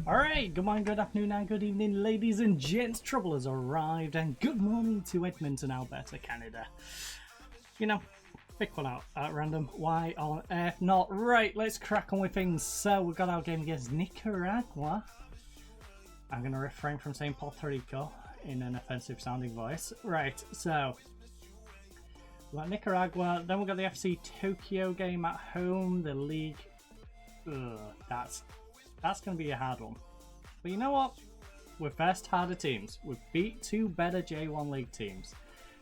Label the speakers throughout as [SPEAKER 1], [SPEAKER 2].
[SPEAKER 1] Alright, good morning, good afternoon, and good evening, ladies and gents. Trouble has arrived, and good morning to Edmonton, Alberta, Canada. You know, pick one out at random. Why on earth not? Right, let's crack on with things. So, we've got our game against Nicaragua. I'm going to refrain from saying Puerto Rico in an offensive sounding voice. Right, so we've got Nicaragua, then we've got the FC Tokyo game at home, the league. That's going to be a hard one. But you know what? We've faced harder teams. We've beat two better J1 League teams.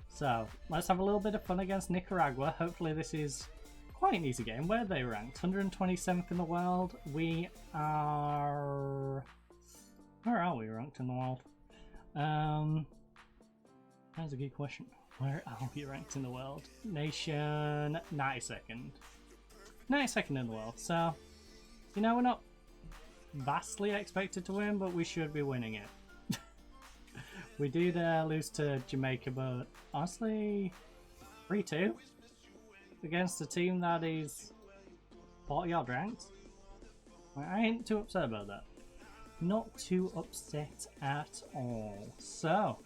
[SPEAKER 1] So let's have a little bit of fun against Nicaragua. Hopefully this is quite an easy game. Where are they ranked? 127th in the world. We are... Where are we ranked in the world? That's a good question. Where are we ranked in the world? Nation... 92nd. 92nd in the world. So, you know, we're not vastly expected to win, but we should be winning it. We did lose to Jamaica, but honestly, 3-2 against a team that is 40-odd ranked. I ain't too upset about that. Not too upset at all. So,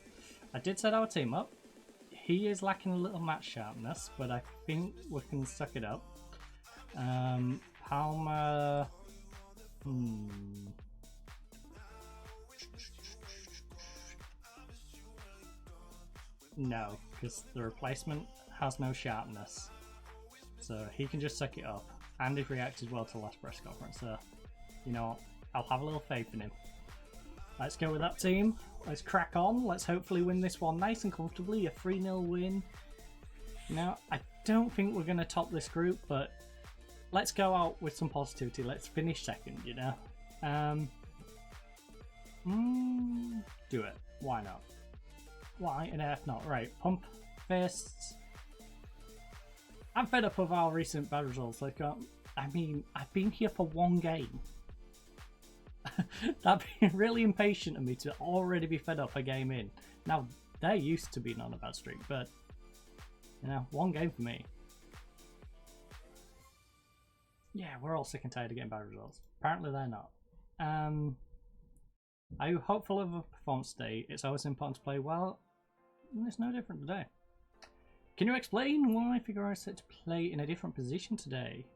[SPEAKER 1] I did set our team up. He is lacking a little match sharpness, but I think we can suck it up. Palmer... No, because the replacement has no sharpness. So he can just suck it up. And he reacted well to the last press conference, so you know what? I'll have a little faith in him. Let's go with that team. Let's crack on. Let's hopefully win this one nice and comfortably. A 3-0 win. Now, I don't think we're going to top this group, but let's go out with some positivity. Let's finish second, you know. Do it. Why not? Why on earth not? Right, pump fists. I'm fed up of our recent bad results. Like, I mean, I've been here for one game. That'd be really impatient of me to already be fed up a game in. Now, they're used to being on a bad streak, but you know, one game for me. Yeah, we're all sick and tired of getting bad results. Apparently they're not. Are you hopeful of a performance today? It's always important to play well. It's no different today. Can you explain why Figueroa is set to play in a different position today?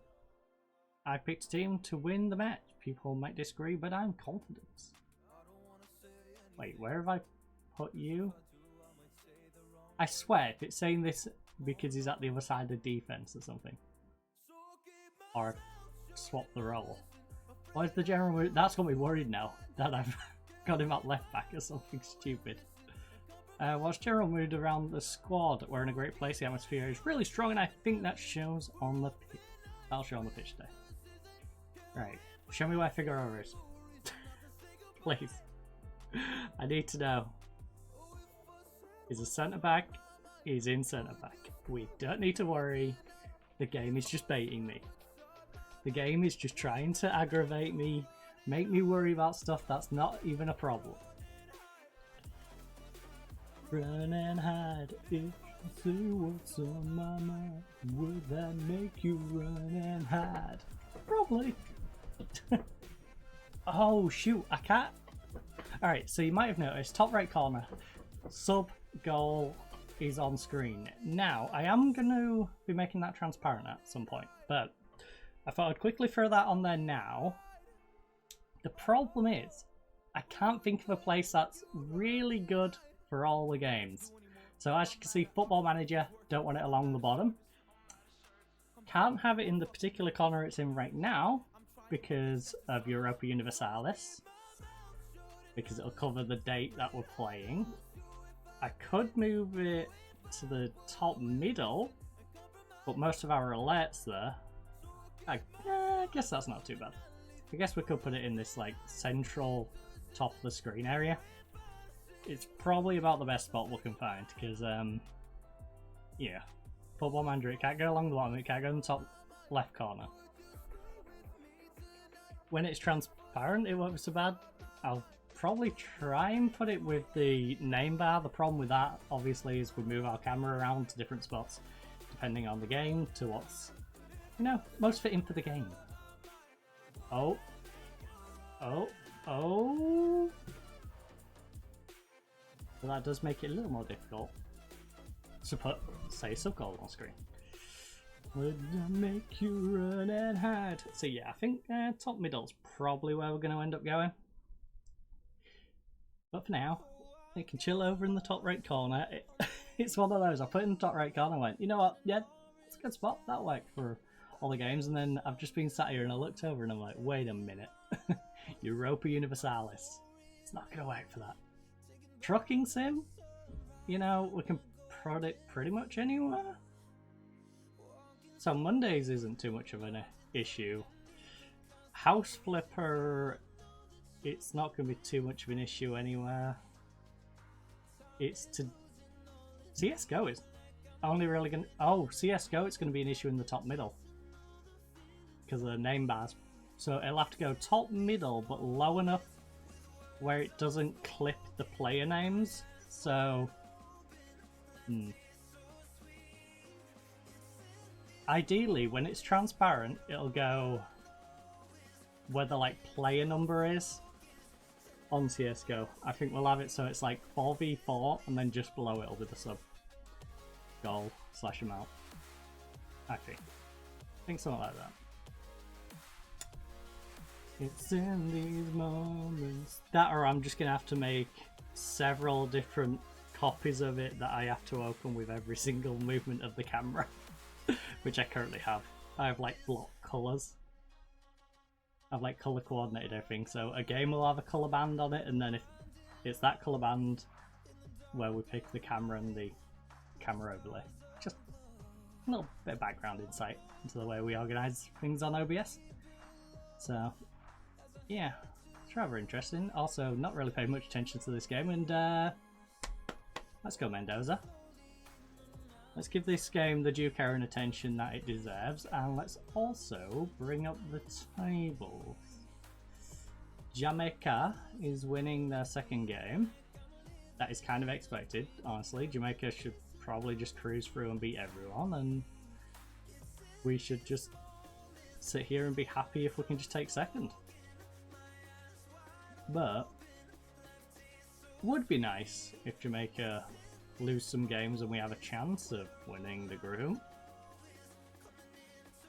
[SPEAKER 1] I picked a team to win the match. People might disagree, but I'm confident. Wait, where have I put you? I swear, if it's saying this because he's at the other side of the defense or something. Or swap the role. Why is the general... That's got me worried now that I've got him at left back or something stupid. What's general mood around the squad? We're in a great place. The atmosphere is really strong, and I think that shows on the pitch. That'll show on the pitch today. Right, show me where Figueroa is. Please. I need to know. He's a centre back. He's in centre back. We don't need to worry. The game is just baiting me. The game is just trying to aggravate me, make me worry about stuff that's not even a problem. Run and hide if you see what's on my mind. Would that make you run and hide? Probably. Oh shoot, I can't. Alright, so you might have noticed, top right corner, sub goal is on screen. Now, I am going to be making that transparent at some point, but I thought I'd quickly throw that on there now. The problem is, I can't think of a place that's really good for all the games. So as you can see, Football Manager, don't want it along the bottom. Can't have it in the particular corner it's in right now because of Europa Universalis. Because it'll cover the date that we're playing. I could move it to the top middle, but most of our alerts there. I guess that's not too bad. I guess we could put it in this like central top of the screen area. It's probably about the best spot we can find because yeah, Football Manager, it can't go along the bottom, it can't go in the top left corner. When it's transparent it won't be so bad. I'll probably try and put it with the name bar. The problem with that obviously is we move our camera around to different spots depending on the game to what's, you know, most fitting for the game. Oh. Oh. But that does make it a little more difficult to put, say, sub-goal on screen. Would I make you run and hide? So yeah, I think top middle's probably where we're going to end up going. But for now, it can chill over in the top right corner. It's one of those, I put it in the top right corner and went, you know what, yeah, it's a good spot, that'll work for all the games. And then I've just been sat here and I looked over and I'm like, wait a minute, Europa Universalis, it's not going to work for that. Trucking sim, you know, we can prod it pretty much anywhere. So Mondays isn't too much of an issue. House Flipper, it's not going to be too much of an issue anywhere. It's to CSGO is only really going to... Oh, CSGO it's going to be an issue in the top middle. Because of the name bars. So it'll have to go top middle, but low enough where it doesn't clip the player names. So... Ideally, when it's transparent, it'll go where the like player number is on CSGO. I think we'll have it so it's like 4v4 and then just below it'll be the sub goal / amount. I think something like that. It's in these moments. That, or I'm just gonna have to make several different copies of it that I have to open with every single movement of the camera. Which I currently have. I have like block colours. I've like colour coordinated everything, so a game will have a colour band on it, and then if it's that colour band where we pick the camera and the camera overlay. Just a little bit of background insight into the way we organise things on OBS. So yeah, it's rather interesting. Also not really paying much attention to this game, and let's go Mendoza. Let's give this game the due care and attention that it deserves, and let's also bring up the tables. Jamaica is winning their second game. That is kind of expected, honestly. Jamaica should probably just cruise through and beat everyone, and we should just sit here and be happy if we can just take second. But would be nice if Jamaica lose some games and we have a chance of winning the group.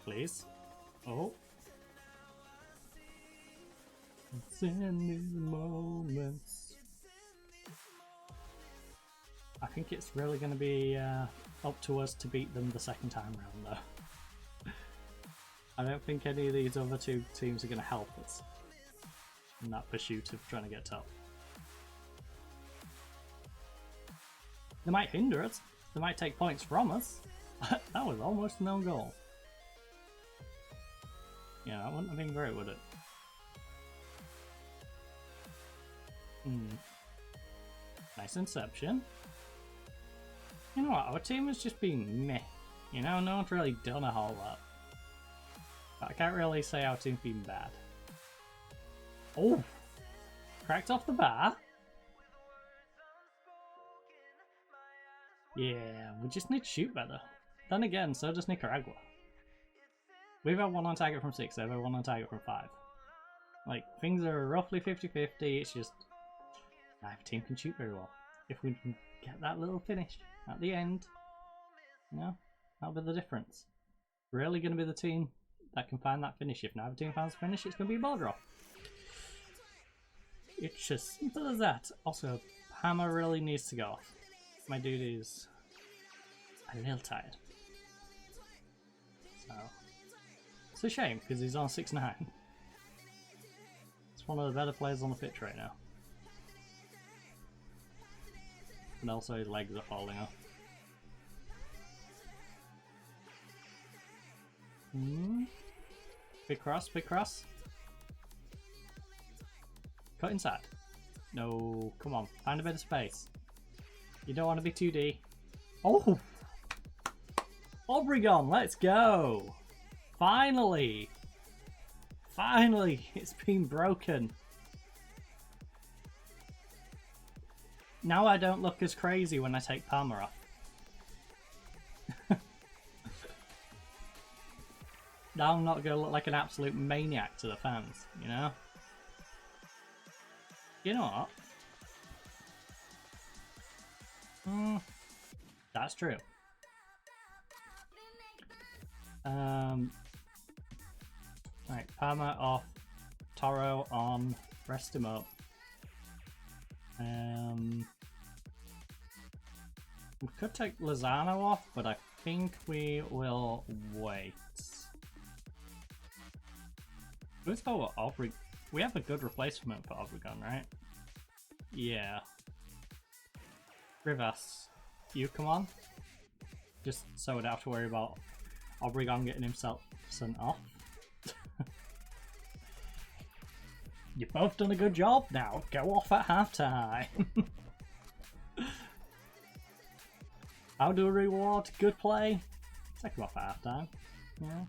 [SPEAKER 1] Please. Oh. It's in these moments. I think it's really going to be up to us to beat them the second time round though. I don't think any of these other two teams are going to help us in that pursuit of trying to get top. They might hinder us. They might take points from us. That was almost no goal. Yeah, that wouldn't have been great, would it? Nice inception. You know what? Our team has just been meh. You know, no one's really done a whole lot. But I can't really say our team's been bad. Oh! Cracked off the bar. Yeah, we just need to shoot better. Then again, so does Nicaragua. We've had one on target from 6, they've had one on target from 5. Like, things are roughly 50-50, it's just neither team can shoot very well. If we can get that little finish at the end, you know, that'll be the difference. Really going to be the team that can find that finish. If neither team finds the finish, it's going to be a ball draw. It's just simple as that. Also, Hammer really needs to go off. My dude is a little tired. So, it's a shame because he's on 6-9. It's one of the better players on the pitch right now. And also his legs are falling off. Big cross, big cross. Cut inside. No, come on, find a bit of space. You don't want to be 2D. Oh! Obregon, let's go! Finally! Finally! It's been broken. Now I don't look as crazy when I take Palmer off. Now I'm not going to look like an absolute maniac to the fans, you know? You know what? That's true. Right, Parma off, Toro on, rest him up. We could take Lozano off, but I think we will wait. Let's go with Obregon. We have a good replacement for Obregon, right? Yeah. Rivas, you come on. Just so we don't have to worry about Obregon getting himself sent off. You've both done a good job now. Go off at halftime. How do a reward? Good play. Take him off at halftime. Yeah.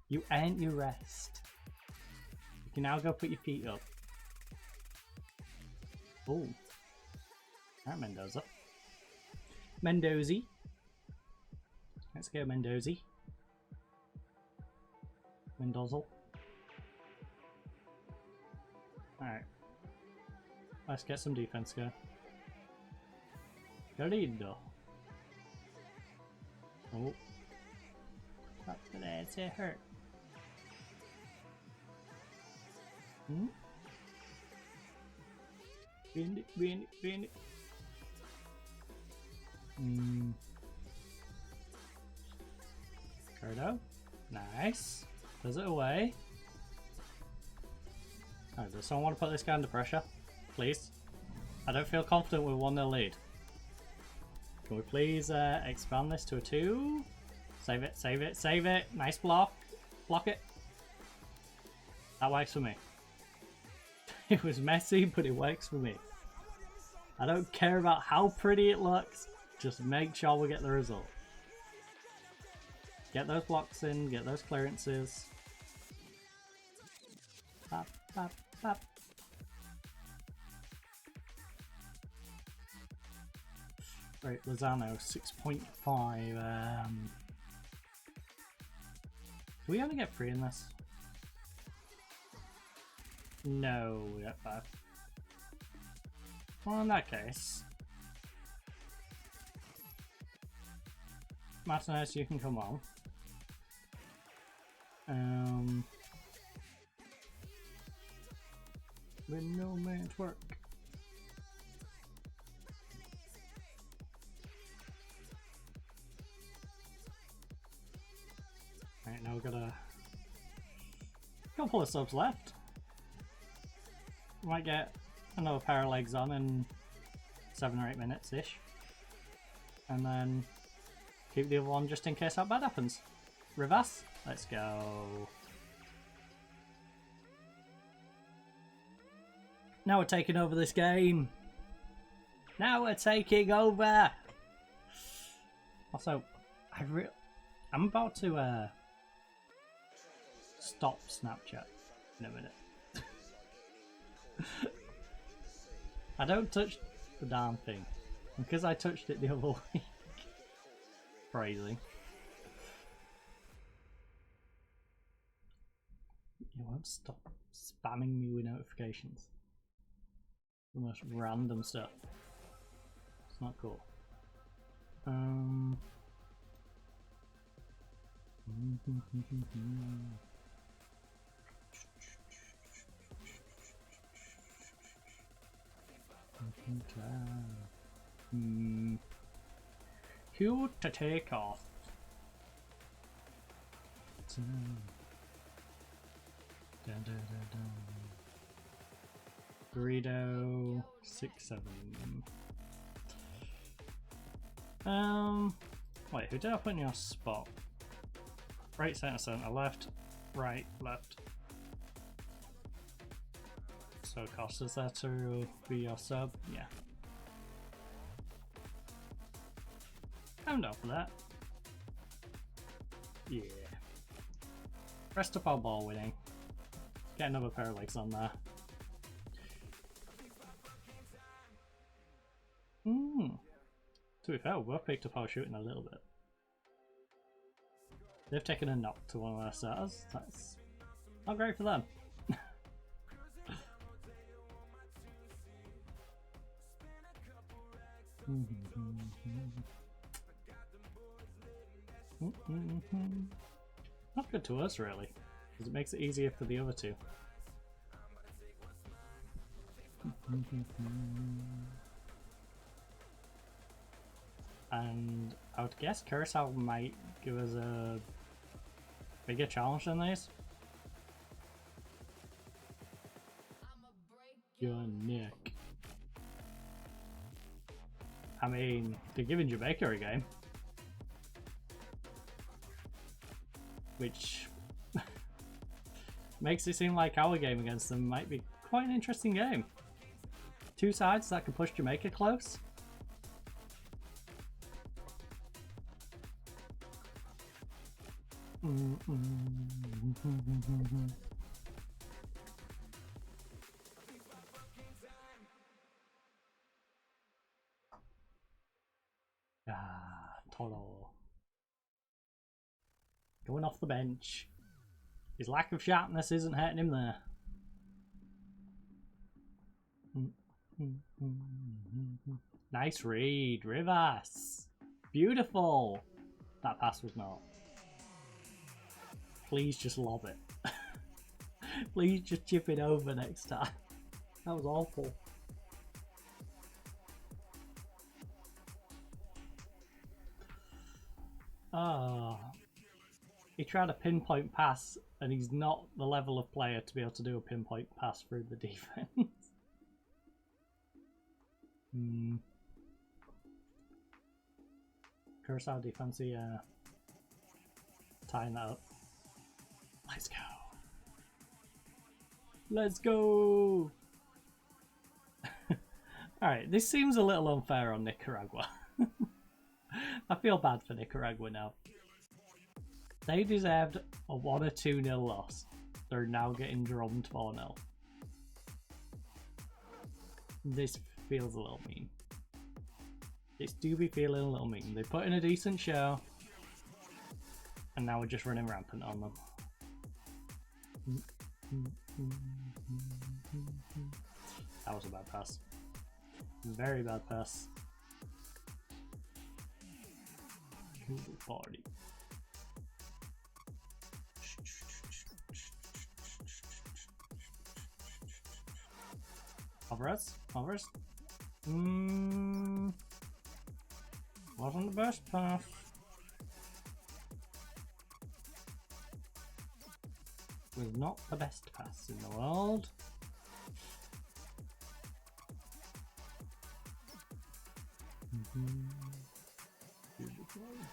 [SPEAKER 1] You earned your rest. You can now go put your feet up. Oh. Alright, Mendoza. Mendozy. Let's go, Mendozy. Mendozel. Alright. Let's get some defense going. Querido. Oh. That's it hurt. Bend it. Cardo. Nice. Does it away. Alright, does someone want to put this guy under pressure? Please? I don't feel confident with 1-0 lead. Can we please expand this to a 2? Save it, save it, save it. Nice block. Block it. That works for me. It was messy, but it works for me. I don't care about how pretty it looks. Just make sure we get the result. Get those blocks in, get those clearances. Pop, pop, pop. Right, Lozano, 6.5. Do we only get 3 in this? No, we got 5. Well, in that case, Martinez, you can come on. With no man's work. Right, now we've got a couple of subs left. Might get another pair of legs on in 7 or 8 minutes ish, and then keep the other one just in case that bad happens. Rivas, let's go. Now we're taking over this game. Now we're taking over. Also, I'm about to stop Snapchat in a minute. I don't touch the damn thing because I touched it the other week. Crazy. You won't stop spamming me with notifications. The most random stuff. It's not cool. Who to take off? Dun, dun, dun, dun. Burrito 6-7. Wait, who did I put in your spot? Right, center, left, right, left. So Costa's there to be your sub? Yeah. I'm down for that. Yeah. Rest up our ball winning. Get another pair of legs on there. To be fair, we've picked up our shooting a little bit. They've taken a knock to one of their starters. That's not great for them. Not good to us, really, because it makes it easier for the other two. And I would guess Curacao might give us a bigger challenge than this. Your neck. I mean, they're giving Jamaica a game. Which makes it seem like our game against them might be quite an interesting game. Two sides that can push Jamaica close. Toro. Going off the bench. His lack of sharpness isn't hurting him there. Nice read, Rivas. Beautiful. That pass was not. Please just lob it. Please just chip it over next time. That was awful. He tried a pinpoint pass and he's not the level of player to be able to do a pinpoint pass through the defense. Curacao defense, yeah. Tying that up. Let's go. Let's go. Alright, this seems a little unfair on Nicaragua. I feel bad for Nicaragua now. They deserved a 1 or 2-0 loss. They're now getting drummed 4-0. This feels a little mean. This do be feeling a little mean. They put in a decent show, and now we're just running rampant on them. That was a bad pass. Very bad pass. Party. Alvarez? Alvarez? Wasn't the best pass. Was not the best pass in the world.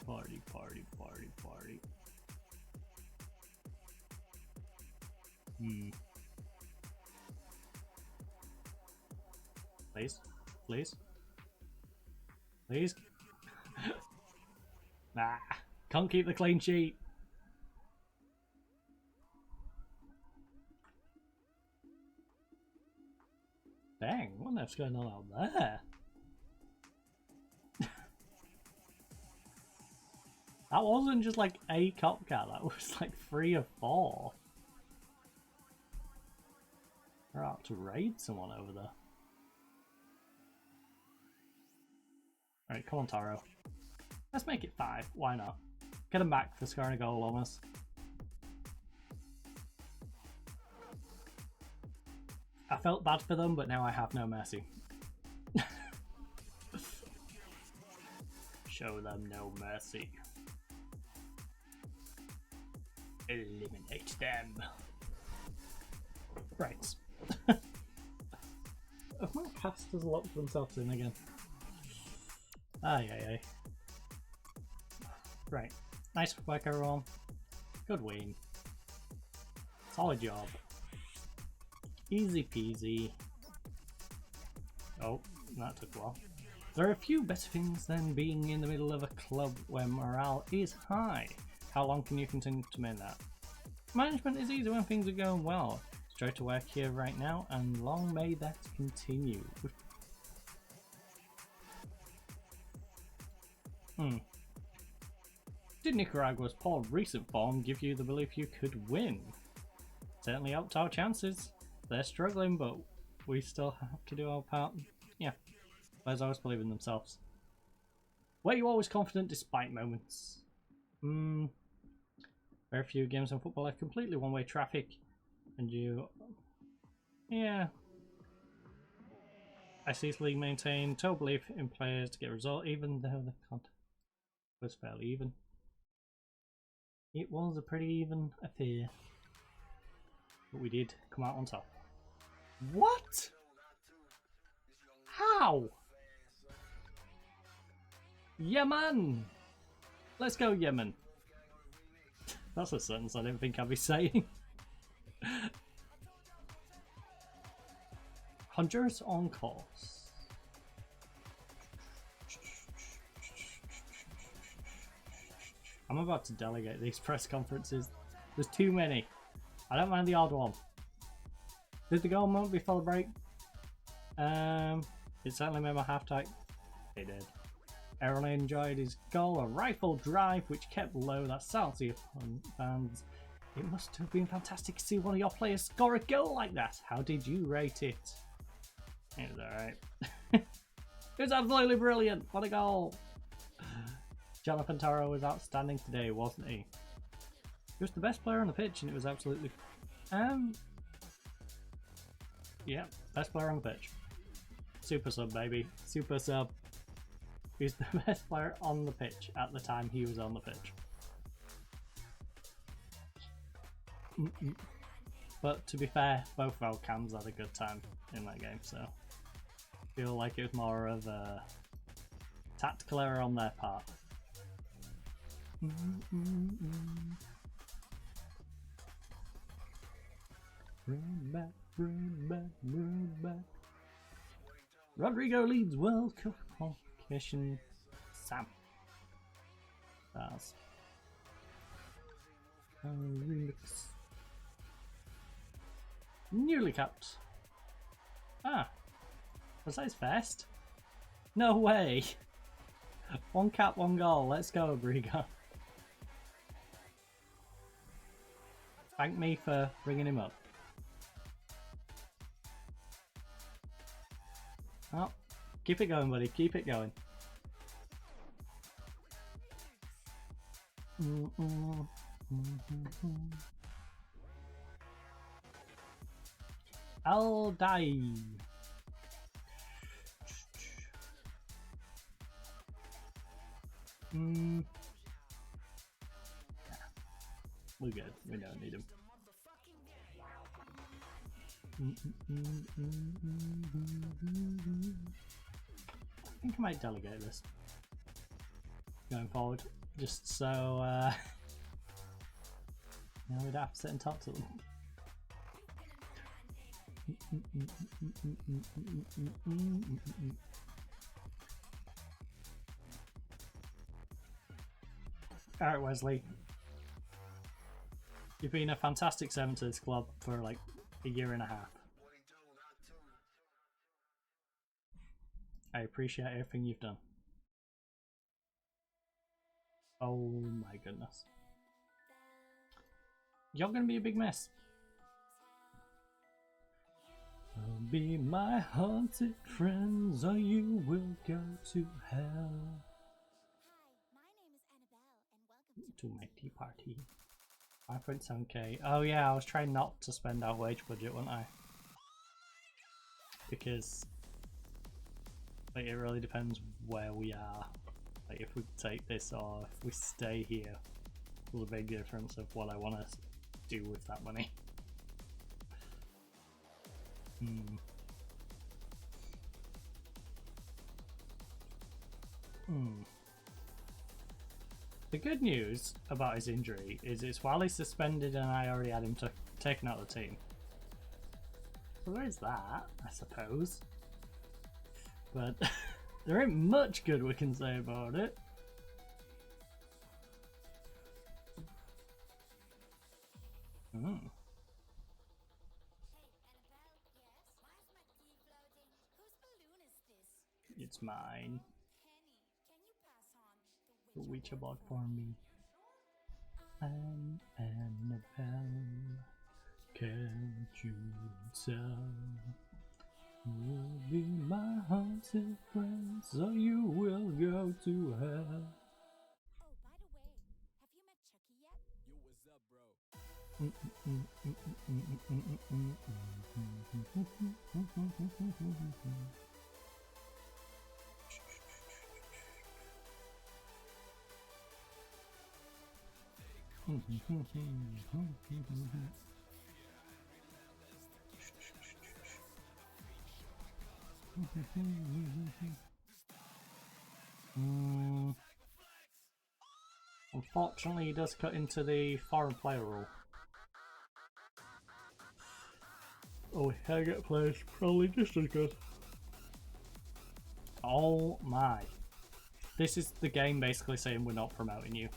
[SPEAKER 1] Party, party, party, party. Please, please, please. Nah, can't keep the clean sheet. Dang, what the heck's going on out there? That wasn't just like a cop car, that was like 3 or 4. They're out to raid someone over there. Alright, come on, Taro. Let's make it 5. Why not? Get him back for scoring a goal almost. I felt bad for them, but now I have no mercy. Show them no mercy. Eliminate them. Right. Have my casters locked themselves in again? Aye, aye, aye. Right. Nice work, everyone. Good win. Solid job. Easy peasy. Oh, that took a while. There are a few better things than being in the middle of a club where morale is high. How long can you continue to maintain that? Management is easy when things are going well. Straight to work here right now, and long may that continue. Did Nicaragua's poor recent form give you the belief you could win? Certainly helped our chances. They're struggling, but we still have to do our part. Yeah. Players always believe in themselves. Were you always confident despite moments? Very few games in football are completely one-way traffic, and you... Yeah. I seriously maintain total belief in players to get a result, even though the content was fairly even. It was a pretty even affair, but we did come out on top. What? How? Yemen! Let's go, Yemen. That's a sentence I didn't think I'd be saying. Honduras on course. I'm about to delegate these press conferences. There's too many. I don't mind the odd one. Did the goal moment before the break? It certainly made my half tight. It did. Everyone enjoyed his goal, a rifle drive which kept low. That sounds the fans. It must have been fantastic to see one of your players score a goal like that. How did you rate it? It was alright. It was absolutely brilliant. What a goal. Jonathan Toro was outstanding today, wasn't he? He was the best player on the pitch, and it was absolutely... Yeah, best player on the pitch. Super sub, baby. Super sub. He's the best player on the pitch at the time he was on the pitch. But to be fair, both our cams had a good time in that game, so I feel like it was more of a tactical error on their part. Bring back, bring back, bring back. Rodrigo leads World Cup qualification. Sam. That's remix. Newly capped. Ah, was that his first? No way. One cap, one goal. Let's go, Rodrigo. Thank me for bringing him up. Oh, keep it going, buddy. Keep it going. I'll die. We're good. We don't need him. I think I might delegate this going forward, just so you know, we'd have to sit and talk to them. Alright, Wesley. You've been a fantastic servant to this club for like a year and a half. I appreciate everything you've done. Oh my goodness. You're gonna be a big mess. I'll be my haunted friends, or you will go to hell. To my tea party. 5.7k. Oh yeah, I was trying not to spend our wage budget, wasn't I? Because like, it really depends where we are. Like if we take this or if we stay here. There's a big difference of what I want to do with that money. The good news about his injury is it's while he's suspended and I already had him taken out of the team. So there is that, I suppose. But there ain't much good we can say about it. It's mine. Reach about for me. I'm Annabelle. Can't you tell? You'll be my haunted friend, so you will go to hell.
[SPEAKER 2] Oh, by the way, have you met Chucky yet?
[SPEAKER 1] Unfortunately, he does cut into the foreign player rule. Oh, Target player's probably just as good. Oh my. This is the game basically saying we're not promoting you.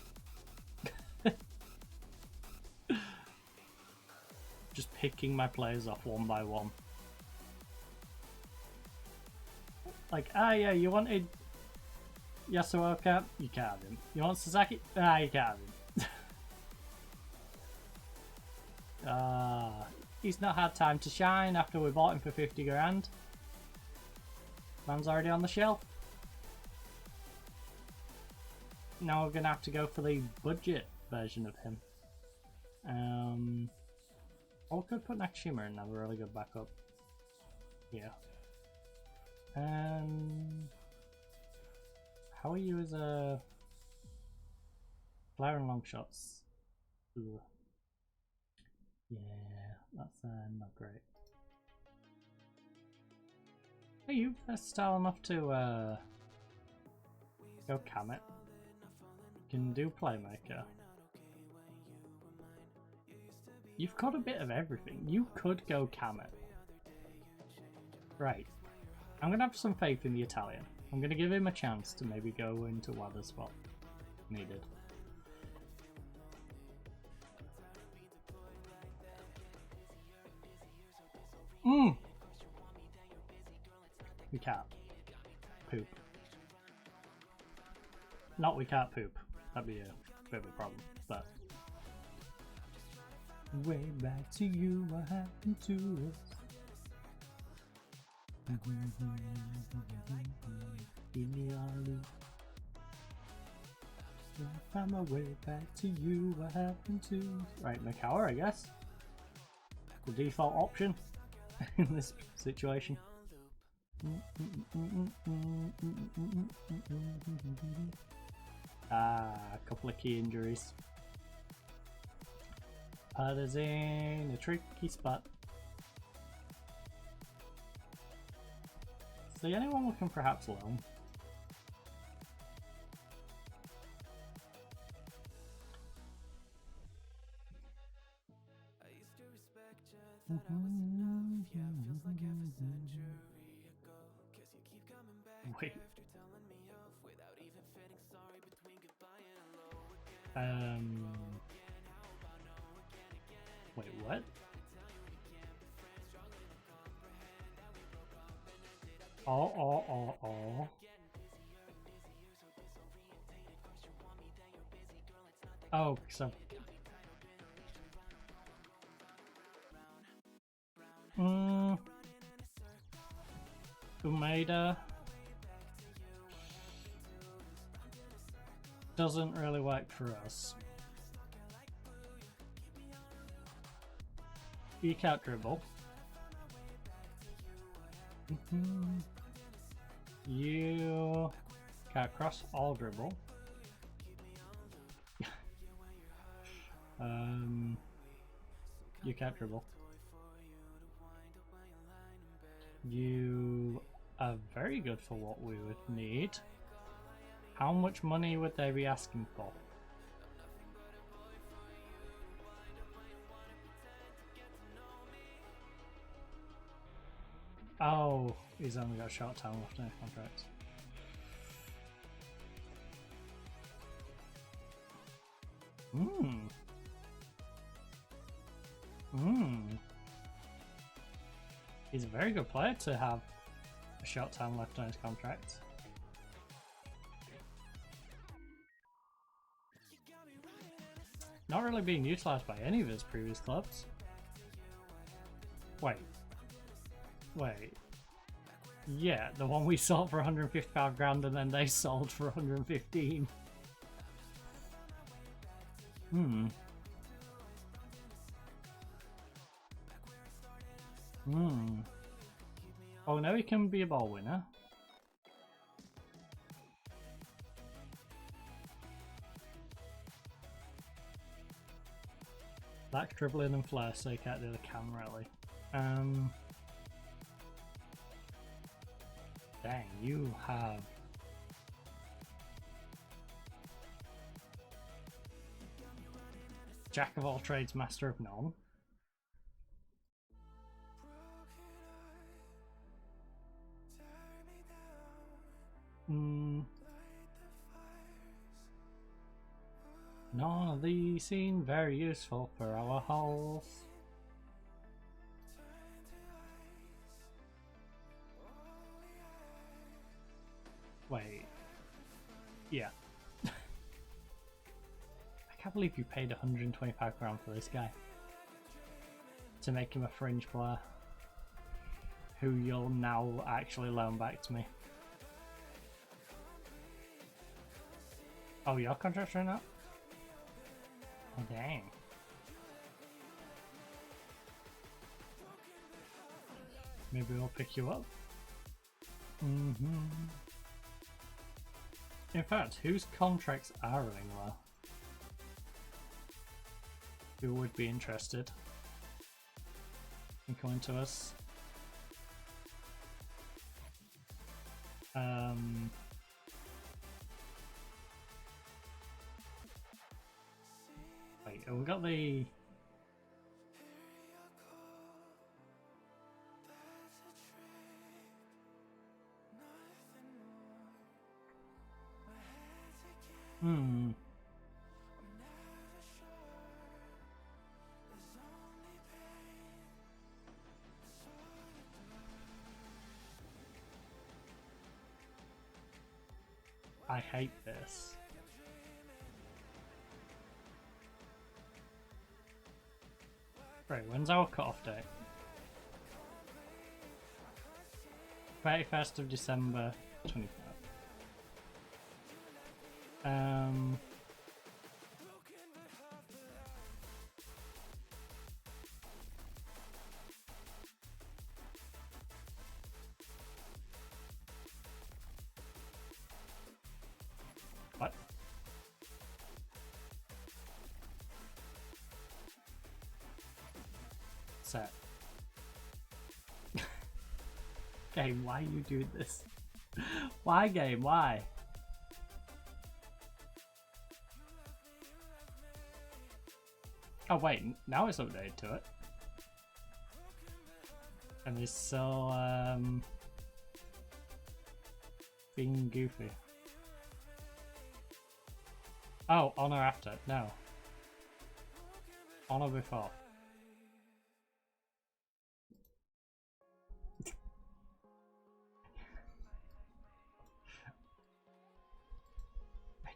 [SPEAKER 1] Just picking my players off one by one. Like, yeah, you wanted Yasuoka? You can't have him. You want Sasaki? You can't have him. He's not had time to shine after we bought him for 50 grand. Man's already on the shelf. Now we're gonna have to go for the budget version of him. We could put Nakashima in, have a really good backup. Yeah. How are you as a player in long shots? Ugh. Yeah, that's not great. Are you versatile enough to go Kamet? Can do Playmaker. You've got a bit of everything. You could go Kamet. Right. I'm gonna have some faith in the Italian. I'm gonna give him a chance to maybe go into WADA spot. Needed. We can't. Poop. Not we can't poop. That'd be a bit of a problem, but... Way back to you, what happened to us? Find my way back to you, what happened to us? Right, Makawa, I guess. The default option in this situation. A couple of key injuries. Put us in a tricky spot. See anyone we can perhaps loan? Wait. Wait, what? Oh, so... Umeda doesn't really work for us. You can't dribble. You can't cross or dribble. You can't dribble. You are very good for what we would need. How much money would they be asking for? Oh, he's only got a short time left in his contract. He's a very good player to have a short time left on his contract. Not really being utilised by any of his previous clubs. Wait. Yeah, the one we sold for 155 grand and then they sold for 115. Oh, now he can be a ball winner. That's dribbling and flair, so you can't do the cam really. Dang, you have Jack of all trades, master of none. None of these seem very useful for our holes. Wait. Yeah. I can't believe you paid 125 grand for this guy. To make him a fringe player. Who you'll now actually loan back to me. Oh, your contract's running out? Oh, dang. Maybe we'll pick you up. In fact, whose contracts are running low? Who would be interested in coming to us? Wait, we got the... I hate this. Right, when's our cutoff date? 31st of December 25. What? Set. Game, why are you doing this? Why, game? Why? Oh wait, now it's updated to it. And it's so being goofy. Oh, on or after? No. On or before?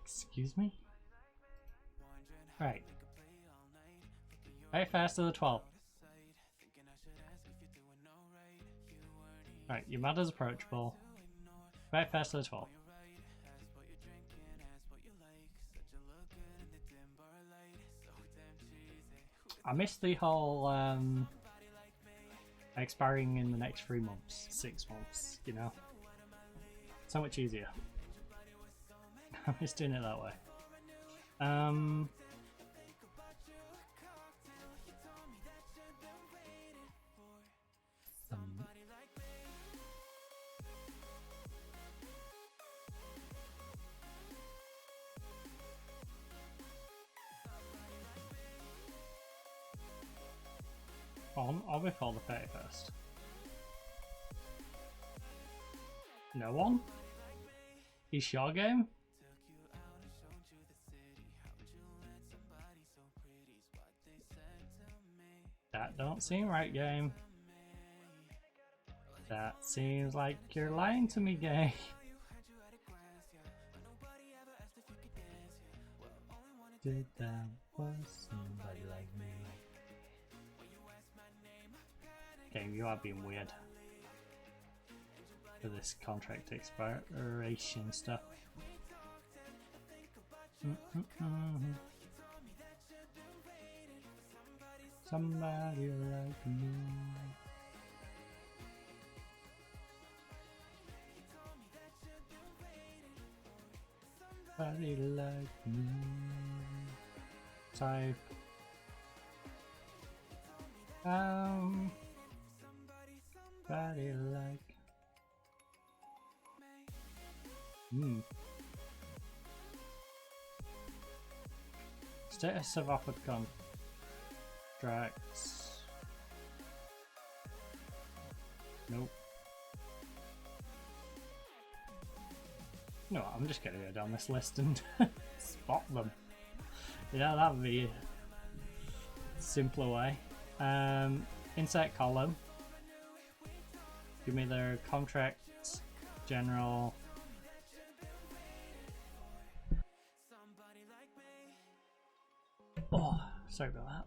[SPEAKER 1] Excuse me? Right. 31st to the 12th. Right, your mother's approachable. 31st to the 12th. I missed the whole expiring in the next 3 months, 6 months, you know? So much easier. I missed doing it that way. On or before the 31st? No one? Is your game? That don't seem right, game. That seems like you're lying to me, game. Did that was somebody like me? Game, you are being weird. for this contract expiration stuff. Somebody like me. Somebody like me. Type. Somebody like. Status of offered contracts. Nope. No, I'm just gonna go down this list and spot them. Yeah, that'd be a simpler way. Insert column. Give me their contracts, general. Oh, sorry about that.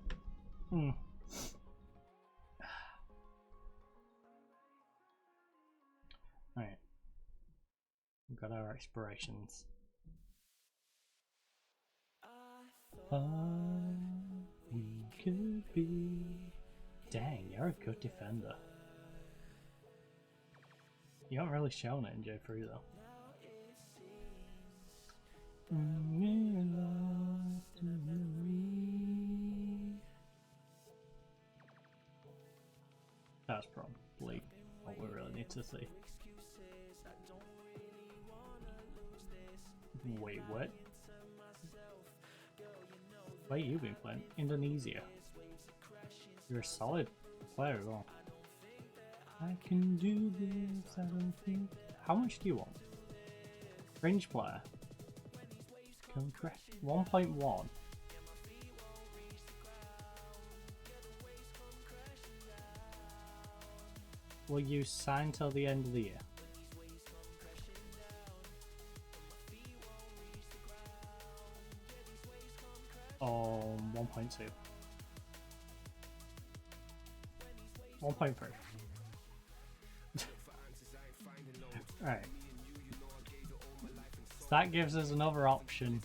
[SPEAKER 1] Alright. We've got our expirations. We could be. Dang, you're a good defender. You haven't really shown it in J3 though. That's probably what we really need to see. Wait, what? Where you been playing? Indonesia. You're a solid player as well. I can do this, I don't think. How much do you want? Fringe player. 1.1. Will you sign till the end of the year? Or 1.2? 1.3. Alright. So that gives us another option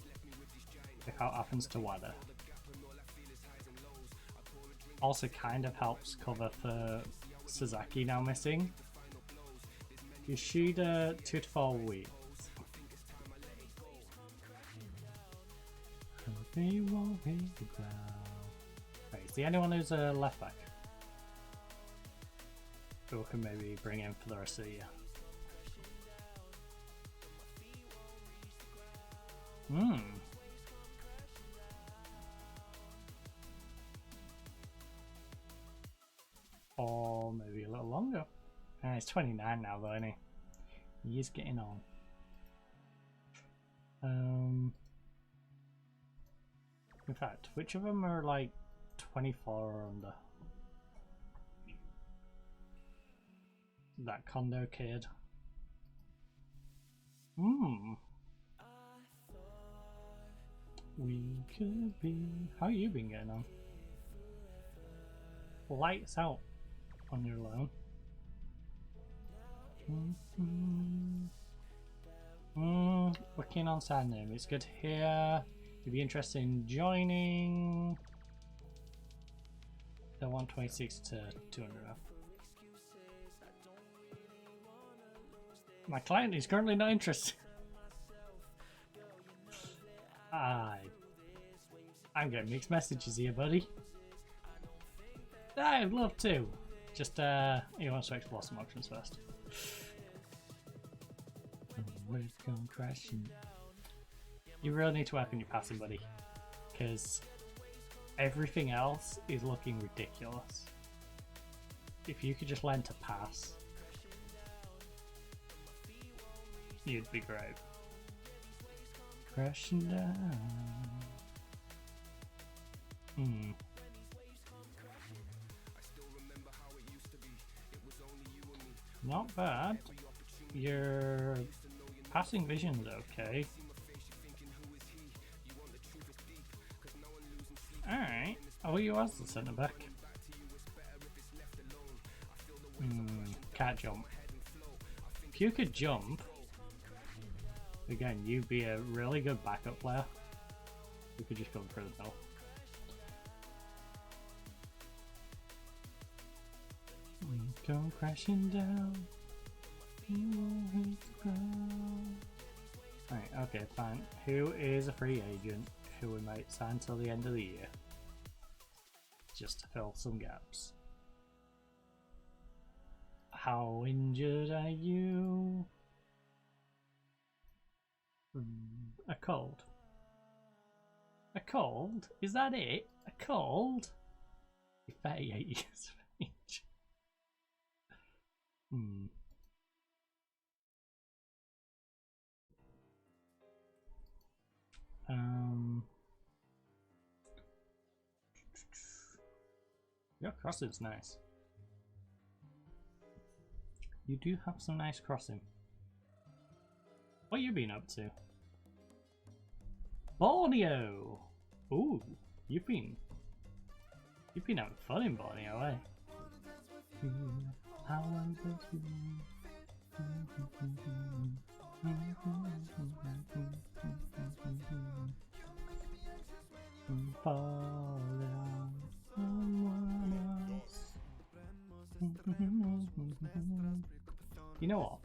[SPEAKER 1] if what happens to weather. Also kind of helps cover for Sasaki now missing. Yoshida 2 to 4 weeks. They won't hit the ground. Right, is there anyone who's a left back? Who we can maybe bring in for the rest of the year? Or maybe a little longer. He's 29 now though, isn't he? He is getting on. In fact, which of them are like 24 or under? That condo kid. We could be. How you been getting on? Lights out on your loan. Working on sign name. It's good to hear. You'd be interested in joining. The 126 to 200 up. My client is currently not interested. I'm getting mixed messages here, buddy. I'd love to. Just he wants to explore some options first. Where's going crashing? You really need to work on your passing, buddy, because everything else is looking ridiculous. If you could just learn to pass, you'd be great. Crashing down. Not bad. Your passing vision's okay. Alright. Oh, you as the centre back. Can't jump. If you could jump, again, you'd be a really good backup player. You could just go for the middle. We go crashing down. Right, okay, fine. Who is a free agent who we might sign till the end of the year? Just to fill some gaps. How injured are you? A cold. A cold? Is that it? A cold? You're 38 years of age. Your crossing's nice. You do have some nice crossing. What you been up to? Borneo! Ooh, you've been having fun in Borneo, eh? How long has it been? Fall down someone else. You know what?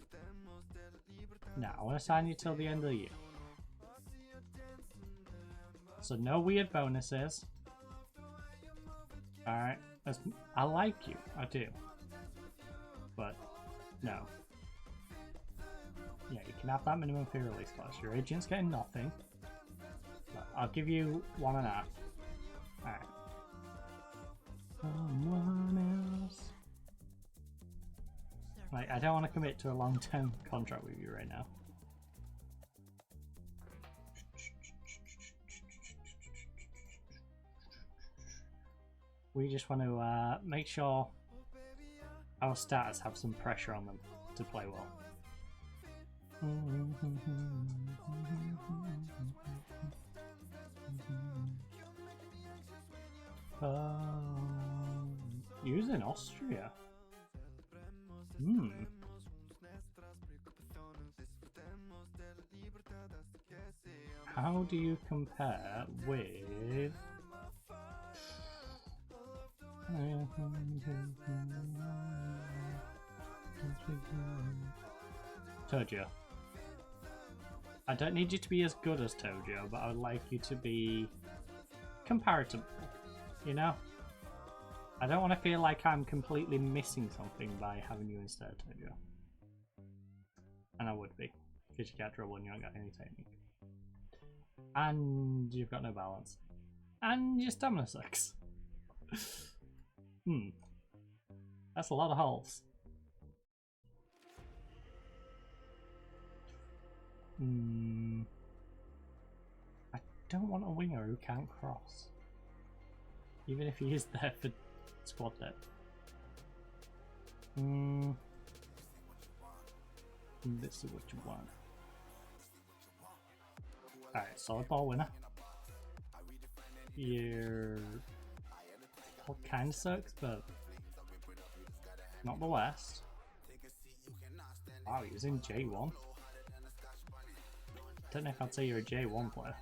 [SPEAKER 1] Nah, I want to sign you till the end of the year. So no weird bonuses. Alright, I like you, I do. But, no. Yeah, you can have that minimum fee release clause. Your agent's getting nothing. But I'll give you 1.5. Alright. Someone else. Like, I don't want to commit to a long-term contract with you right now. We just want to make sure our stats have some pressure on them to play well. Use in Austria. How do you compare with Tojo? I don't need you to be as good as Tojo, but I would like you to be comparable, you know? I don't want to feel like I'm completely missing something by having you instead of Tojo. And I would be, because you can't dribble and you don't got any technique. And you've got no balance. And your stamina sucks. That's a lot of holes. I don't want a winger who can't cross. Even if he is there for squad depth. This is what you want. Alright, solid ball winner. Your ball kind of sucks, but not the worst. Wow, he was in J1. Don't know if I'd say you're a J1 player.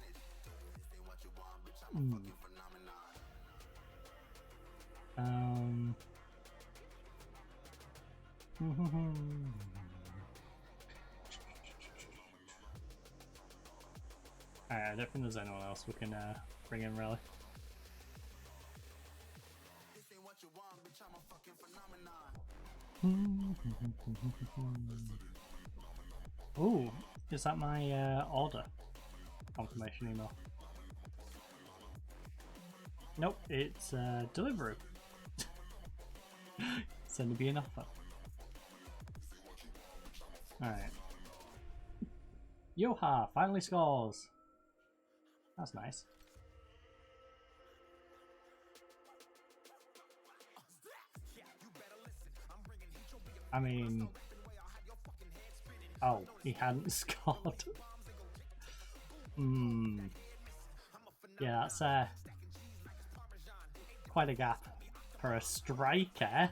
[SPEAKER 1] Alright, I don't think there's anyone else we can bring in really. Ooh, is that my order confirmation email? Nope, it's delivery. Send me an offer. Alright. Yoha finally scores. That's nice. I mean, oh, he hadn't scored. Yeah, that's quite a gap for a striker.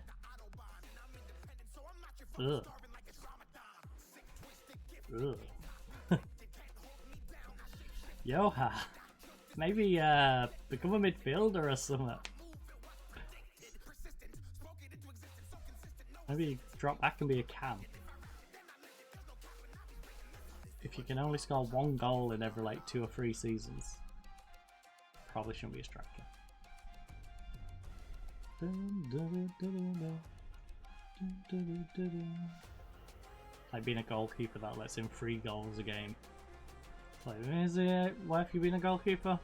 [SPEAKER 1] Ugh. Ugh. Yoha, maybe become a midfielder or something. Maybe drop back and be a cam. If you can only score 1 goal in every like 2 or 3 seasons, probably shouldn't be a striker. Like being a goalkeeper that lets in 3 goals a game. Like, is it worth you being a goalkeeper?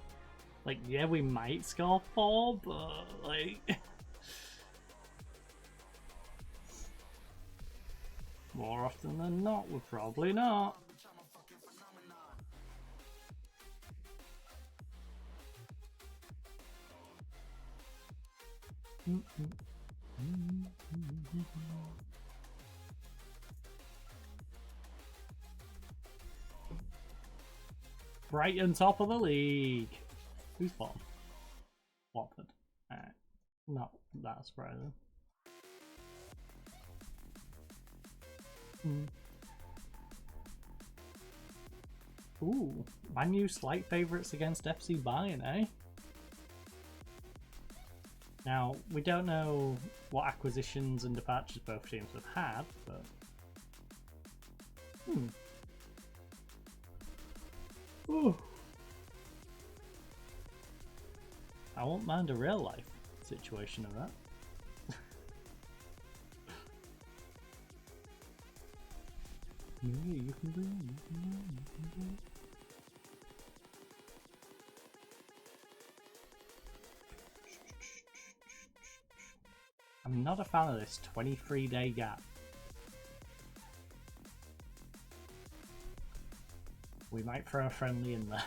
[SPEAKER 1] Like, yeah, we might score 4, but like more often than not, we're probably not. Brighton top of the league. Who's bottom? Watford. Not that surprising. Ooh, Man U slight favourites against FC Bayern, eh? Now, we don't know what acquisitions and departures both teams have had, but... Ooh. I won't mind a real life situation of that. Yeah, you can do it, you can do it, you can do it. I'm not a fan of this 23-day gap. We might throw a friendly in there.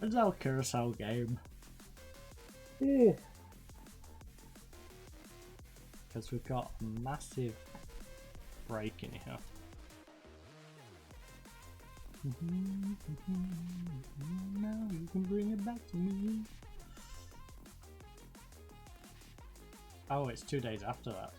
[SPEAKER 1] It's our Curacao game. Because we've got a massive break in here. Now you can bring it back to me. Oh, it's 2 days after that.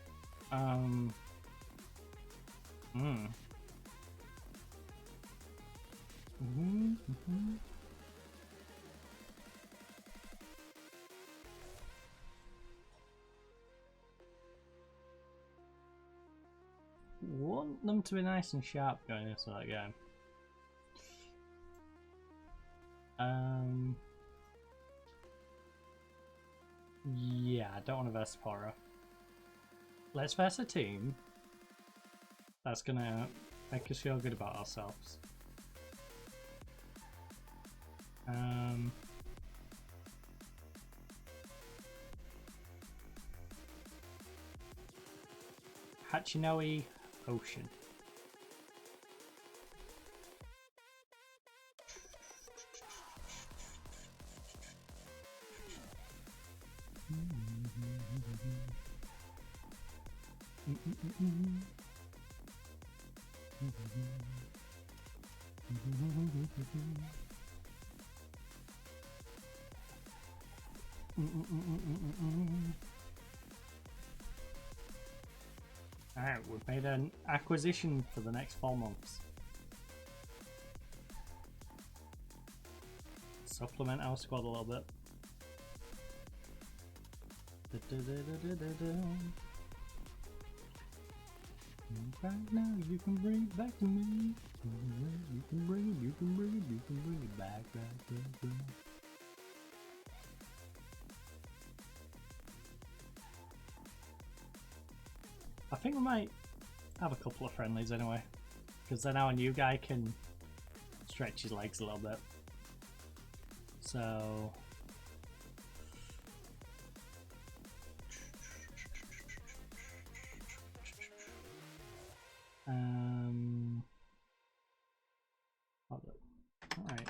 [SPEAKER 1] Want them to be nice and sharp going into that game. Yeah, I don't want to verse Pora. Let's verse a team that's gonna make us feel good about ourselves. Hachinoi Ocean. Alright, we've made an acquisition for the next 4 months. Supplement our squad a little bit. Right now you can bring it back to me. You can bring it, you can bring it, you can bring it back. I think we might have a couple of friendlies anyway, because then our new guy can stretch his legs a little bit. So alright.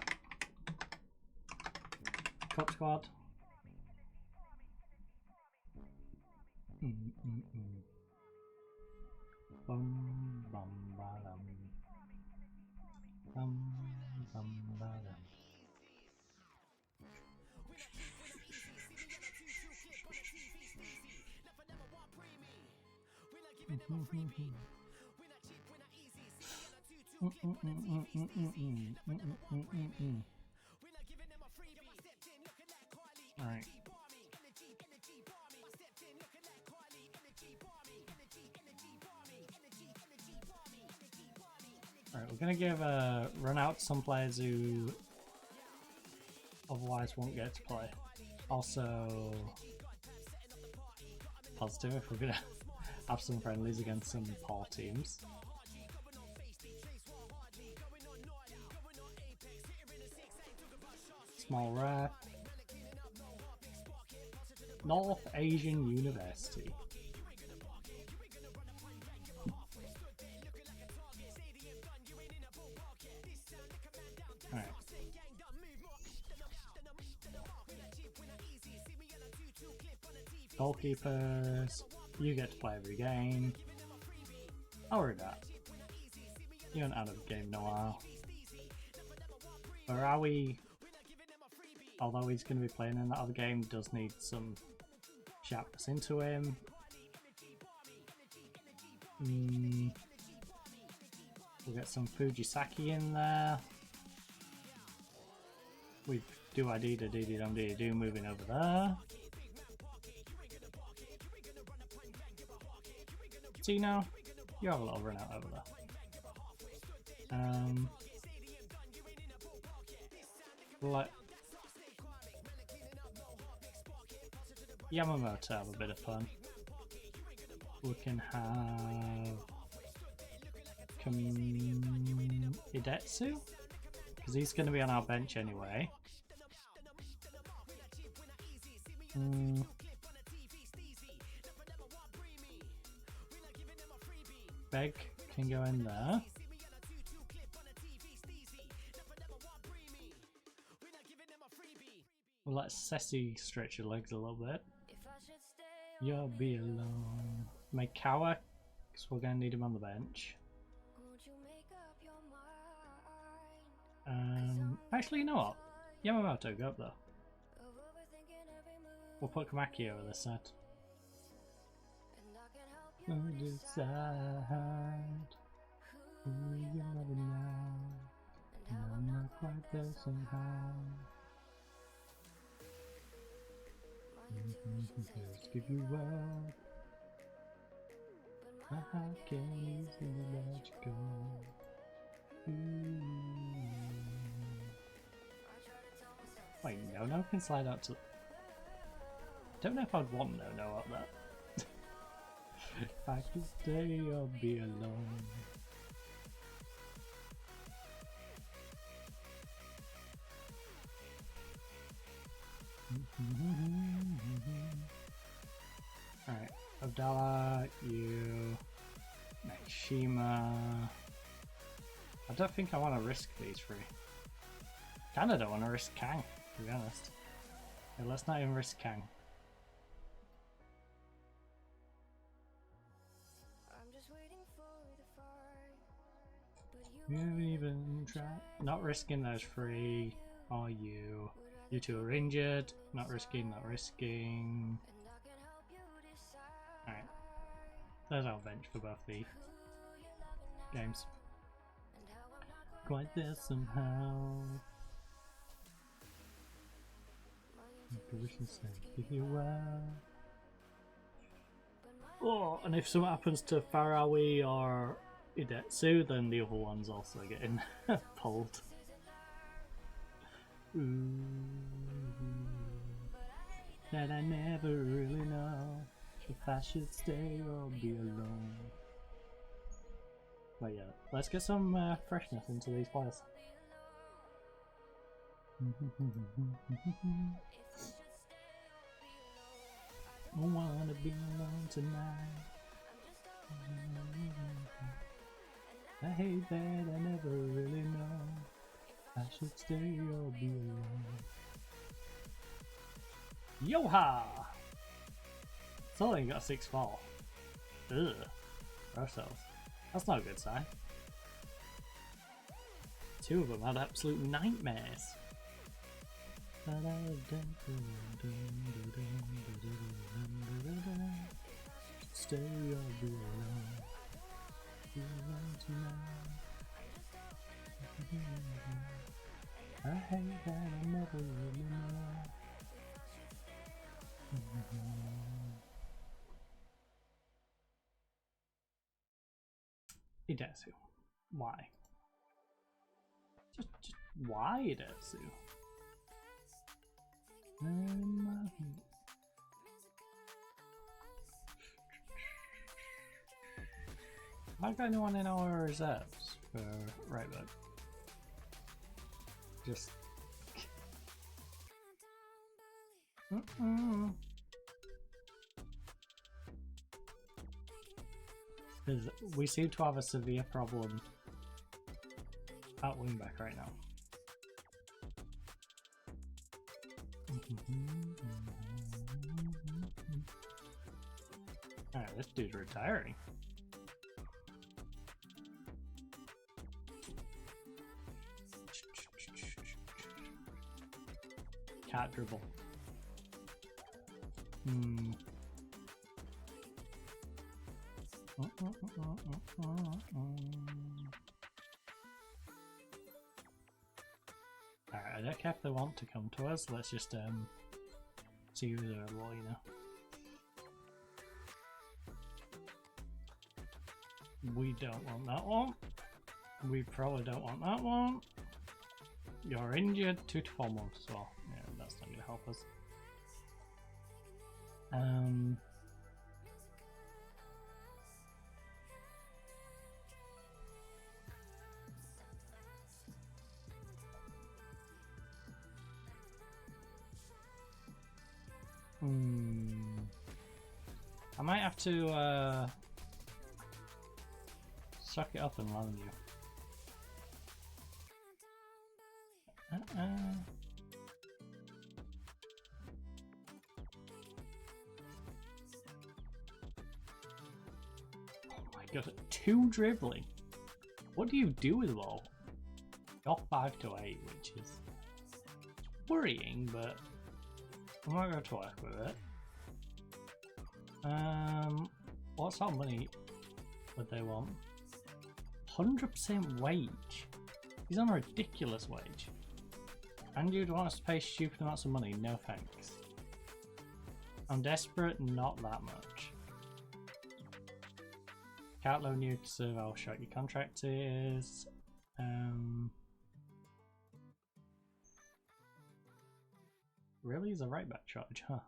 [SPEAKER 1] Cup squad. Bum bum ba dum. Bum bum ba dum. Alright. Alright, we're gonna give a run out to some players who otherwise won't get to play. Also, positive if we're gonna have some friendlies against some poor teams. Small rep. North Asian University. Alright. Goalkeepers, you get to play every game. I'll read that. You haven't out of the game in a while. Barawi, although he's going to be playing in that other game, does need some sharpness into him. We'll get some Fujisaki in there. We do ID to do moving over there. Tino, you have a little run out over there. Let Yamamoto have a bit of fun. We can have Idetsu, because he's going to be on our bench anyway. Beg can go in there. We'll let Ceci stretch her legs a little bit. You'll be alone. Maikawa, because we're going to need him on the bench. Actually, you know what? Yamamoto, go up there. We'll put Kamaki over this side. Decide who you love now, and I'm not quite there somehow. Just give you up, but how can you let you go? Wait, no can slide out to. Don't know if I'd want no up there. If I could stay or be alone. Alright, Abdallah, you, Nakashima. I don't think I want to risk these three. Kinda don't want to risk Kang, to be honest. Okay, let's not even risk Kang. You haven't even tried. Not risking those three. Or you. You two are injured. Not risking, not risking. Alright. There's our bench for both the games. Quite there somehow. Oh, and if something happens to Farawi or Idetsu, then the other one's also getting pulled. Ooh, that I never really know if I should stay or be alone. But yeah, let's get some freshness into these players. I wanna be alone tonight. I hate that I never really know if I should stay or be alone. Yoha! It's only got 6-4. Ugh. Ourselves. That's not a good sign. Two of them had absolute nightmares. Stay or be alone. Be alone tonight. I hate that I never really know. Idesu. Why? Just why Idesu? Have I got anyone in our reserves for right back? Just because we seem to have a severe problem at wingback right now. Alright, this dude's retiring. Cat dribble. Alright, I don't care if they want to come to us, let's just see who's available, you know. We don't want that one. We probably don't want that one. You're injured 2 to 4 months as well. Yeah, that's not gonna help us. I might have to suck it up and loan you. Oh my god, 2 dribbling. What do you do with ball? You're 5 to 8, which is worrying, but I'm not going to work with it. What sort of money would they want? 100% wage. He's on a ridiculous wage. And you'd want us to pay stupid amounts of money? No thanks. I'm desperate, not that much. Can't loan you to serve how short your contract is. Really is a right back charge, huh?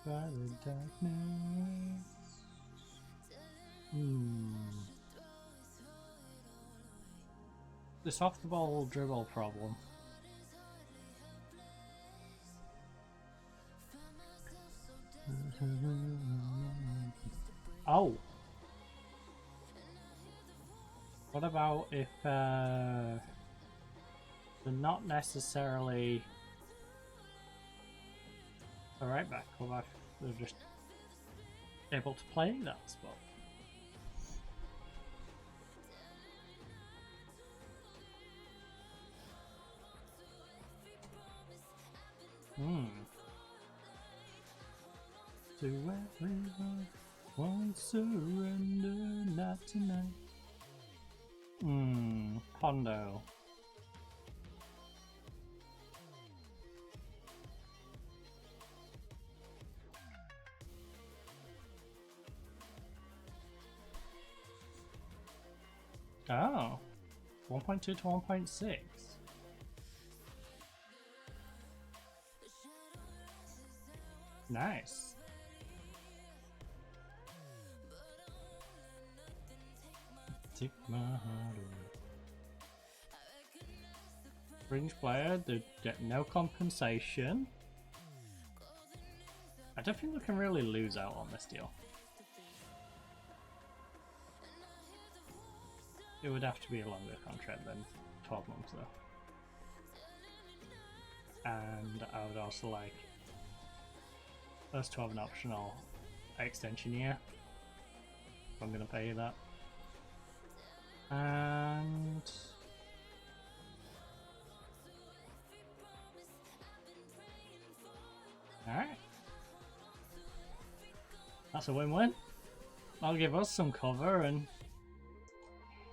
[SPEAKER 1] By the darkness. This off the ball dribble problem. Oh. What about if they're not necessarily the right back, or if they're just able to play that spot? To everyone, won't surrender, not tonight. Pondo. Oh, 1.2 to 1.6. Nice. Take my heart away. Fringe player, they get no compensation. I don't think we can really lose out on this deal. It would have to be a longer contract than 12 months though. And I would also like us to have an optional extension year. If I'm gonna pay you that. And alright. That's a win-win. I'll give us some cover and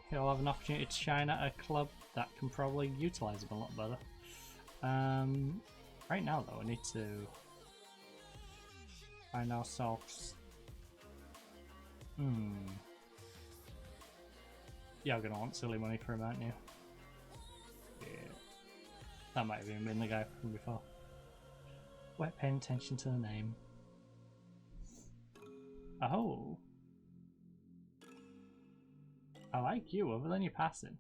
[SPEAKER 1] he'll have an opportunity to shine at a club that can probably utilise him a lot better. Right now though, I need to find ourselves... Yeah, I'm gonna want silly money for him, aren't you? Yeah. That might have even been the guy from before. We're paying attention to the name. Oh. I like you other than your passing.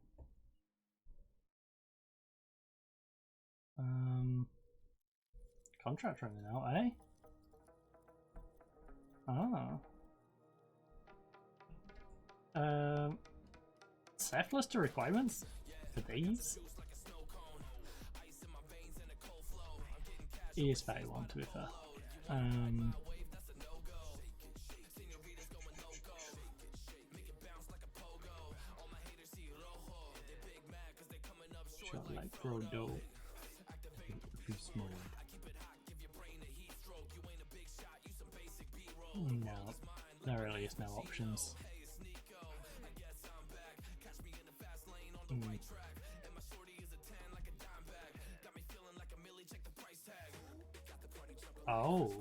[SPEAKER 1] Contract running out, eh? Oh. Set list of requirements for these? He is very one, to be fair. Shot like Frodo. Be small. No, there really is no options. Oh.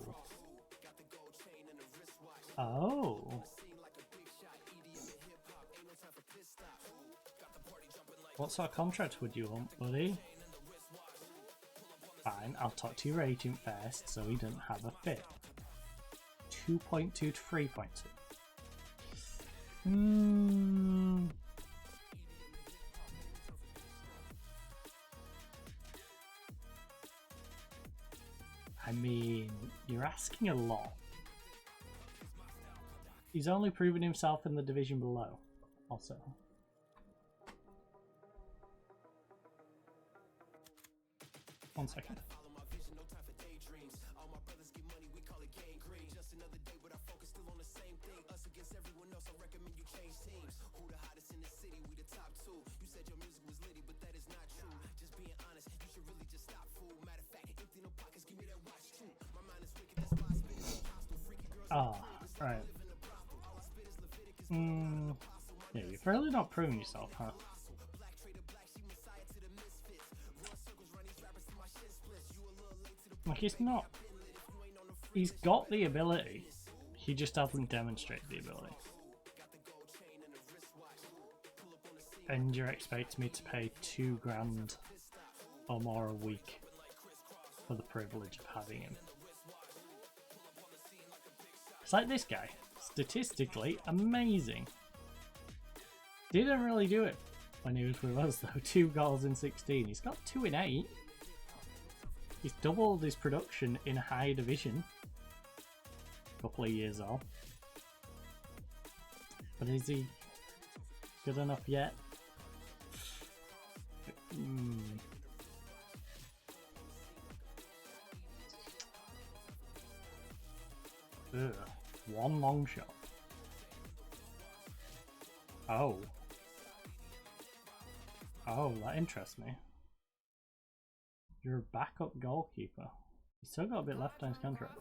[SPEAKER 1] Oh. What sort of contract would you want, buddy? Fine, I'll talk to your agent first so he doesn't have a fit. 2.2 to 3.2. I mean, you're asking a lot. He's only proven himself in the division below, also. One second. Ah, right. Yeah, you've really not proven yourself, huh? Like, he's not... He's got the ability. He just hasn't demonstrated the ability. And you're expecting me to pay $2 grand or more a week for the privilege of having him. It's like this guy. Statistically amazing. Didn't really do it when he was with us though. 2 goals in 16. He's got 2 in 8. He's doubled his production in a high division. A couple of years off. But is he good enough yet? Ugh. One long shot. Oh. Oh, that interests me. You're a backup goalkeeper. He's still got a bit left on his contract.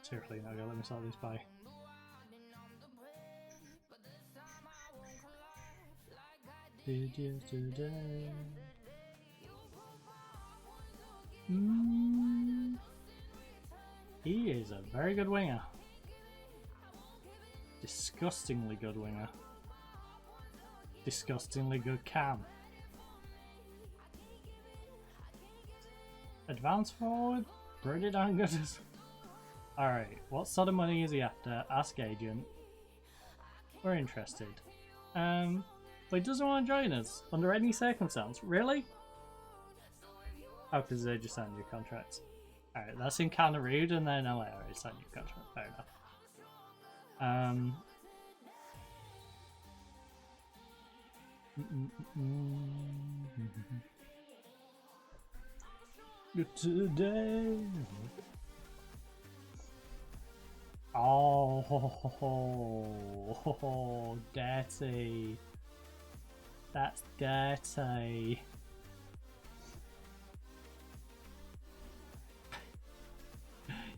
[SPEAKER 1] Seriously, now go let me sort this by. Did yesterday. He is a very good winger. Disgustingly good winger. Disgustingly good cam. Advance forward. Pretty darn good. Alright, what sort of money is he after? Ask agent. We're interested. But he doesn't want to join us under any circumstance. Really? Oh, because they just signed your contract. Alright, that seemed kind of rude, and then LA already signed your contract. Fair enough. Today. Oh, dirty. That's dirty.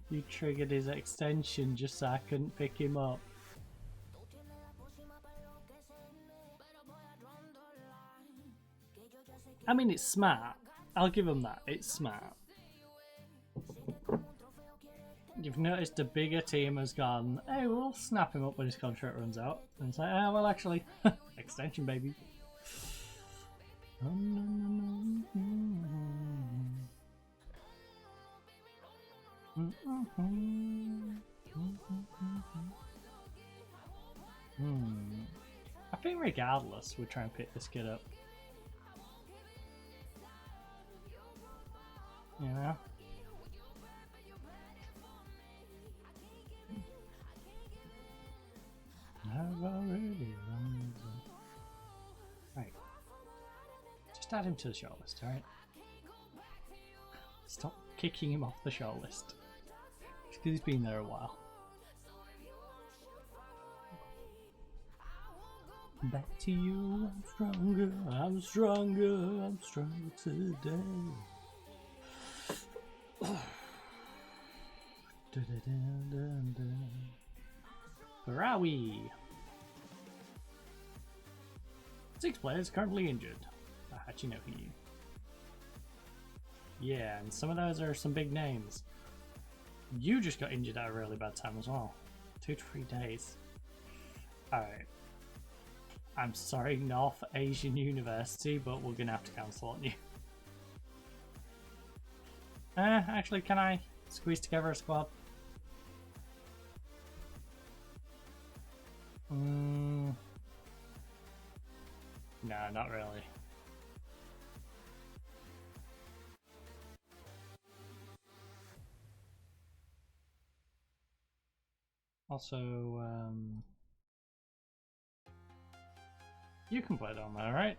[SPEAKER 1] You triggered his extension just so I couldn't pick him up. I mean, it's smart. I'll give him that. It's smart. You've noticed a bigger team has gone, hey, we'll snap him up when his contract runs out. And it's like, ah, well, actually, extension, baby. I think regardless, we'll try and pick this kid up. You know? I've already run. Right. Just add him to the shortlist, alright? Stop kicking him off the shortlist. Just because he's been there a while. Back to you, I'm stronger, I'm stronger, I'm stronger today. Where are we? 6 players currently injured. Hachinohi. Yeah, and some of those are some big names. You just got injured at a really bad time as well. 2 to 3 days. Alright. I'm sorry, North Asian University, but we're gonna have to cancel on you. Actually, can I squeeze together a squad? No, not really. Also, you can play it on there, right?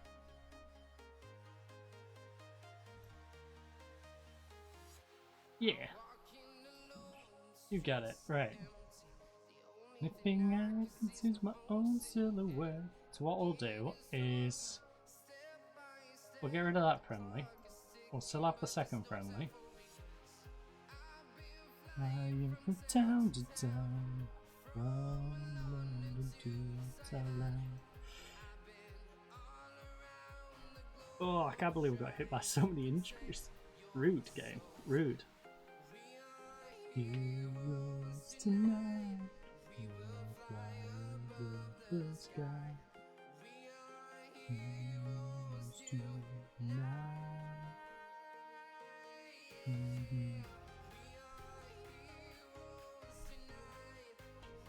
[SPEAKER 1] Yeah. You got it, right. Only thing I can see is my own silhouette. So what we'll do is we'll get rid of that friendly. We'll still have the second friendly. I am from town to town, from London to Thailand. Oh, I can't believe we got hit by so many injuries. Rude game, rude. Heroes tonight, we will fly over the sky. Heroes tonight.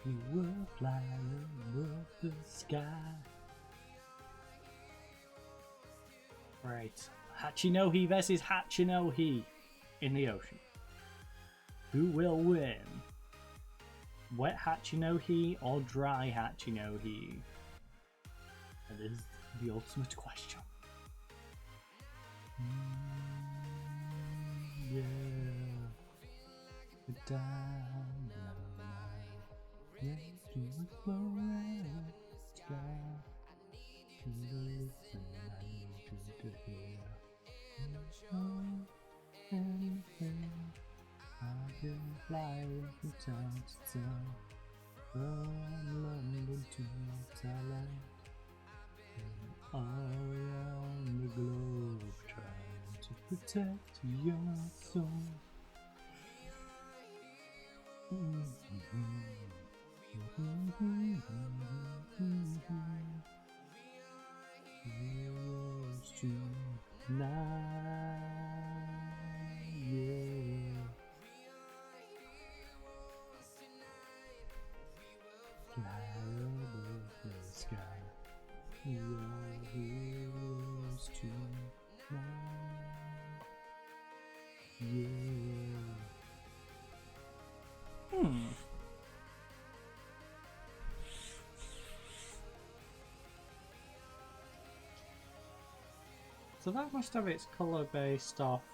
[SPEAKER 1] We will fly over the sky. Right, Hachinohi versus Hachinohi in the ocean. Who will win? Wet Hachinohi or dry Hachinohi? That is the ultimate question. Yeah. Down, yeah, to the floor, sky. To listen, I need you to hear. Anything. I've been flying from town to town, from London to Thailand, and all around the globe, trying to protect your soul. Heroes tonight, yeah. Fly above the sky, we are heroes tonight, yeah. So that must have its colour based off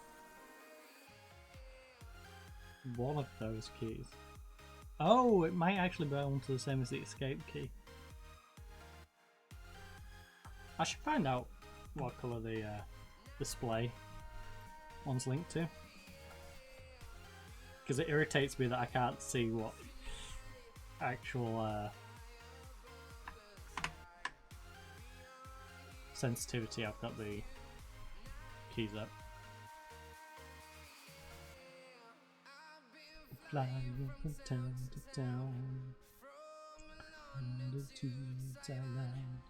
[SPEAKER 1] one of those keys. Oh, it might actually belong to the same as the escape key. I should find out what colour the display one's linked to. because it irritates me that I can't see what actual sensitivity I've got the keys up. Flying from town to town, and the tunes are loud.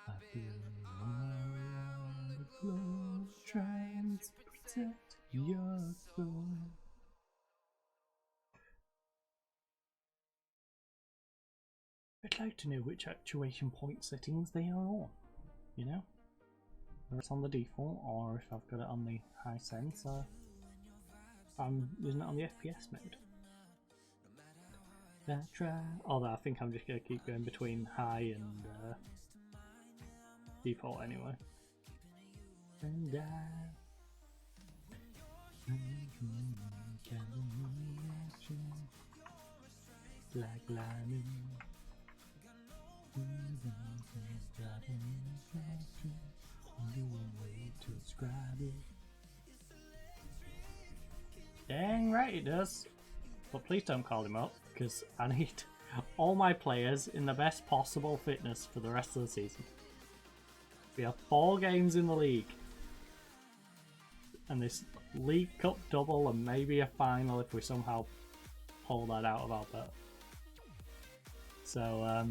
[SPEAKER 1] I feel all around the globe, trying to protect your soul. I'd like to know which actuation point settings they are on, you know? Whether it's on the default or if I've got it on the high sense or I'm using it on the FPS mode. Although I think I'm just going to keep going between high and default anyway. And like lightning. Dang right it does. But please don't call him up, because I need all my players in the best possible fitness for the rest of the season. We have 4 games in the league. And this League Cup double and maybe a final if we somehow pull that out of our butt. So,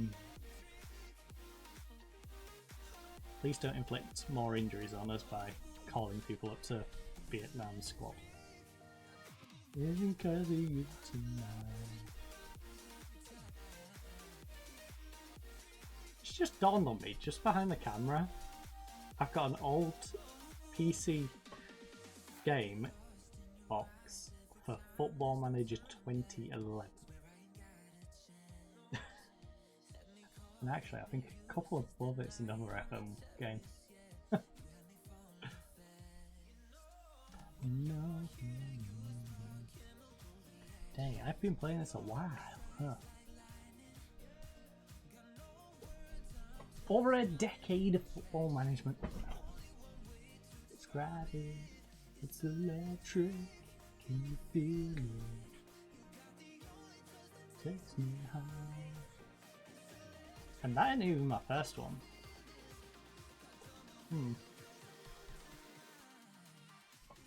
[SPEAKER 1] please don't inflict more injuries on us by calling people up to Vietnam squad. Because of you tonight. It's just dawned on me, just behind the camera, I've got an old PC game box for Football Manager 2011. And actually, I think a couple above it's another FM game. No. Dang, I've been playing this a while, huh? Over a decade of football management. Describe it. It's electric. Can you feel it? Takes me high. And that ain't even my first one.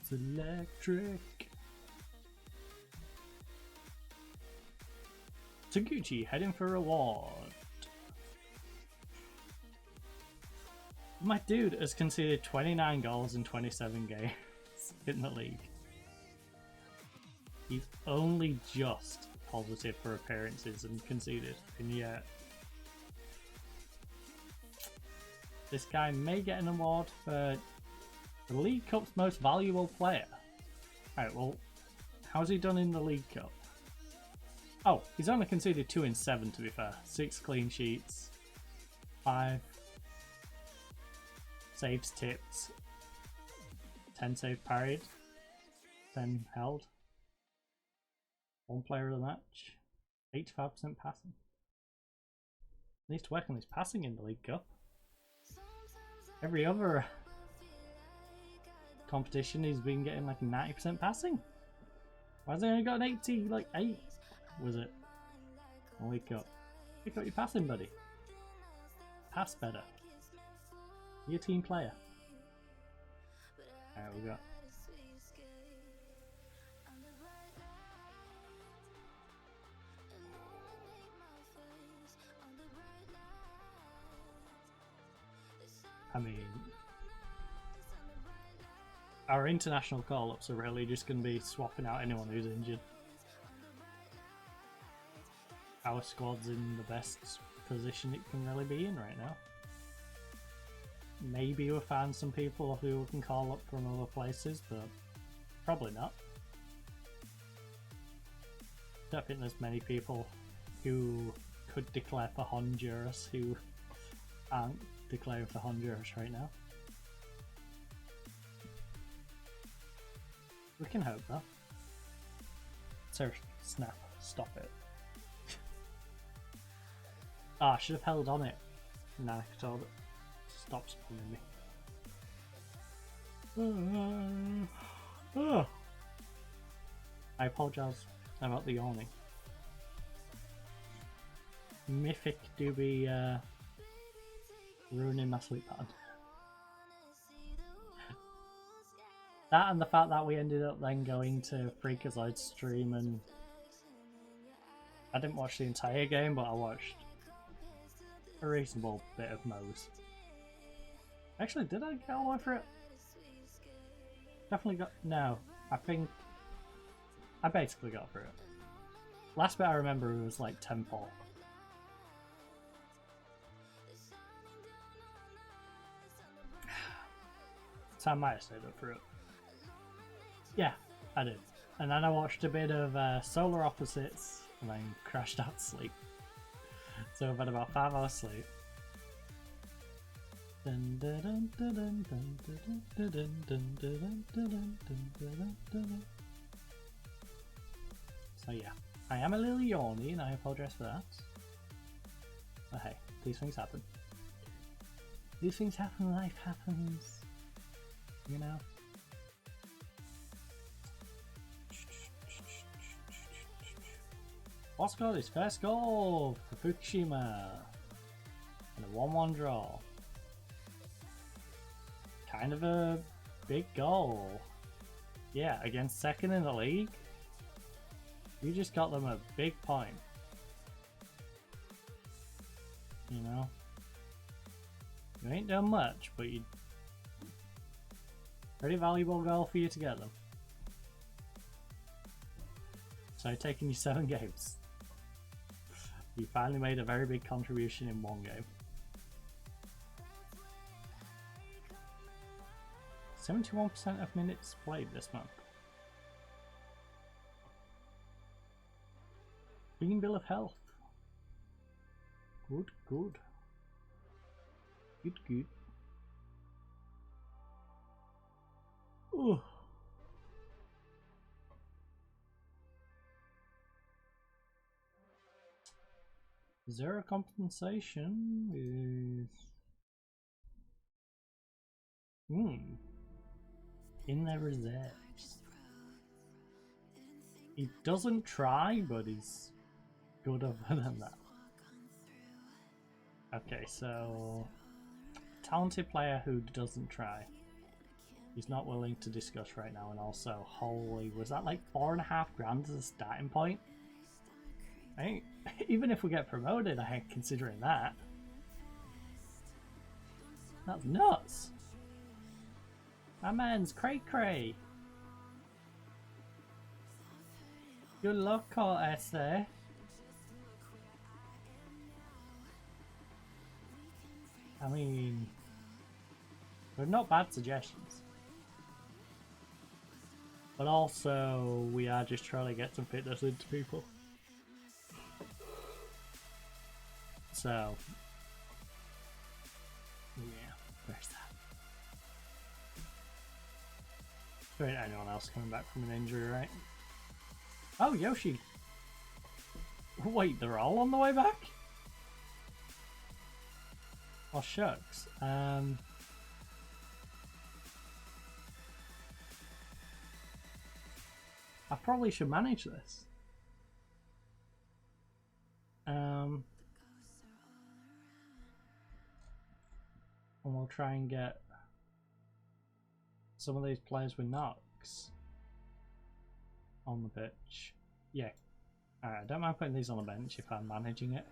[SPEAKER 1] It's electric. Taguchi heading for reward. My dude has conceded 29 goals in 27 games in the league. He's only just positive for appearances and conceded, and yet this guy may get an award for the League Cup's most valuable player. Alright, well, how's he done in the League Cup? Oh, he's only conceded 2 in 7 to be fair. 6 clean sheets, 5 saves tipped, 10 save parried, 10 held, 1 player of the match, 85% passing. Needs to work on his passing in the League Cup. Every other competition he's been getting like 90% passing. Why has he only got an 80, like 8? Was it? Oh, League Cup. Pick up your passing, buddy. Pass better. Be a team player. Alright, we got. I mean, our international call-ups are really just going to be swapping out anyone who's injured. Our squad's in the best position it can really be in right now. Maybe we'll find some people who we can call up from other places, but probably not. Don't think there's many people who could declare for Honduras who aren't declaring for Honduras right now. We can hope though. Seriously, snap, stop it. Ah, I should have held on it. Nah, I told it. Stop spamming me. I I apologise about the yawning. Mythic do be ruining my sleep pattern. That and the fact that we ended up then going to Freakazoid's stream, and I didn't watch the entire game, but I watched a reasonable bit of Moe's. Actually, did I get all the way through it? Definitely got... No, I think I basically got through it. Last bit I remember was like 10-4. So I might have stayed up through it. Yeah, I did. And then I watched a bit of Solar Opposites and then crashed out to sleep. So I've had about 5 hours sleep. So yeah, I am a little yawny and I apologise for that. But hey, these things happen. These things happen, life happens. You know? What's got his first goal for Fukushima? And a 1-1 draw. Kind of a big goal. Yeah, against second in the league. You just got them a big point. You know? You ain't done much, but you... Pretty valuable goal for you to get them. So taking you 7 games. You finally made a very big contribution in 1 game. 71% of minutes played this month. Clean bill of health. Good, good. Good, good. Ooh. Zero compensation is... in their reserves. He doesn't try, but he's good other than that. Okay, so... Talented player who doesn't try. He's not willing to discuss right now, and also, holy, was that like 4.5 grand as a starting point? Even if we get promoted, I ain't considering that. That's nuts. My man's cray-cray. Good luck, essay. I mean, they're not bad suggestions. But also, we are just trying to get some fitness into people. So, yeah, there's that. There ain't anyone else coming back from an injury, right? Oh, Yoshi! Wait, they're all on the way back? Oh, shucks. I probably should manage this. And we'll try and get some of these players with knocks on the pitch. Yeah. Alright, I don't mind putting these on the bench if I'm managing it,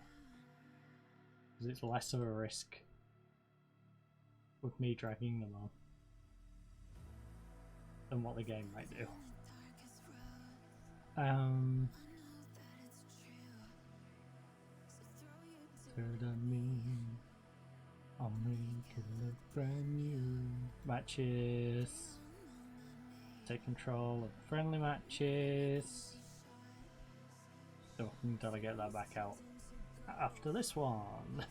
[SPEAKER 1] because it's less of a risk with me dragging them on than what the game might do. I'll make it look brand new. Matches. Take control of friendly matches. So I can delegate that back out after this one.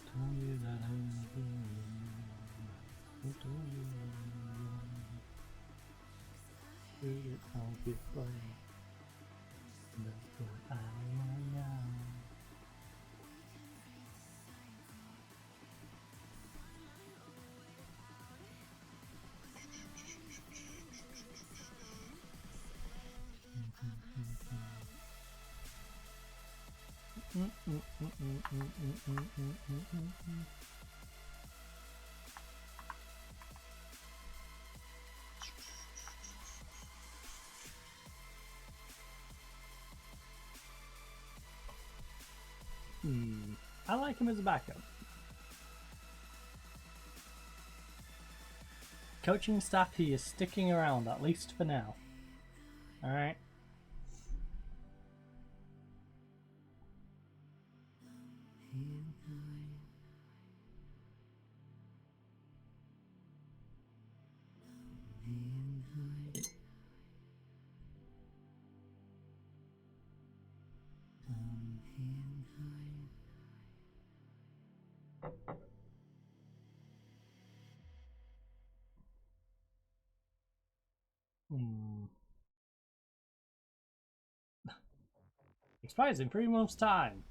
[SPEAKER 1] Tell you that I'll be fine. That's what I am now. I like him as a backup. Coaching staff, he is sticking around, at least for now. Alright. Expires in 3 months' time.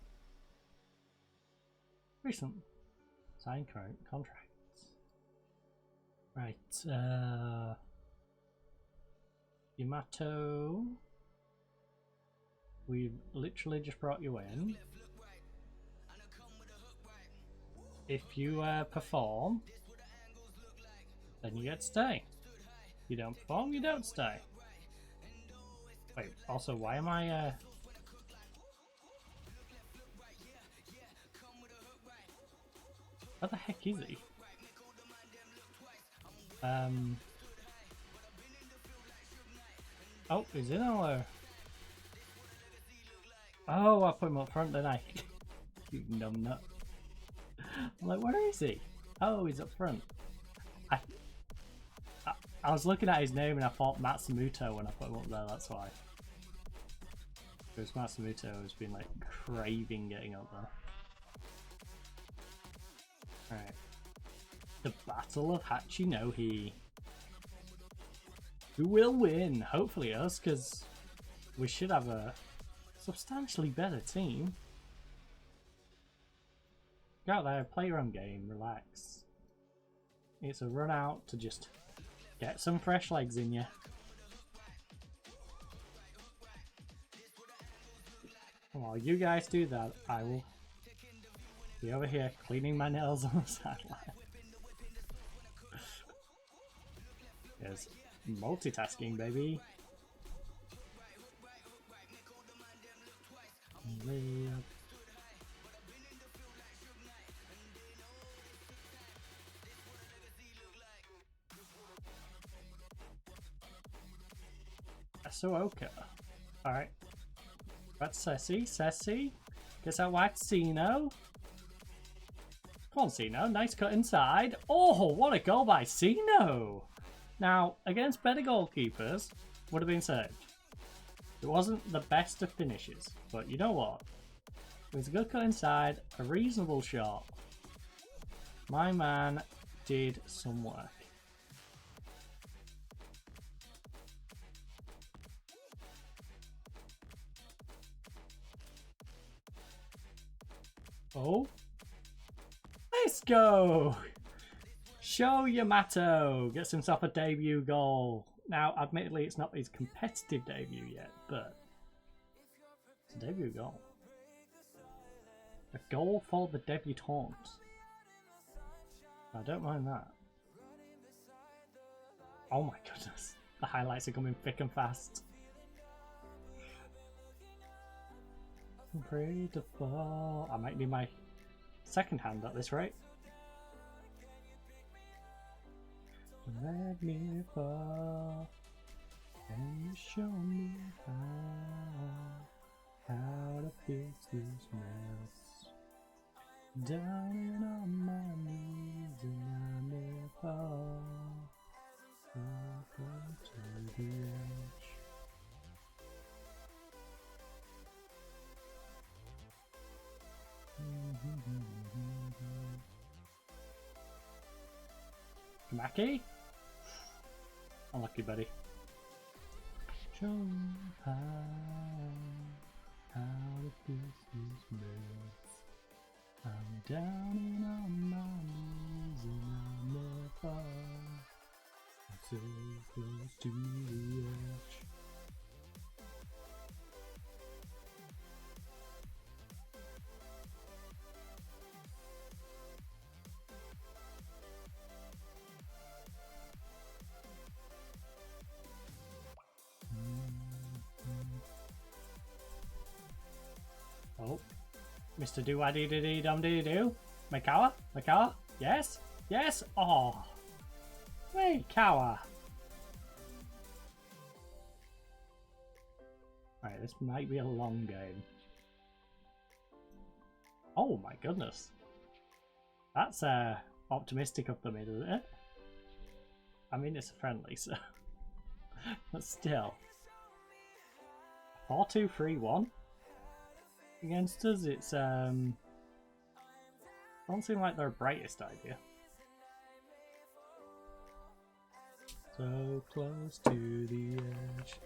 [SPEAKER 1] Recent. Sign current contracts. Right, Yamato. We've literally just brought you in. If you perform, then you get to stay. If you don't perform, you don't stay. Wait, also, why am I where the heck is he? Oh, he's in our... Oh, I put him up front, didn't I? You numbnut. I'm like, where is he? Oh, he's up front. I was looking at his name and I thought Matsumoto when I put him up there, that's why. Because Matsumoto has been like craving getting up there. Alright. The Battle of Hachinohe. Who will win? Hopefully us, because we should have a substantially better team. Go out there, play your own game, relax. It's a run out to just get some fresh legs in you. While you guys do that, I will be over here cleaning my nails on the sideline. Yes, multitasking, baby. Layup. Asuoka. Alright. That's Ceci. Ceci. Gets that white Sino. Come on, Sino. Nice cut inside. Oh, what a goal by Sino. Now, against better goalkeepers, would have been saved. It wasn't the best of finishes, but you know what? It was a good cut inside, a reasonable shot. My man did some work. Oh, let's go! Sho Yamato gets himself a debut goal. Now, admittedly, it's not his competitive debut yet, but it's a debut goal. A goal for the debutant. I don't mind that. Oh my goodness, the highlights are coming thick and fast. Pray to fall. I might need my second hand at this rate. Let me fall, and you show me how to fix this mess. Down on my knees and I may fall, welcome to the edge. Maki? Unlucky, buddy. Show me how to fix this mess. I'm down and on my knees and I never fall. I'm so close to the edge. Mr. Do-a-dee-dee-dee-dum-dee-doo. Makawa? Makawa? Yes? Yes? Oh. Wait, Kawa. Alright, this might be a long game. Oh my goodness. That's optimistic of them, isn't it? I mean, it's a friendly, so... but still. 4-2-3-1 against us, it's don't seem like their brightest idea. So close to the edge.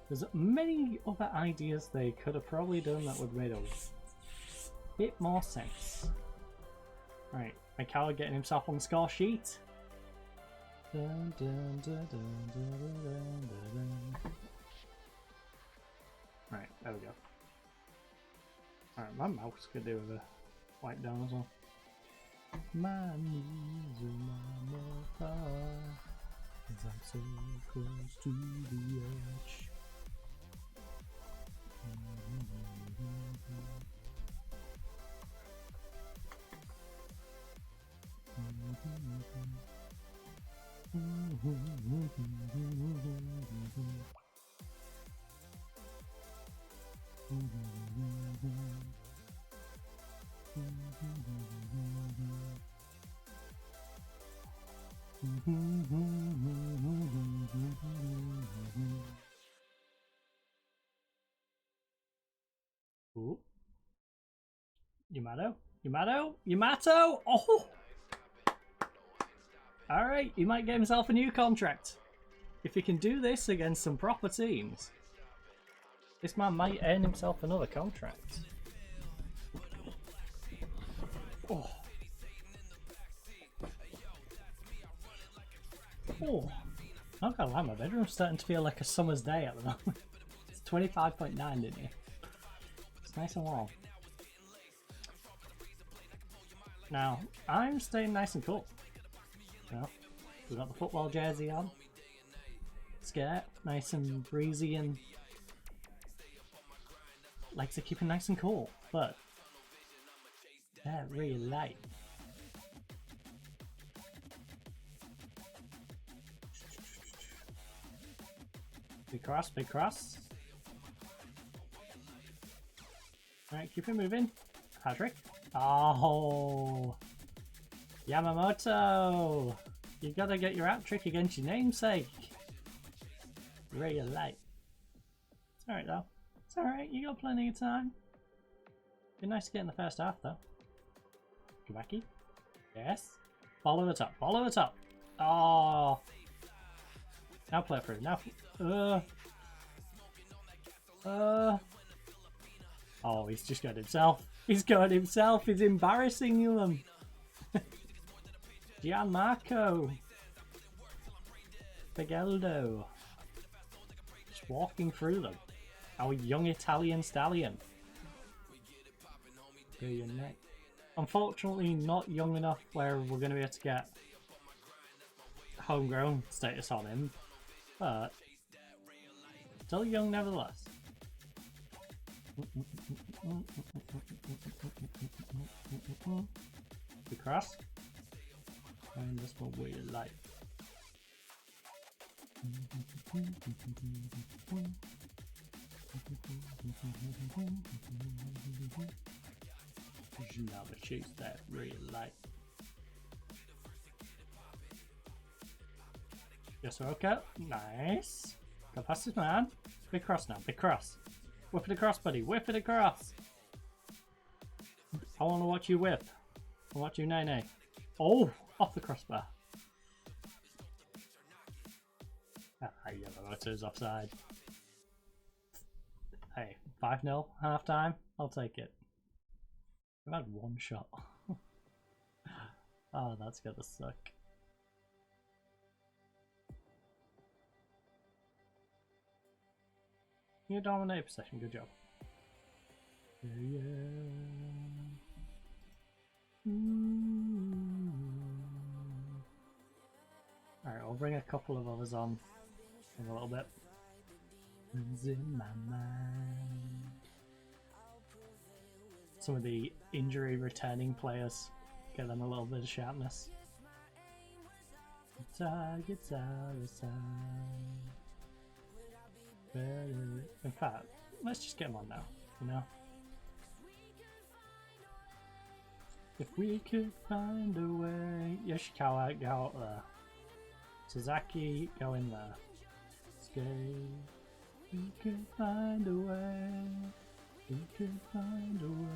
[SPEAKER 1] There's many other ideas they could have probably done that would have made a bit more sense. Right, Mikawa getting himself on the score sheet. Dun, dun, dun, dun, dun, dun, dun, dun. Right, there we go. Alright, my mouse could do with a wipe down as well. My knees are more far, 'cause I'm so close to the edge. Ooh. Yamato? Yamato? Yamato? Oh! Alright, he might get himself a new contract. If he can do this against some proper teams, this man might earn himself another contract. Oh. Oh. Not gonna lie, my bedroom's starting to feel like a summer's day at the moment. It's 25.9, didn't you? It's nice and warm. Now, I'm staying nice and cool. Well, we've got the football jersey on. Skirt, nice and breezy, and like to keep it nice and cool, but they're really light. Big cross, big cross. Alright, keep it moving. Patrick. Oh, Yamamoto! You gotta get your hat trick against your namesake. Really late. It's alright though. It's alright, you got plenty of time. Be nice to get in the first half though. Kabaki? Yes? Follow the top, follow the top! Oh! Now play through, now. Oh, he's just got himself. He's got himself, he's embarrassing them. Gianmarco. Bigeldo. Just walking through them. Our young Italian stallion. Do your neck. Unfortunately, not young enough where we're going to be able to get homegrown status on him, but still young nevertheless. The cross. And this one we like. Now the chase that really like. Yes, okay. Nice. Go past this man. Big cross now. Big cross. Whip it across, buddy. Whip it across. I want to watch you whip. I watch you nay. Oh, off the crossbar. Yamamoto's offside. Hey, 5-0, half time. I'll take it. I've had one shot. Oh, that's gonna suck. You dominate possession, good job. Yeah. Alright, I'll bring a couple of others on in a little bit. In my mind. some of the injury returning players, get them a little bit of sharpness. In fact, let's just get them on now, you know? If we could find a way... Yoshikawa, go out there. Sasaki, go in there. Skate. We could find a way. We could find a way.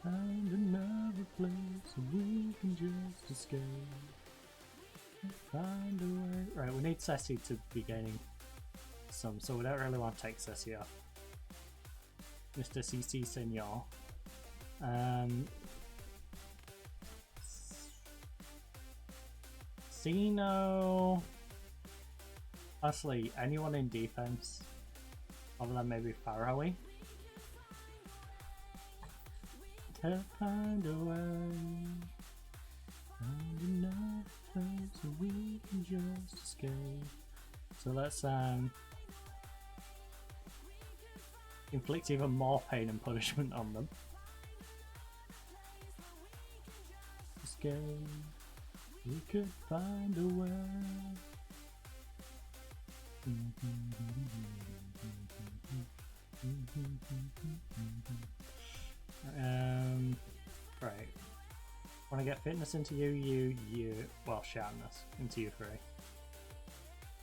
[SPEAKER 1] Find another place and we can just escape. Find a way. Right, we need Ceci to be gaining some, so we don't really want to take Ceci off. Mr. CC Senor. Sino. Honestly, anyone in defense other than maybe Faroe. To find a way, find enough place so we can just escape. So let's inflict even more pain and punishment on them. Escape. We could find a way. Right. Want to get fitness into you, well, sharpness into you three.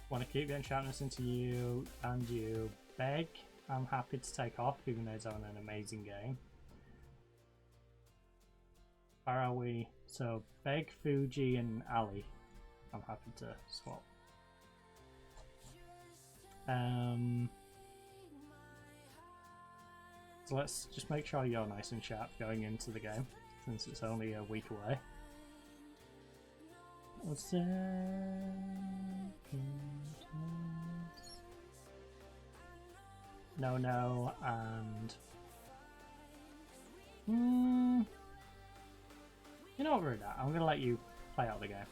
[SPEAKER 1] Want to keep getting sharpness into you and you. Beg, I'm happy to take off, even though he's having an amazing game. Where are we? So, Beg, Fuji, and Ali. I'm happy to swap. So let's just make sure you're nice and sharp going into the game, since it's only a week away. No, and... You know what, Ruda? I'm gonna let you play out the game.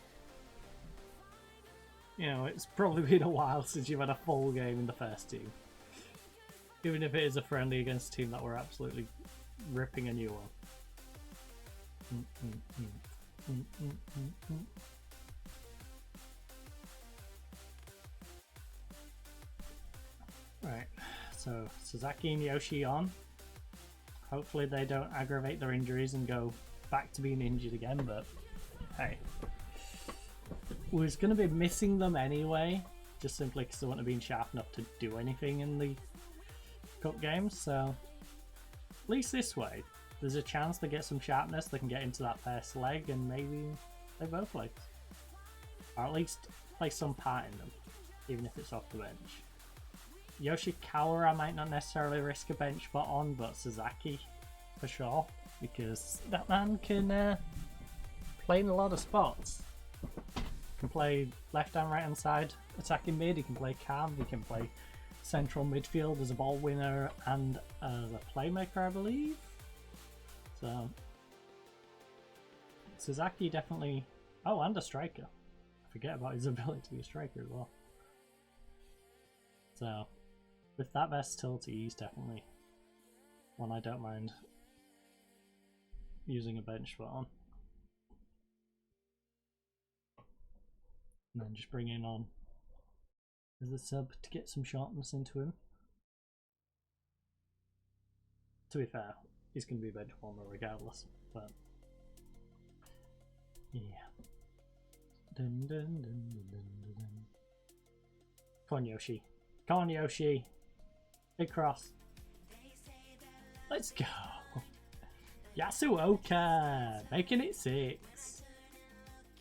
[SPEAKER 1] You know, it's probably been a while since you've had a full game in the first team. Even if it is a friendly against a team that we're absolutely ripping a new one. Right, so Sasaki and Yoshi on. Hopefully they don't aggravate their injuries and go back to being injured again, but hey. We was going to be missing them anyway, just simply because they wouldn't have been sharp enough to do anything in the cup games, so at least this way there's a chance they get some sharpness, they can get into that first leg and maybe they both legs, or at least play some part in them, even if it's off the bench. Yoshikawa I might not necessarily risk a bench spot on, but Sasaki for sure, because that man can play in a lot of spots. He can play left and right hand side attacking mid, he can play cam, he can play central midfield as a ball winner and as a playmaker, I believe. So Sasaki definitely... Oh, and a striker. I forget about his ability to be a striker as well. So with that versatility, he's definitely one I don't mind using a bench spot on. And then just bring in on as a sub to get some sharpness into him. To be fair, he's going to be a bench warmer regardless, but yeah. Dun, dun, dun, dun, dun, dun. Come on, Yoshi. Come on, Yoshi. Big cross. Let's go. Yasuoka making it 6.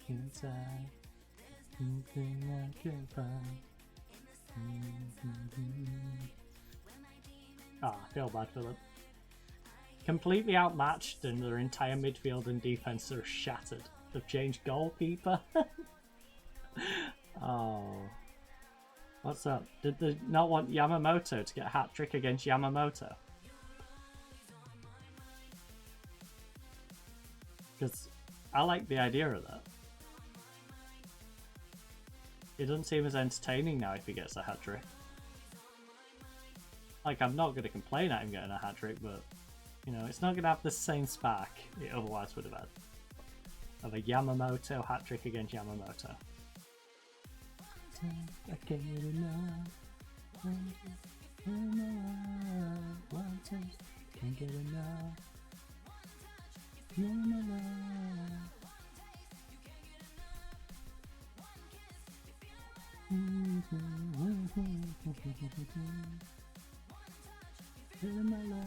[SPEAKER 1] Inside. I can find. I feel bad for them. Completely outmatched and their entire midfield and defense are shattered. They've changed goalkeeper. Oh. What's up? Did they not want Yamamoto to get a hat-trick against Yamamoto? Because I like the idea of that. It doesn't seem as entertaining now if he gets a hat-trick. Like, I'm not going to complain at him getting a hat-trick, but You know, it's not going to have the same spark it otherwise would have had. Of a Yamamoto hat trick against Yamamoto. I can't get enough. Can't get enough. My love.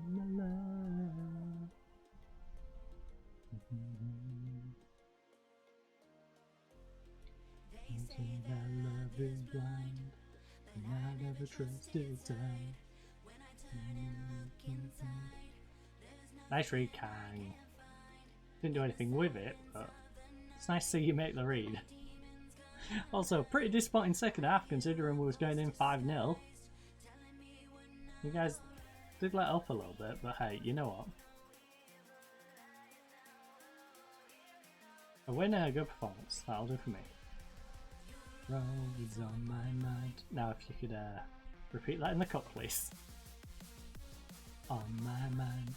[SPEAKER 1] My love. That love is blind, and I never trusted time. Nice read, Kang. Didn't do anything with it, but it's nice to see you make the read. Also, pretty disappointing second half considering we was going in 5-0. You guys did let up a little bit, but hey, you know what? A win and a good performance, that'll do for me. Rose on my mind. Now if you could repeat that in the cut, please. On my mind.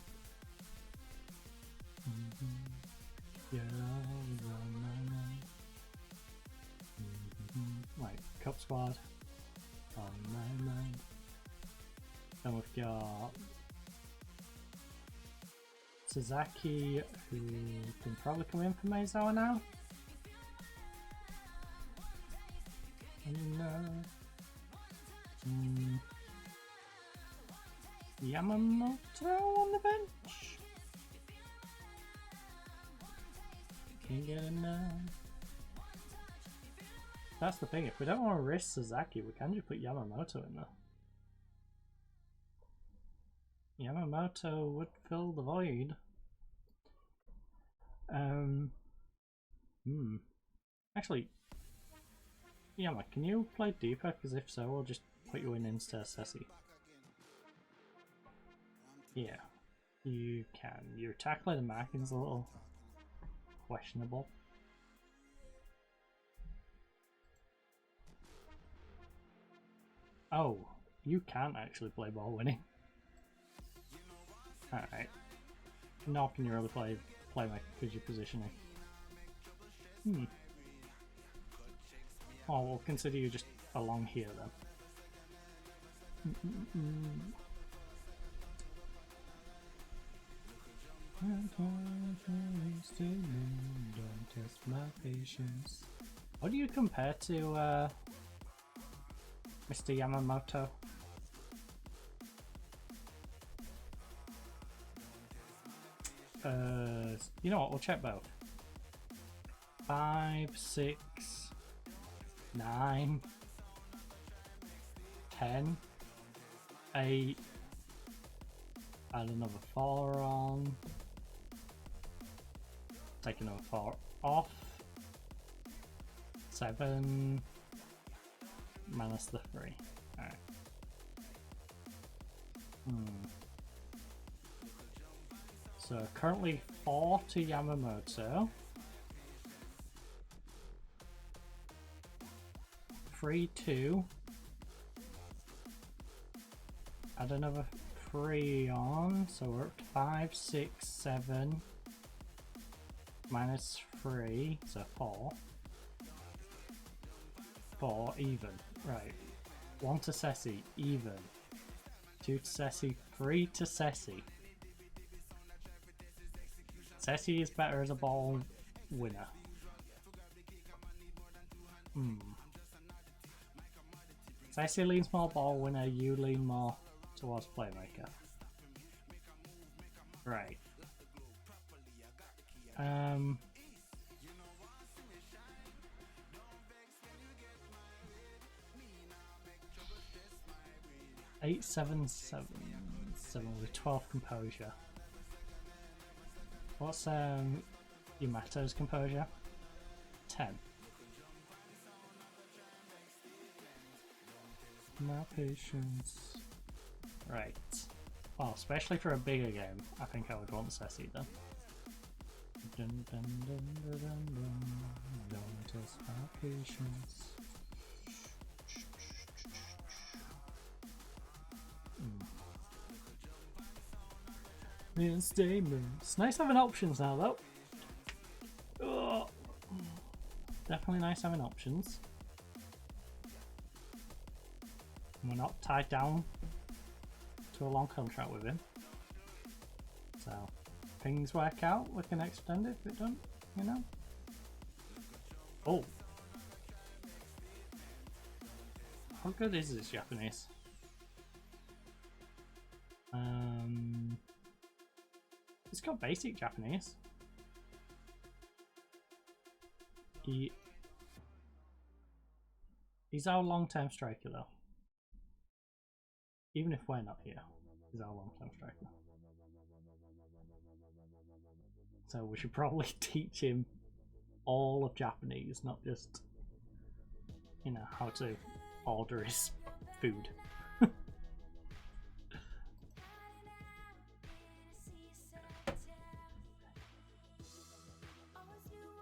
[SPEAKER 1] You're always on my mind. Right, Cup Squad. On my mind. Then we've got Sasaki, who can probably come in for Meizawa now. And Yamamoto on the bench. Can't get enough. That's the thing, if we don't want to risk Sasaki, we can just put Yamamoto in there. Yamamoto would fill the void. Actually, Yama, can you play deeper? Because if so, we'll just put you in instead of Ceci. Yeah, you can. Your tackling and marking's a little questionable. Oh, you can actually play ball winning. Alright. Nor can you really play playmaker because you're positioning. Oh, we'll consider you just along here then. Don't test my patience. How do you compare to Mr. Yamamoto? You know what, we'll check both. 5, 6, 9, 10, 8, add another 4 on, take another 4 off, 7, minus the 3. Alright. So currently 4 to Yamamoto, 3, 2, add another 3 on, so we're up to 5, 6, 7, minus 3, so 4. 4, even, right. 1 to Ceci, even. 2 to Ceci, 3 to Ceci. Ceci is better as a ball winner. Ceci leans more ball winner, you lean more towards playmaker. Right. 8, 7, 7, 7 with 12 composure. What's Yamato's composure? 10. My patience. Right. Well, especially for a bigger game, I think I would want Ceci then. Dun, dun, dun, dun, dun, dun. Don't test my patience. It's nice having options now, though. Oh, definitely nice having options. And we're not tied down to a long contract with him. So, if things work out, we can extend it if it don't, you know? Oh. How good is this Japanese? It's got basic Japanese. He's our long-term striker though. Even if we're not here, he's our long-term striker. So we should probably teach him all of Japanese, not just, you know, how to order his food.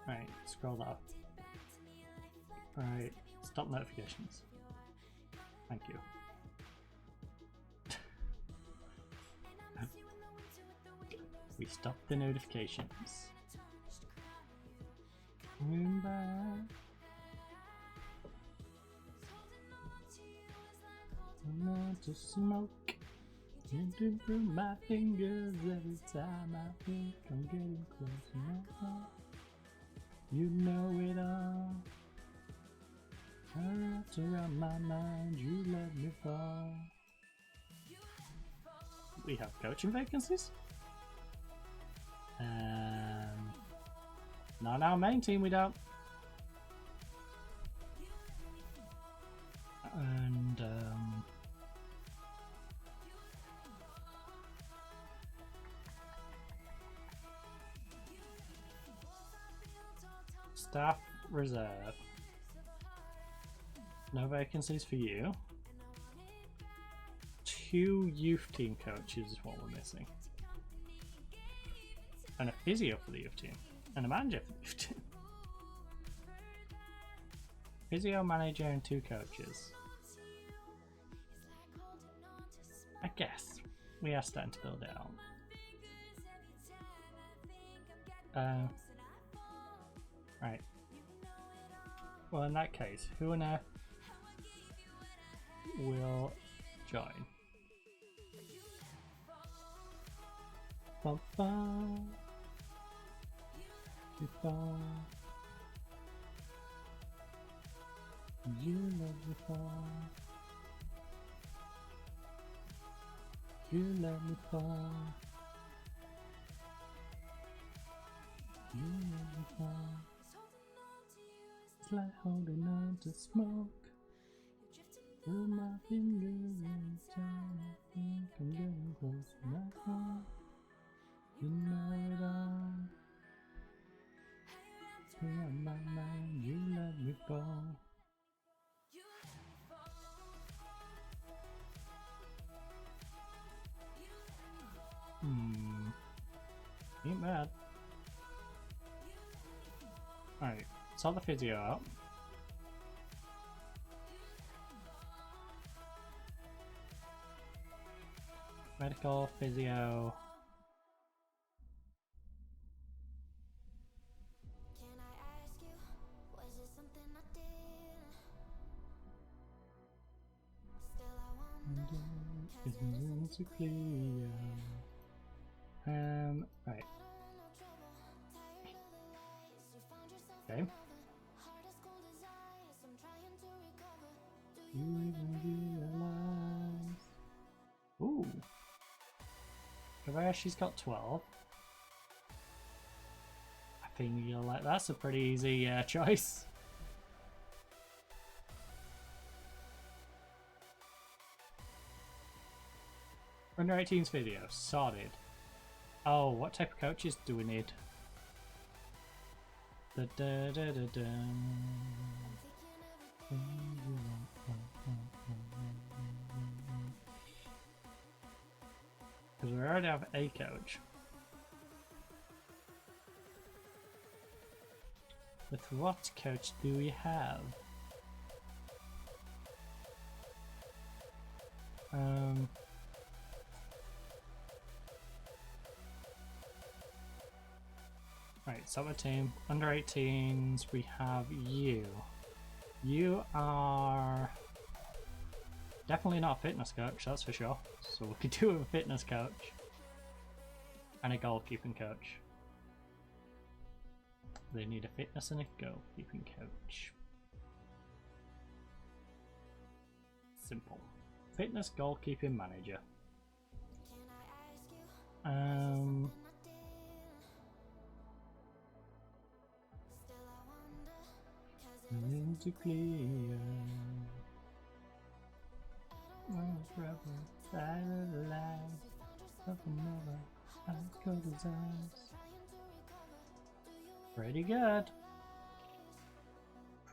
[SPEAKER 1] Right, scroll that up. Right, stop notifications. Thank you. We stopped the notifications. Coming back. I'm not to smoke. Into through my fingers every time I think I'm getting close enough. You know it all. Wrapped around my mind, you let me fall. We have coaching vacancies. Not our main team, we don't. And staff reserve. No vacancies for you. 2 youth team coaches is what we're missing. And a physio for the youth team. And a manager for the youth team. Physio, manager, and 2 coaches. I guess we are starting to build it out. Right. Well, in that case, who on earth will join? Bum, bum. Before you love me fall, you let me fall, you let me fall. It's like holding on to smoke through my fingers every time I think I'm getting close to my heart. You know it all. On my mind, you let me fall. Ain't bad. Alright, sort the physio out. Medical, physio. Isn't so clear. Right. Okay. You even realize. Ooh. Kobayashi's got 12. I think you'll like that's a pretty easy choice. Under 18's video, sorted. Oh, what type of coaches do we need? Because we already have a coach. With what coach do we have? Right, summer team. Under 18s, we have you. You are definitely not a fitness coach, that's for sure. So we could do a fitness coach and a goalkeeping coach. They need a fitness and a goalkeeping coach. Simple. Fitness goalkeeping manager. Musically, pretty good.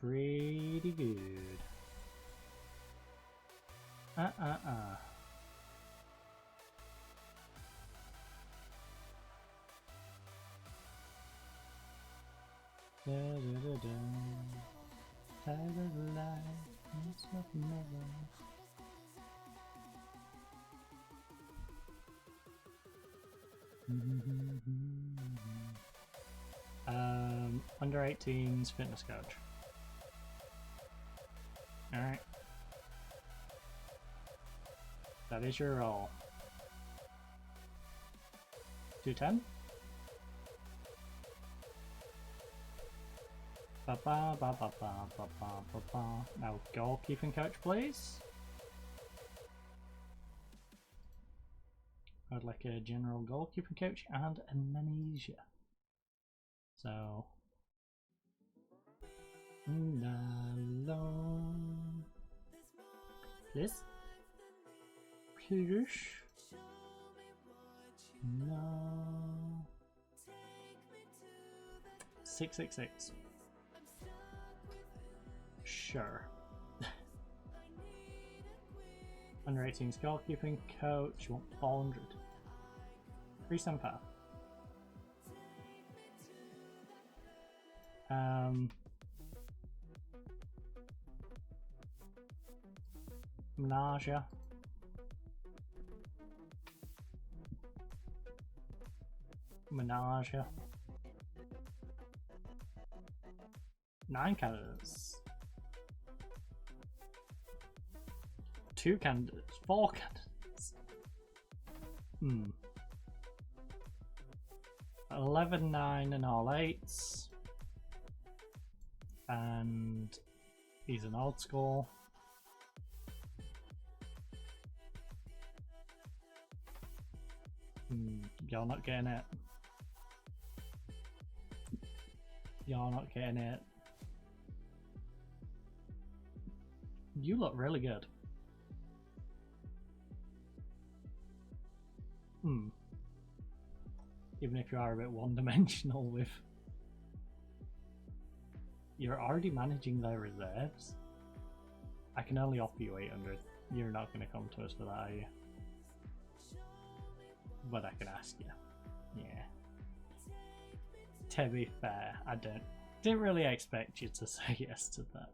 [SPEAKER 1] Pretty good. Da, da, da, da. Tired of life, it's nothing more. Under 18s fitness coach. Alright. That is your role. 210? Ba ba ba ba ba ba ba ba ba. Now goalkeeping coach, please. I'd like a general goalkeeping coach and amnesia. So alone. Please. Please. No. 666. Sure. Under 18's goalkeeping coach, you want 400. 375. Menage. Menage. 9 candidates. 2 candidates. 4 candidates. 11, 9 and all 8s. And he's an old school. You're not getting it. You're not getting it. You look really good. Even if you are a bit one-dimensional with... You're already managing their reserves. I can only offer you 800. You're not going to come to us for that, are you? But I can ask you. Yeah. To be fair, I didn't really expect you to say yes to that.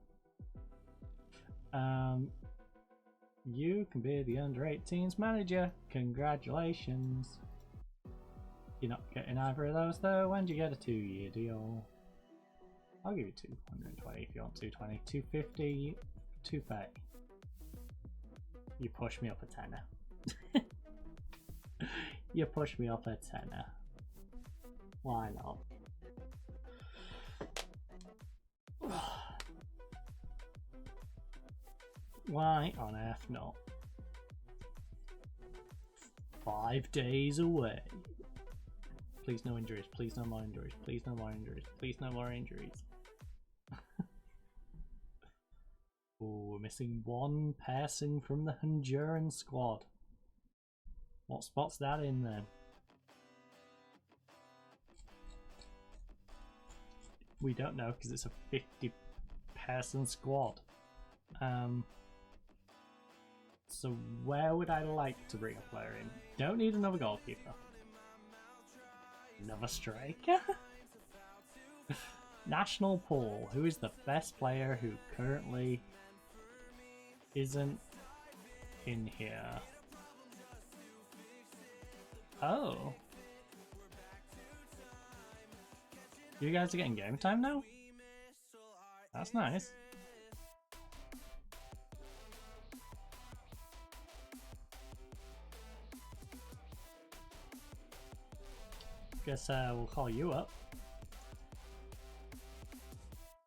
[SPEAKER 1] You can be the under 18s manager. Congratulations. You're not getting either of those though. When do you get a 2-year deal? I'll give you 220 if you want 220. 250, 230. You push me up a tenner. You push me up a tenner. Why not? Why on earth not? 5 days away. Please no injuries, please no more injuries, please no more injuries, please no more injuries. Oh, we're missing 1 person from the Honduran squad. What spot's that in then? We don't know because it's a 50-person squad. So where would I like to bring a player in? Don't need another goalkeeper. Another striker? National pool. Who is the best player who currently isn't in here? Oh. You guys are getting game time now? That's nice. Guess we'll call you up.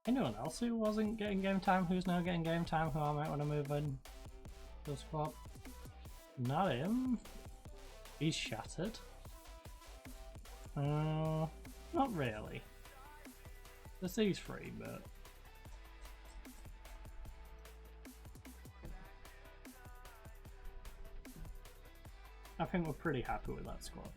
[SPEAKER 1] Anyone else who wasn't getting game time, who's now getting game time, who I might want to move in to the squad? Not him. He's shattered. Not really. The C's free, but I think we're pretty happy with that squad.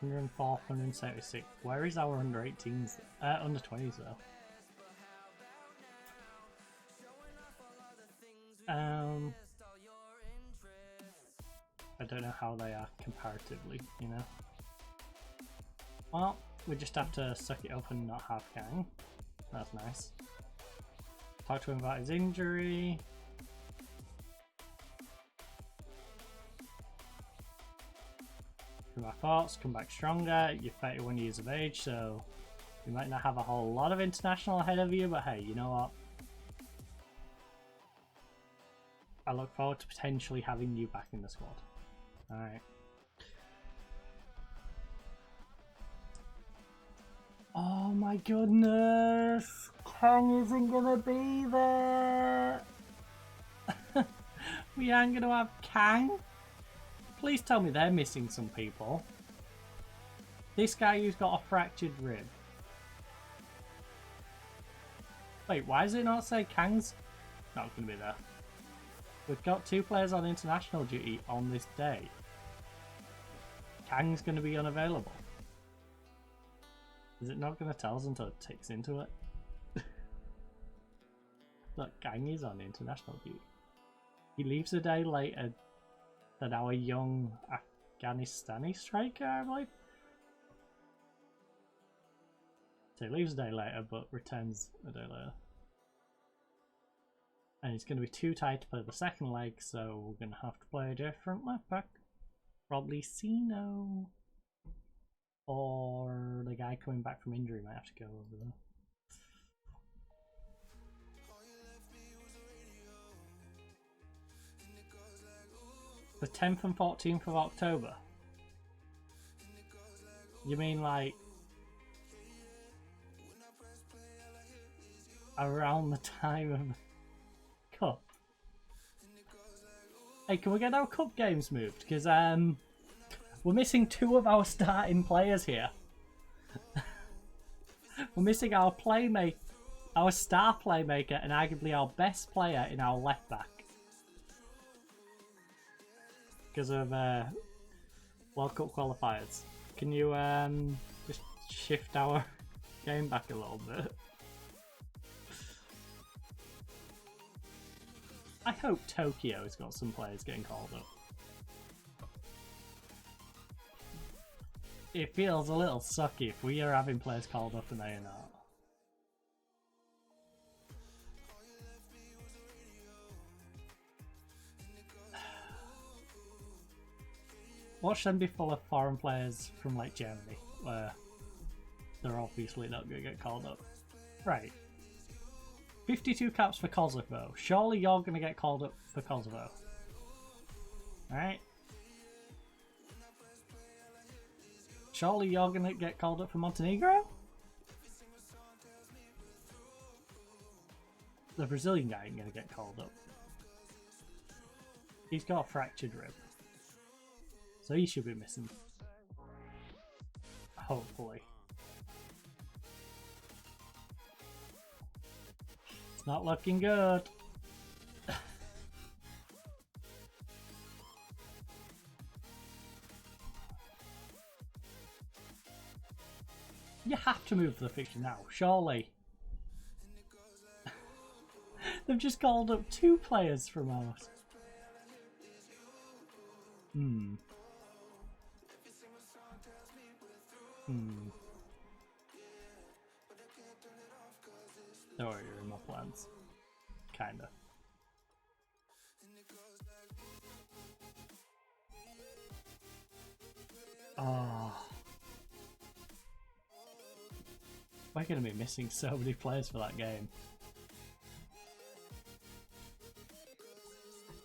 [SPEAKER 1] $104, $176. Where is our under 18s? Under 20s though. I don't know how they are comparatively, you know. Well, we just have to suck it up and not have gang. That's nice. Talk to him about his injury. My thoughts, come back stronger. You're 31 years of age, so you might not have a whole lot of international ahead of you, but hey, you know what? I look forward to potentially having you back in the squad. Alright. Oh my goodness! Kang isn't gonna be there! We aren't gonna have Kang? Please tell me they're missing some people. This guy who's got a fractured rib. Wait, why does it not say Kang's not gonna be there? We've got 2 players on international duty on this day. Kang's gonna be unavailable. Is it not gonna tell us until it ticks into it? Look, Kang is on international duty. He leaves a day later than our young Afghanistani striker, I believe. So he leaves a day later but returns a day later. And it's going to be too tight to play the second leg, so we're going to have to play a different left back. Probably Sino. Or the guy coming back from injury might have to go over there. The 10th and 14th of October? You mean like around the time of the cup? Hey, can we get our cup games moved? Because we're missing 2 of our starting players here. We're missing our playmaker, our star playmaker, and arguably our best player in our left back. Because of World Cup qualifiers. Can you just shift our game back a little bit? I hope Tokyo's got some players getting called up. It feels a little sucky if we are having players called up and they are not. Watch them be full of foreign players from like Germany, where they're obviously not going to get called up. Right. 52 caps for Kosovo. Surely you're going to get called up for Kosovo. Alright. Surely you're going to get called up for Montenegro? The Brazilian guy ain't going to get called up. He's got a fractured rib. So he should be missing. Hopefully. It's not looking good. You have to move the fixture now, surely. They've just called up 2 players from ours. Don't worry, you're in my plans. Kinda. Oh. We're gonna be missing so many players for that game.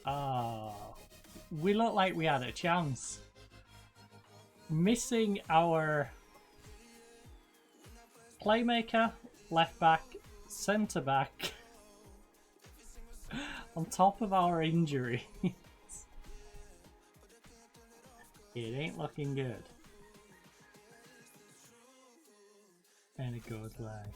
[SPEAKER 1] Oh. We look like we had a chance. Missing our playmaker, left back, centre back, on top of our injury. It ain't looking good. And it goes like,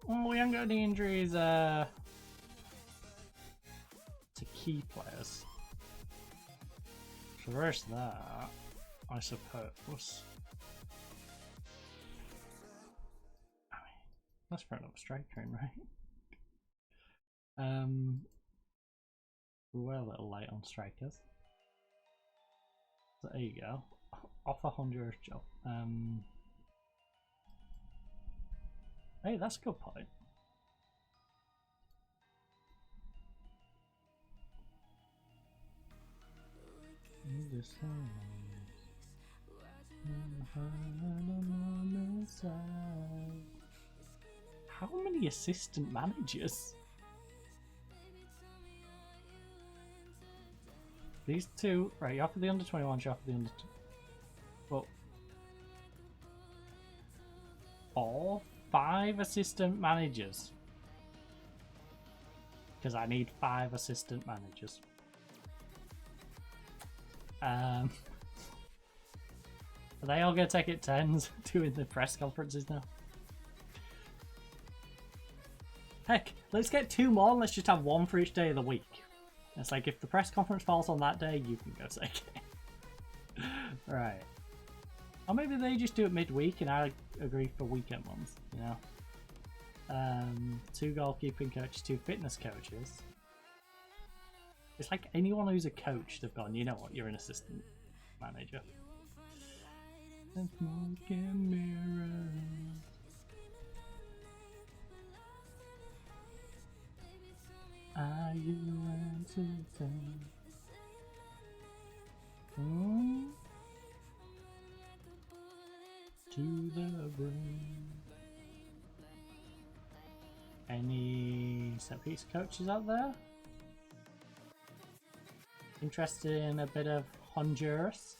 [SPEAKER 1] Oh, we haven't got any injuries to key players. So there's that, I suppose. I mean, let's throw another striker in, right? We're a little light on strikers. So there you go. Off a Honduras job. Hey, that's a good point. How many assistant managers? These two, right? You offer the under 21, you offer the under. Well, 4, 5 assistant managers. Because I need 5 assistant managers. Are they all gonna take it 10s doing the press conferences now? Heck, let's get 2 more and let's just have 1 for each day of the week. It's like if the press conference falls on that day, you can go take it. Right. Or maybe they just do it midweek and I agree for weekend ones, you know? 2 goalkeeping coaches, 2 fitness coaches. It's like anyone who's a coach, they've gone, you know what, you're an assistant manager. Are you entertained? To the brain. Any set piece coaches out there? Interested in a bit of Honduras?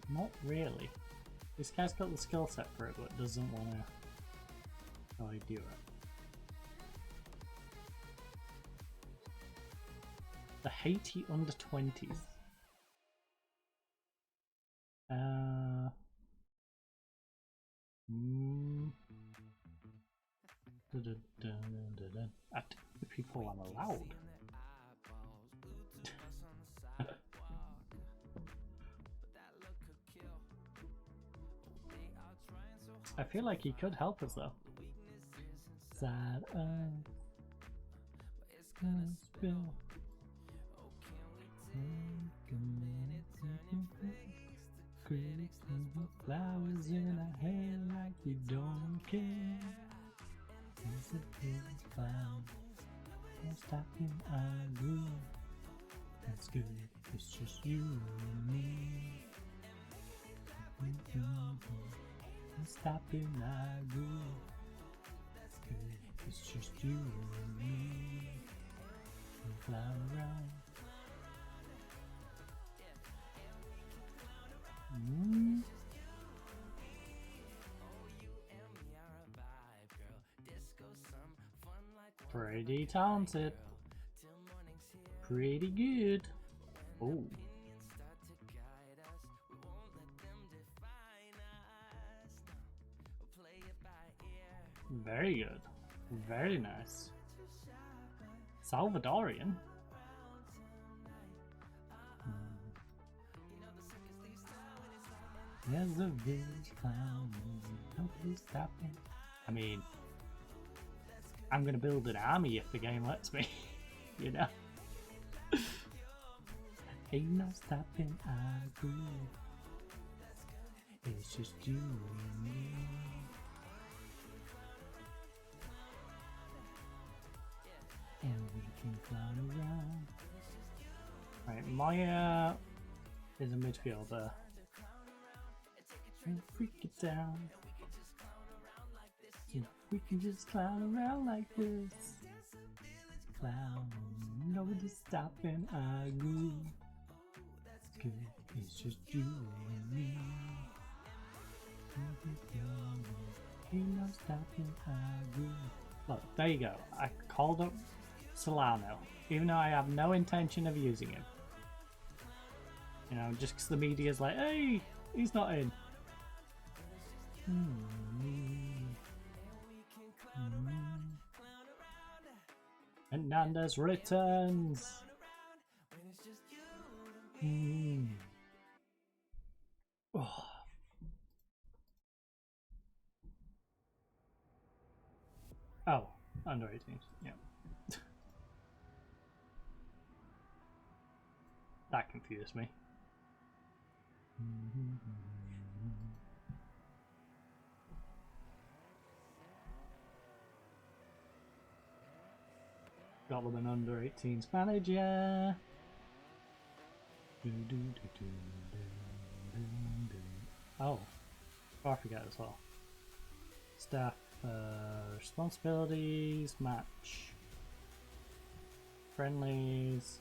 [SPEAKER 1] Not really. This guy's got the skill set for it, but doesn't want to really do it. The Haiti under 20s. People I'm allowed. I feel like he could help us though. Sad spill. Flowers in a hair like you don't care. It's a big clown. Don't stop in our groove. That's good. It's just you and me. Don't stop in our groove. That's good. It's just you and me. We fly around. Pretty talented. Pretty good. Oh. Very good. Very nice. Salvadorian. There's a village clown. Don't please stop him. I mean, I'm gonna build an army if the game lets me, you know? Ain't no stopping our groove. It's just you and me. And we can climb around. Right, Maya is a midfielder. And freak it down. If we can just clown around like this. Clown, nobody's stopping our groove. Good, it's just you and me. Ain't no stopping our groove. Look, there you go. I called up Solano, even though I have no intention of using him. You know, just because the media's like, hey, he's not in. Hernandez returns. Oh. Oh, under 18s, yeah. That confused me. Got them an under 18s manager. Oh, I forget as well. Staff responsibilities, match, friendlies.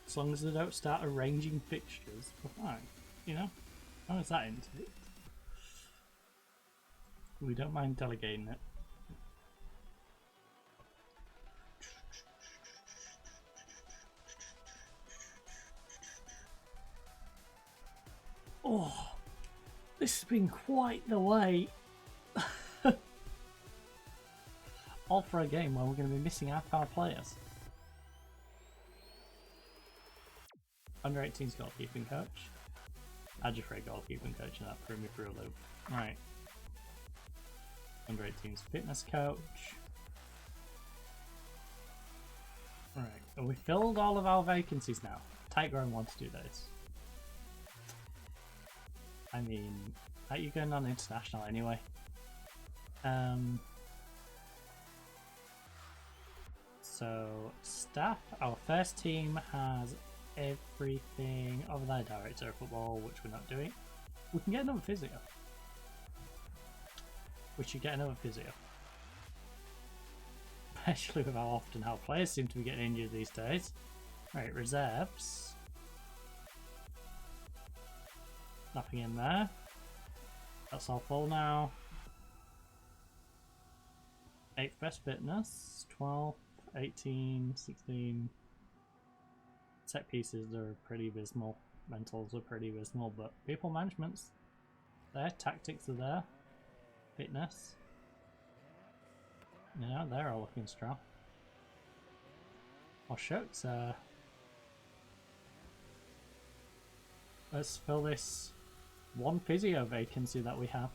[SPEAKER 1] As long as they don't start arranging fixtures, we're fine. You know? How is that into it? We don't mind delegating it. Oh, this has been quite the wait. All for a game where we're going to be missing half our players. Under 18's goalkeeping coach. I just read goalkeeping coach and that threw me through a loop. Right. Under 18's fitness coach. Right. And we filled all of our vacancies now. Tiger want to do this. I mean, how are you going on international anyway? So, staff, our first team has everything other than director of football, which we're not doing. We can get another physio. We should get another physio. Especially with how often our players seem to be getting injured these days. Right, reserves. Nothing in there. That's all full now. 8th best fitness, 12, 18, 16. Set pieces are pretty abysmal. Mentals are pretty abysmal, but people management's there. Tactics are there. Fitness. Yeah, they're all looking strong. Oh shucks, let's fill this one physio vacancy that we have.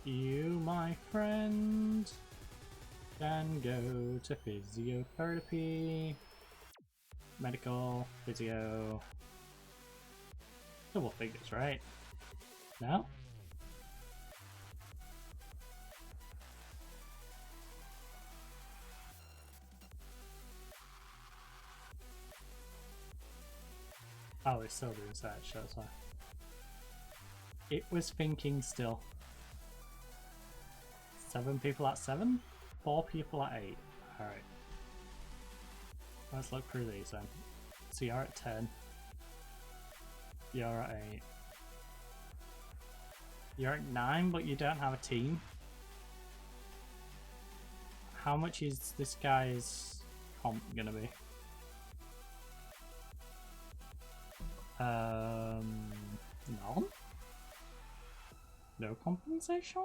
[SPEAKER 1] You, my friend, can go to physiotherapy, medical, physio. Double figures, right? No? Oh, it's still doing search, so that's why. It was thinking still. 7 people at 7? 4 people at 8. Alright. Let's look through these then. So you're at 10. You're at 8. You're at 9, but you don't have a team. How much is this guy's comp gonna be? None? No compensation?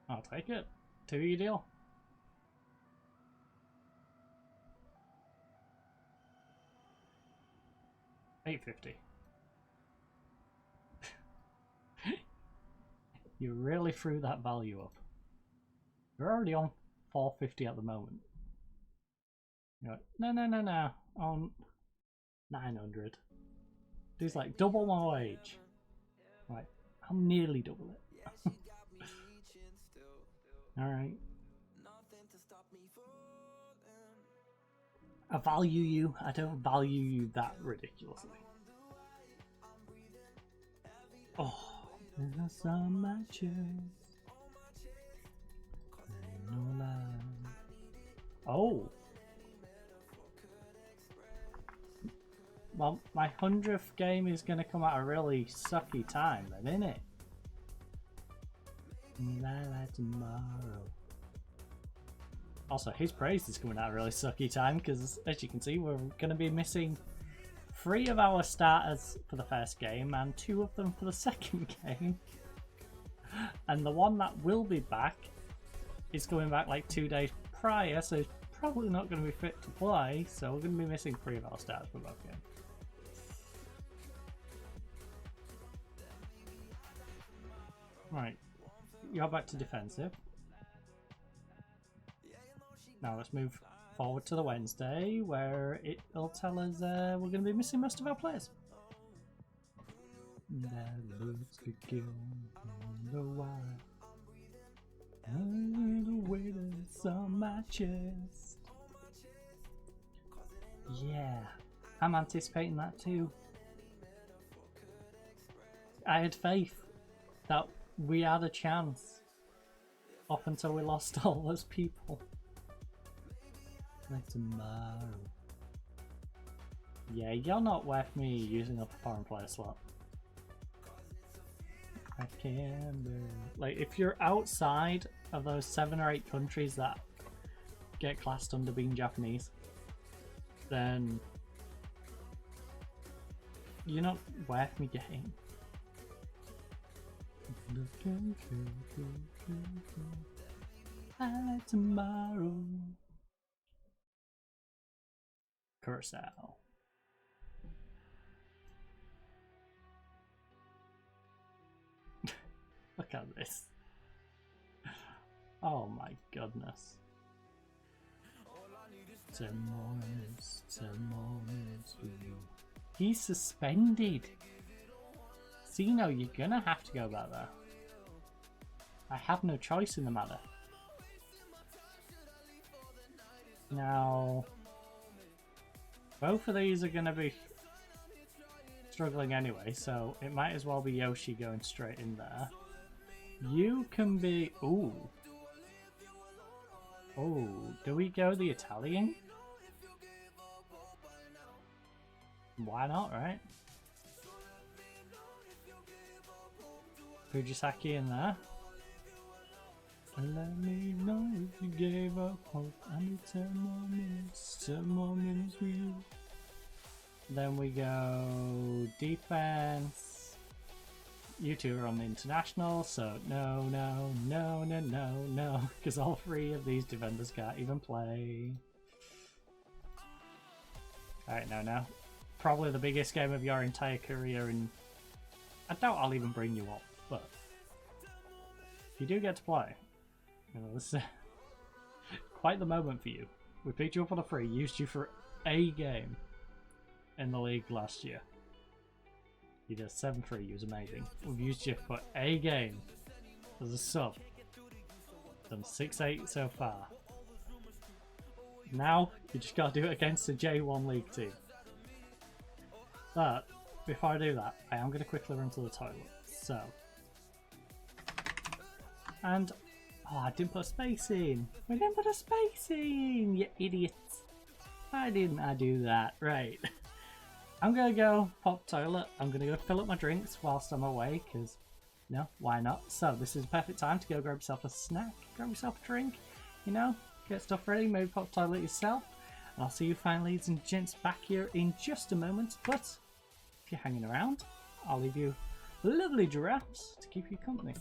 [SPEAKER 1] I'll take it. 2-year deal. $8.50. You really threw that value up. You're already on $4.50 at the moment. You're like, no. On $900. Dude's like, double my wage. Right, I'll nearly double it. Alright. I value you. I don't value you that ridiculously. Oh, there's some matches. No lie. Oh. Well, my 100th game is going to come at a really sucky time then, isn't it? Tomorrow. Also, his praise is coming at a really sucky time because, as you can see, we're going to be missing 3 of our starters for the first game and 2 of them for the second game. And the one that will be back is coming back like 2 days prior, so it's probably not going to be fit to play, so we're going to be missing 3 of our starters for both games. Right, you're back to defensive. Now let's move forward to the Wednesday, where it'll tell us we're going to be missing most of our players. That looks to kill the wire. A little weightless on my chest. Yeah, I'm anticipating that too. I had faith that we had a chance up until we lost all those people. Like tomorrow. Yeah, you're not worth me using up a foreign player slot. I can do. Like, if you're outside of those 7 or 8 countries that get classed under being Japanese, then you're not worth me getting. Tomorrow. Curacao. Look at this. Oh my goodness. 10 more minutes with you. He's suspended. Zeno, you're gonna have to go back there. I have no choice in the matter. Now, both of these are gonna be struggling anyway, so it might as well be Yoshi going straight in there. You can be... Ooh. Oh, do we go the Italian? Why not, right? Fujisaki in there. Let me know if you gave up hope. I need 10 more minutes with you. Then we go defense. You 2 are on the international, so no, because all 3 of these defenders can't even play. Alright, now. Probably the biggest game of your entire career, and I doubt I'll even bring you up, but if you do get to play, you know, this is quite the moment for you. We picked you up on a free, used you for a game in the league last year. You did 7-3, you was amazing. We've used you for a game as a sub. Done 6-8 so far. Now, you just gotta do it against the J1 League team. But, before I do that, I am gonna quickly run to the toilet. So. And, oh, I didn't put a space in. We didn't put a space in, you idiots. Why didn't I do that? Right. I'm gonna go pop toilet. I'm gonna go fill up my drinks whilst I'm away, because No, why not? So this is a perfect time to go grab yourself a snack, grab yourself a drink, you know, get stuff ready, maybe pop the toilet yourself. And I'll see you fine ladies and gents back here in just a moment. But if you're hanging around, I'll leave you lovely giraffes to keep you company.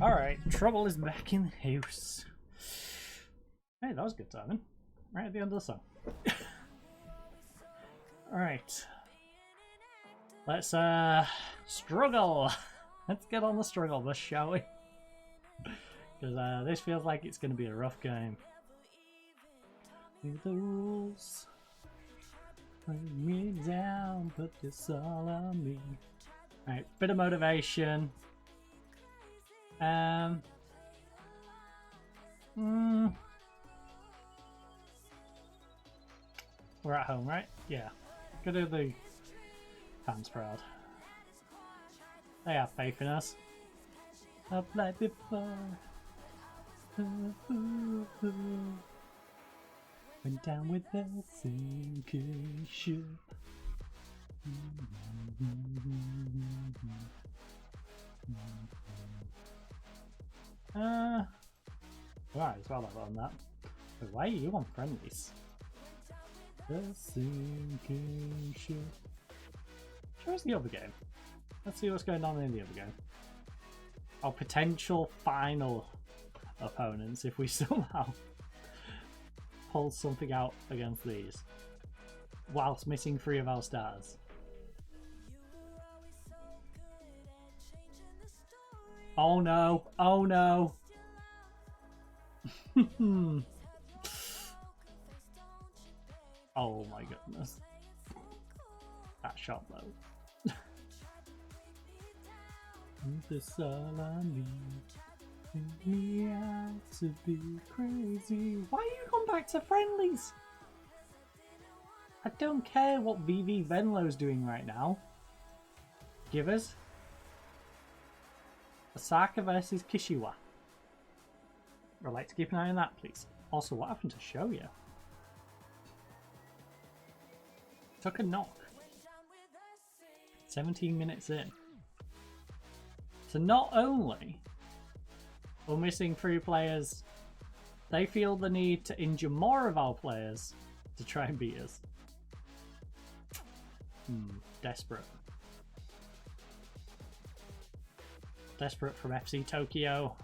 [SPEAKER 1] Alright, trouble is back in the house. Hey, that was good timing. Right at the end of the song. Alright. Let's struggle. Let's get on the struggle bus, shall we? Because this feels like it's going to be a rough game. The rules. Bring me down, put this all on me. Alright, bit of motivation. We're at home, right? Yeah. Go do the fans proud. They have faith in us. I've like before. Went down with the sinking ship. Right, as well I've on that. But why are you on friendlies? The sinking ship. Show us the other game. Let's see what's going on in the other game. Our potential final opponents if we somehow pull something out against these whilst missing 3 of our stars. Oh no, oh no. Oh my goodness. That shot though. This all I need. Take me out to be crazy. Why are you going back to friendlies? I don't care what VV Venlo's doing right now. Give us Osaka versus Kishiwa. I'd like to keep an eye on that, please. Also, what happened to Shoya? Took a knock. 17 minutes in. So not only we're missing 3 players, they feel the need to injure more of our players to try and beat us. Desperate. Desperate from FC Tokyo.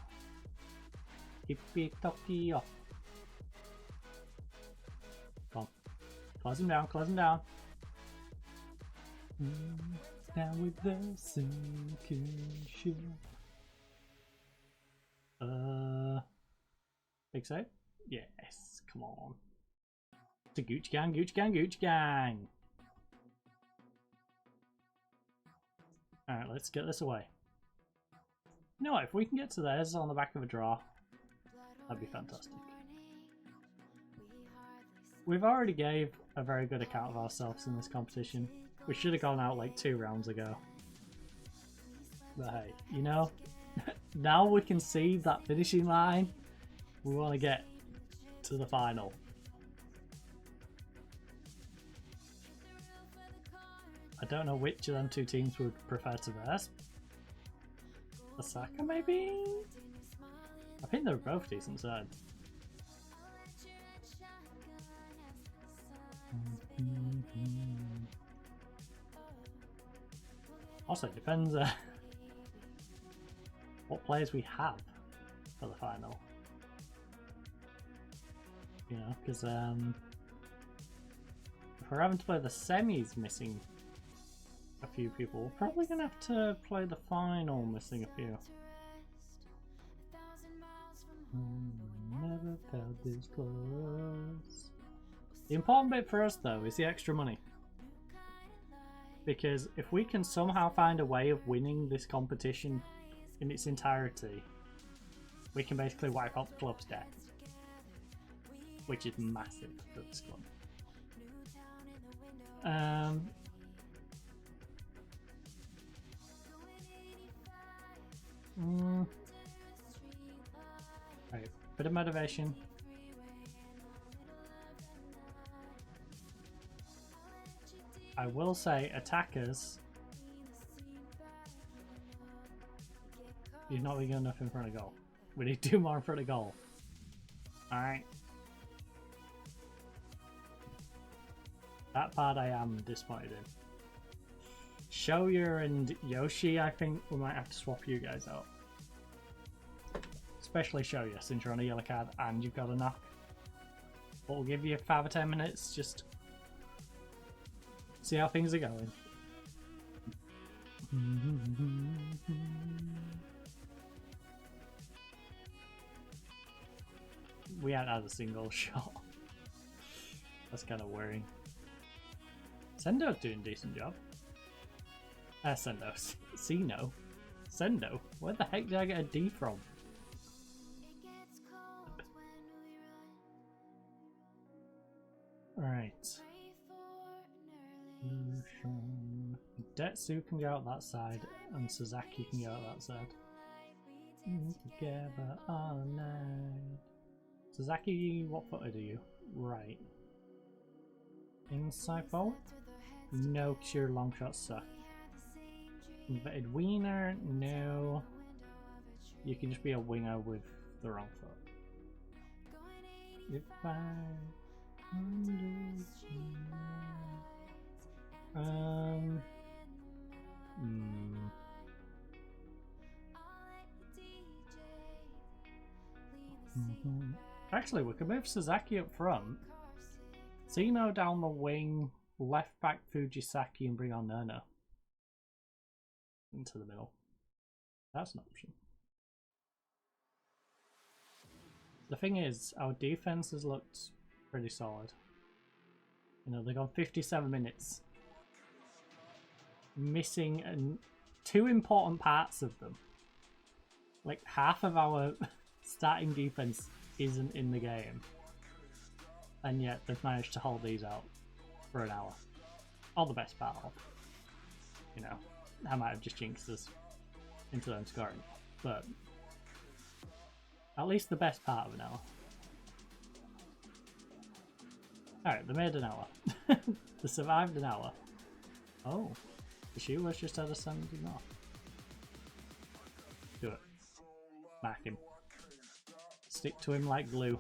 [SPEAKER 1] Hippie Tokyo. Come on. Close him down, close him down. Down with the sinking ship. Big save? Yes, come on. To Gooch Gang, Gooch Gang, Gooch Gang. Alright, let's get this away. You know what, if we can get to theirs on the back of a draw, that'd be fantastic. We've already gave a very good account of ourselves in this competition. We should have gone out like 2 rounds ago. But hey, you know, now we can see that finishing line. We want to get to the final. I don't know which of them 2 teams would prefer to verse. Osaka maybe? I think they're both decent sides. Also, it depends what players we have for the final. You know, because if we're having to play the semis missing a few people, we're probably going to have to play the final missing a few. Never felt this close. The important bit for us though is the extra money. Because if we can somehow find a way of winning this competition in its entirety, we can basically wipe out the club's debt. Which is massive for this club. Right, bit of motivation. I will say, attackers, you're not really good enough in front of goal. We need 2 more in front of goal. Alright. That part I am disappointed in. Shoya and Yoshi, I think we might have to swap you guys out. especially show you since you're on a yellow card and you've got a knock. But we'll give you 5 or 10 minutes, just see how things are going. We haven't had a single shot. That's kind of worrying. Sendo's doing a decent job. Sendo. Seno. Sendo. Where the heck did I get a D from? Right. Detsu can go out that side, and Sasaki can go out that side. Together all night. Sasaki, what footed are you? Right. Inside forward? No, because your long shots suck. Inverted wiener? No. You can just be a winger with the wrong foot. If I understand. Actually, we could move Sasaki up front. Seno down the wing, left back Fujisaki, and bring on Nerno into the middle. That's an option. The thing is, our defense has looked pretty solid. You know, they've gone 57 minutes, missing 2 important parts of them. Like half of our starting defense isn't in the game, and yet they've managed to hold these out for an hour. All the best part of, you know, I might have just jinxed us into them scoring, but at least the best part of an hour. Alright, they made an hour. They survived an hour. Oh, the shoe was just had a standing off. Do it. Mark him. Stick to him like glue.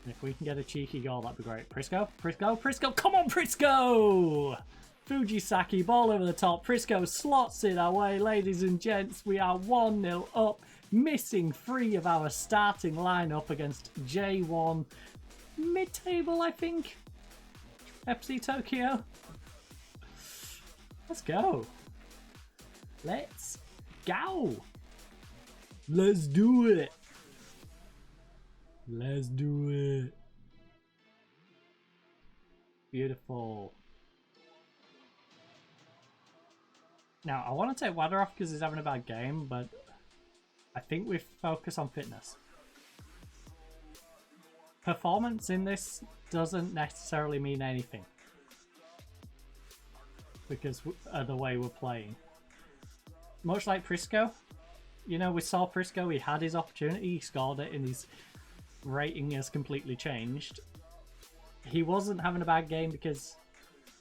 [SPEAKER 1] And if we can get a cheeky goal, that'd be great. Prisco, Prisco, Prisco, come on Prisco! Fujisaki, ball over the top. Prisco slots it away, ladies and gents. We are 1-0 up, missing 3 of our starting lineup against J1 mid-table, I think. FC Tokyo. Let's go. Let's go. Let's do it. Let's do it. Beautiful. Now, I want to take Wada off because he's having a bad game, but I think we focus on fitness. Performance in this doesn't necessarily mean anything because of the way we're playing. Much like Prisco, you know, we saw Prisco, he had his opportunity, he scored it, and his rating has completely changed. He wasn't having a bad game because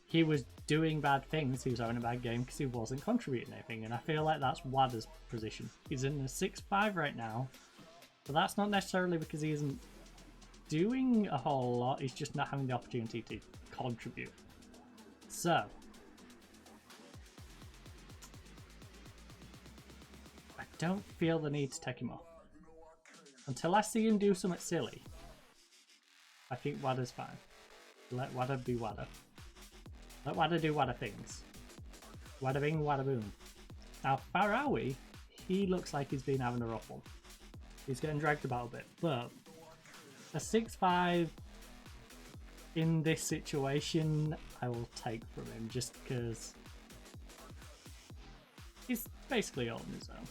[SPEAKER 1] he was doing bad things, he was having a bad game because he wasn't contributing anything, and I feel like that's Wada's position. He's in the 6-5 right now, but that's not necessarily because he isn't doing a whole lot, he's just not having the opportunity to contribute. So, I don't feel the need to take him off. Until I see him do something silly, I think Wada's fine. Let Wada be Wada. Let Wada do Wada things. Wada bing, Wada boom. Now, Farawi, he looks like he's been having a rough one. He's getting dragged about a bit, but a 6-5 in this situation, I will take from him just because he's basically all on his own.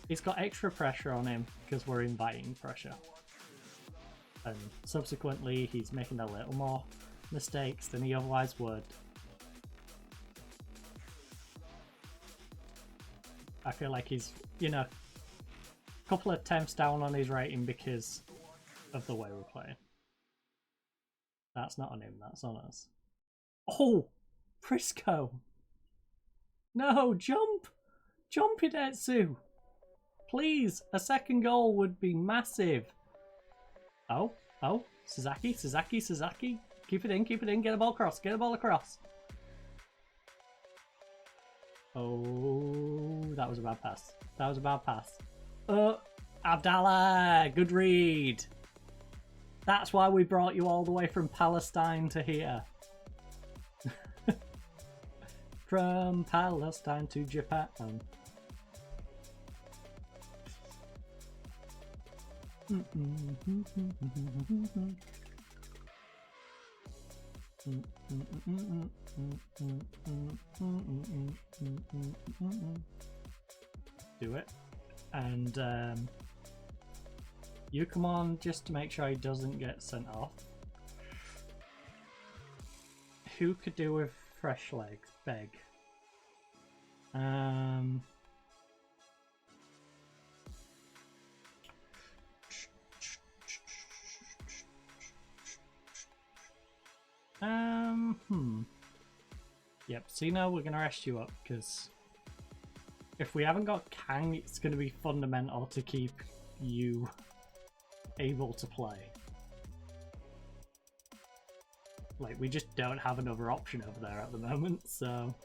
[SPEAKER 1] He's got extra pressure on him because we're inviting pressure. And subsequently, he's making a little more mistakes than he otherwise would. I feel like he's, you know, a couple of attempts down on his rating because of the way we're playing. That's not on him, that's on us. Oh! Prisco! No, jump! Jump, Hidetsu! Please, a second goal would be massive. Oh, oh, Sasaki, Sasaki, Sasaki. Keep it in, get the ball across, get the ball across. Oh, that was a bad pass. That was a bad pass. Abdallah, good read. That's why we brought you all the way from Palestine to here. From Palestine to Japan. Do it. And you come on just to make sure he doesn't get sent off. Who could do with fresh legs? Beg. Yep, Cena, we're gonna rest you up because if we haven't got Kang, it's gonna be fundamental to keep you able to play. Like, we just don't have another option over there at the moment, so...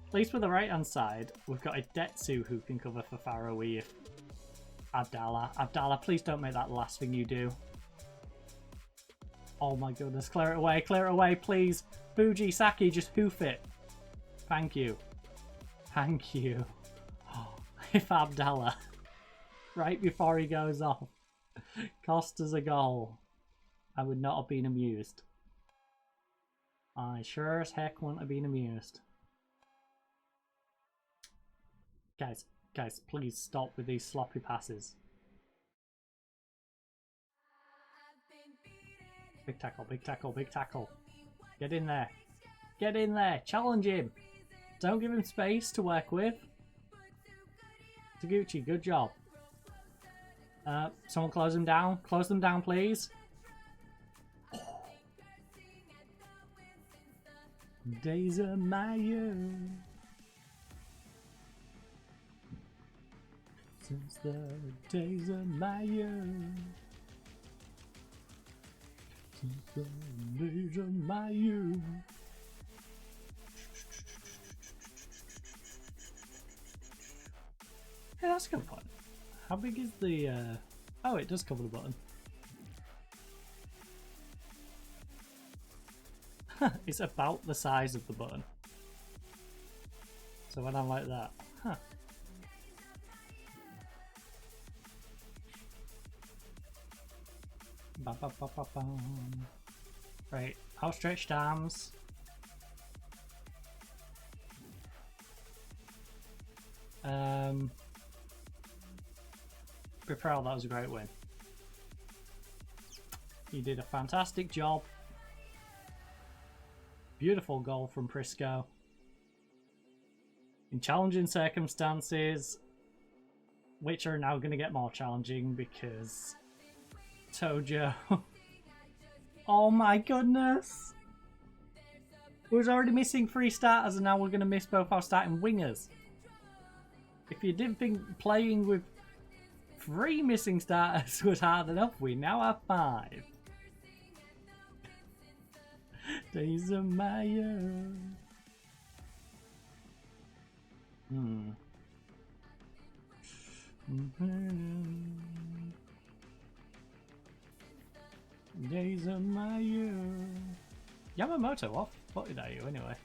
[SPEAKER 1] At least with the right-hand side, we've got a Detsu who can cover for Pharaoh if... Abdallah. Abdallah, please don't make that the last thing you do. Oh my goodness, clear it away, please. Fuji, Saki, just hoof it. Thank you. Thank you. Oh, if Abdallah, right before he goes off, cost us a goal, I would not have been amused. I sure as heck wouldn't have been amused. Guys, please stop with these sloppy passes. Big tackle, big tackle, big tackle. Get in there. Get in there. Challenge him. Don't give him space to work with. Taguchi, good job. Someone close them down. Close them down, please. Days of my youth. Since the days of my youth. Since the days of my youth. Yeah, that's a good point. How big is the... Oh, it does cover the button. It's about the size of the button. So when I'm like that... Huh. Ba -ba -ba -ba -bum. Right, outstretched arms. Prepare, that was a great win. You did a fantastic job. Beautiful goal from Prisco. In challenging circumstances, which are now going to get more challenging because Tojo. Oh my goodness! We was already missing 3 starters and now we're going to miss both our starting wingers. If you didn't think playing with 3 missing starters was hard enough, we now have 5. Days of my youth. Days of my youth. Yamamoto, what footed are you anyway?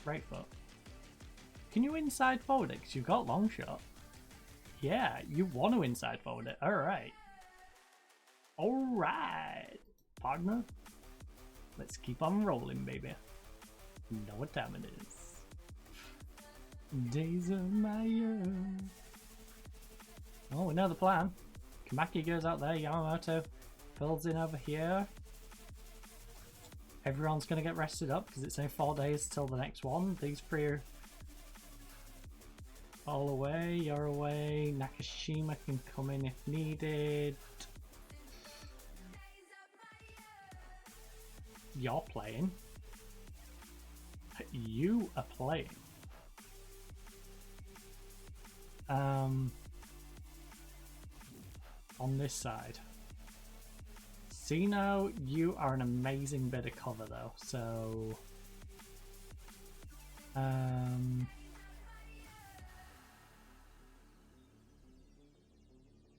[SPEAKER 1] Right foot. Can you inside forward it? Because you've got long shot. Yeah, you want to inside forward it. Alright. Alright, partner. Let's keep on rolling, baby. You know what time it is. Days of my youth. Oh, we know the plan. Kamaki goes out there, Yamamoto fills in over here. Everyone's going to get rested up because it's only 4 days till the next one. These 3 are all away, you're away. Nakashima can come in if needed. You're playing. You are playing. On this side. Sino, you are an amazing bit of cover though, so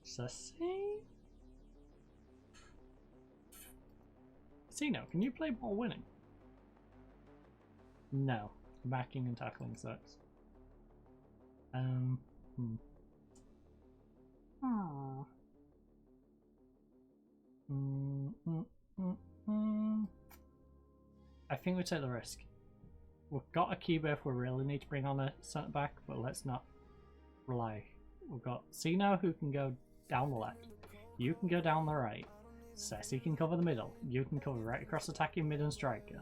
[SPEAKER 1] Sassy? Sino, can you play ball winning? No. Backing and tackling sucks. I think we take the risk. We've got a keeper if we really need to bring on a centre back, but let's not rely. We've got Sino who can go down the left. You can go down the right. Ceci can cover the middle. You can cover right across attacking mid and striker.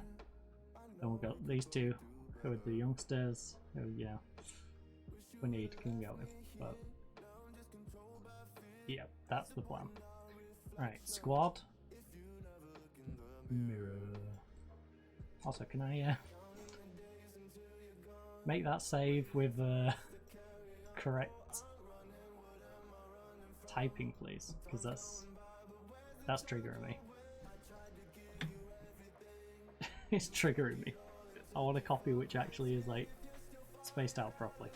[SPEAKER 1] Then we've got these two who are the youngsters who, you know, we need can go with. But yeah, that's the plan. Right, squad. Mirror. Also, can I make that save with correct typing, please? Because that's triggering me. It's triggering me. I want a copy which actually is like spaced out properly.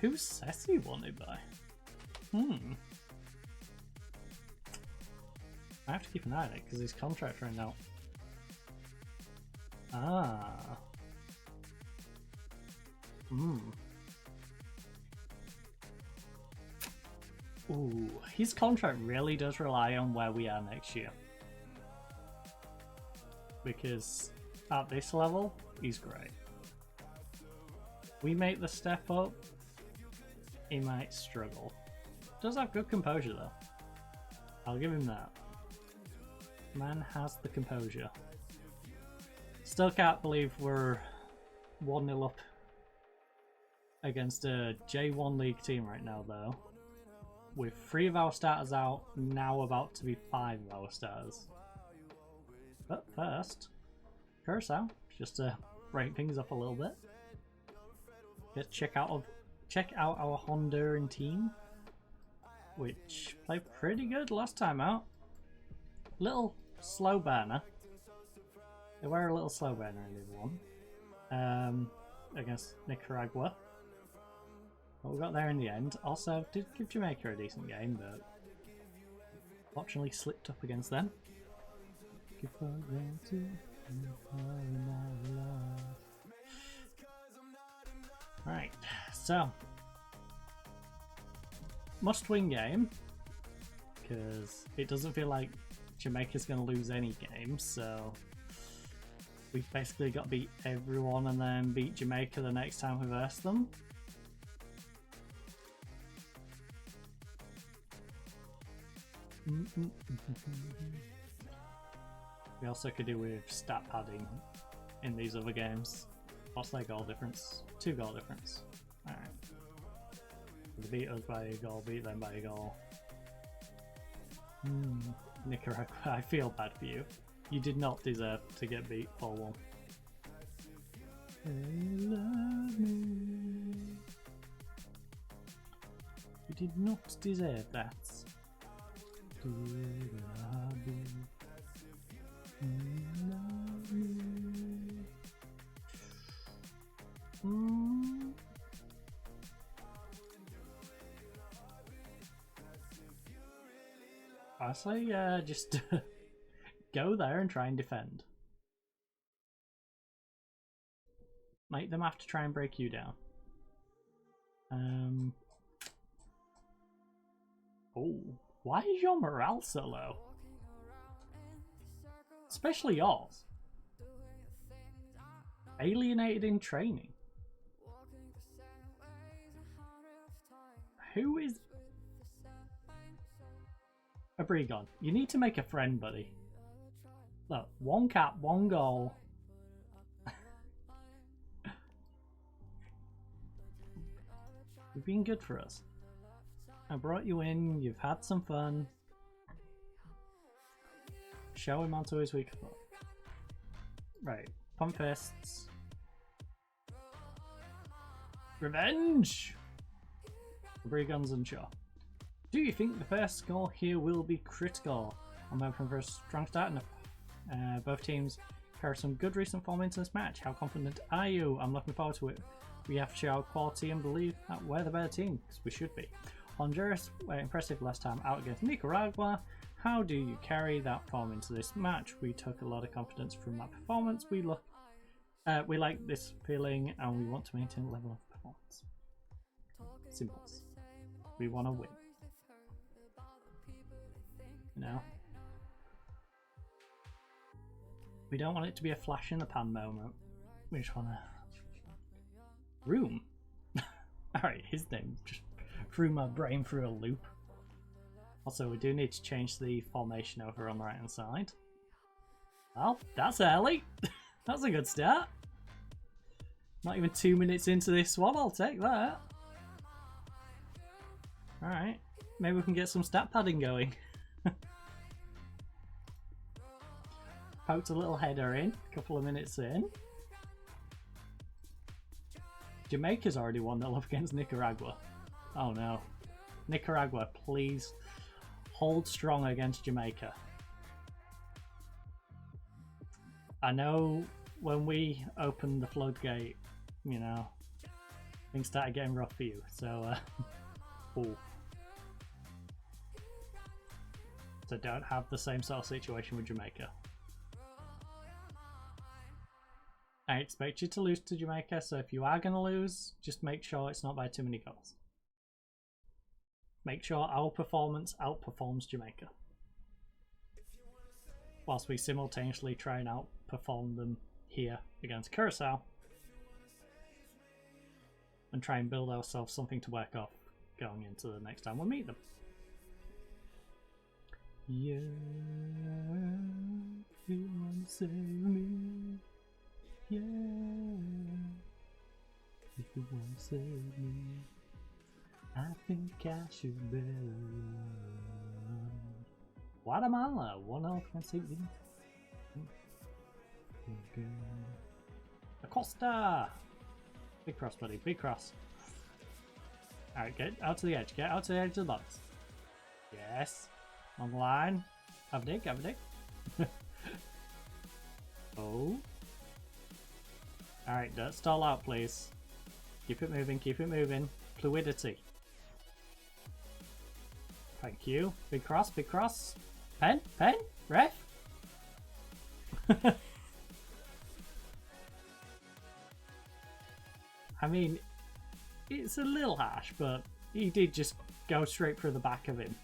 [SPEAKER 1] Who's Ceci wanted by? I have to keep an eye on it because his contract right now. Ooh, his contract really does rely on where we are next year. Because at this level, he's great. We make the step up, he might struggle. Does have good composure though. I'll give him that. Man has the composure. Still can't believe we're 1-0 up against a J1 League team right now though. With 3 of our starters out, now about to be 5 of our starters. But first, Curacao, just to break things up a little bit. Let's check out our Honduran team, which played pretty good last time out. Little slow burner. They were a little slow burner in the one against Nicaragua. But we got there in the end. Also, did give Jamaica a decent game, but fortunately slipped up against them. Right, so must-win game because it doesn't feel like Jamaica's going to lose any games, so we've basically got to beat everyone and then beat Jamaica the next time we verse them. We also could do with stat padding in these other games. What's their goal difference? 2 goal difference. Alright. They beat us by a goal, beat them by a goal. Nicaragua, I feel bad for you. You did not deserve to get beat 4-1. Love me. You did not deserve that. I say just go there and try and defend. Make them have to try and break you down. Oh, why is your morale so low? Especially yours. Alienated in training. Who is Abrigon? You need to make a friend, buddy. Look, 1 cap, 1 goal. You've been good for us. I brought you in, you've had some fun. Show him onto his weak foot. Right, pump fists. Revenge! Brigons and Shaw. Do you think the first score here will be critical? I'm hoping for a strong start, and both teams carry some good recent form into this match. How confident are you? I'm looking forward to it. We have to show our quality and believe that we're the better team, because we should be. Honduras were impressive last time out against Nicaragua. How do you carry that form into this match? We took a lot of confidence from that performance. We like this feeling, and we want to maintain a level of performance. Simples. We want to win. You know? We don't want it to be a flash in the pan moment. We just want to... Room. Alright, his name just threw my brain through a loop. Also, we do need to change the formation over on the right hand side. Well, that's early. That's a good start. Not even 2 minutes into this one, I'll take that. Alright, maybe we can get some stat padding going. Poked a little header in, a couple of minutes in. Jamaica's already 1-0 up against Nicaragua. Oh no. Nicaragua, please hold strong against Jamaica. I know when we opened the floodgate, you know, things started getting rough for you, so ooh. So don't have the same sort of situation with Jamaica. I expect you to lose to Jamaica, so if you are going to lose, just make sure it's not by too many goals. Make sure our performance outperforms Jamaica, whilst we simultaneously try and outperform them here against Curacao, and try and build ourselves something to work off going into the next time we meet them. Yeah, you want to save me. Yeah, if you want to save me, I think I should better run. Guatemala, 1-0 against Haiti. Okay. Acosta! Big cross, buddy, big cross. Alright, get out to the edge, get out to the edge of the box. Yes. On the line. Have a dig, have a dig. Oh. Alright, don't stall out, please. Keep it moving, keep it moving. Fluidity. Thank you. Big cross, big cross. Pen, pen, ref. I mean, it's a little harsh, but he did just go straight through the back of him.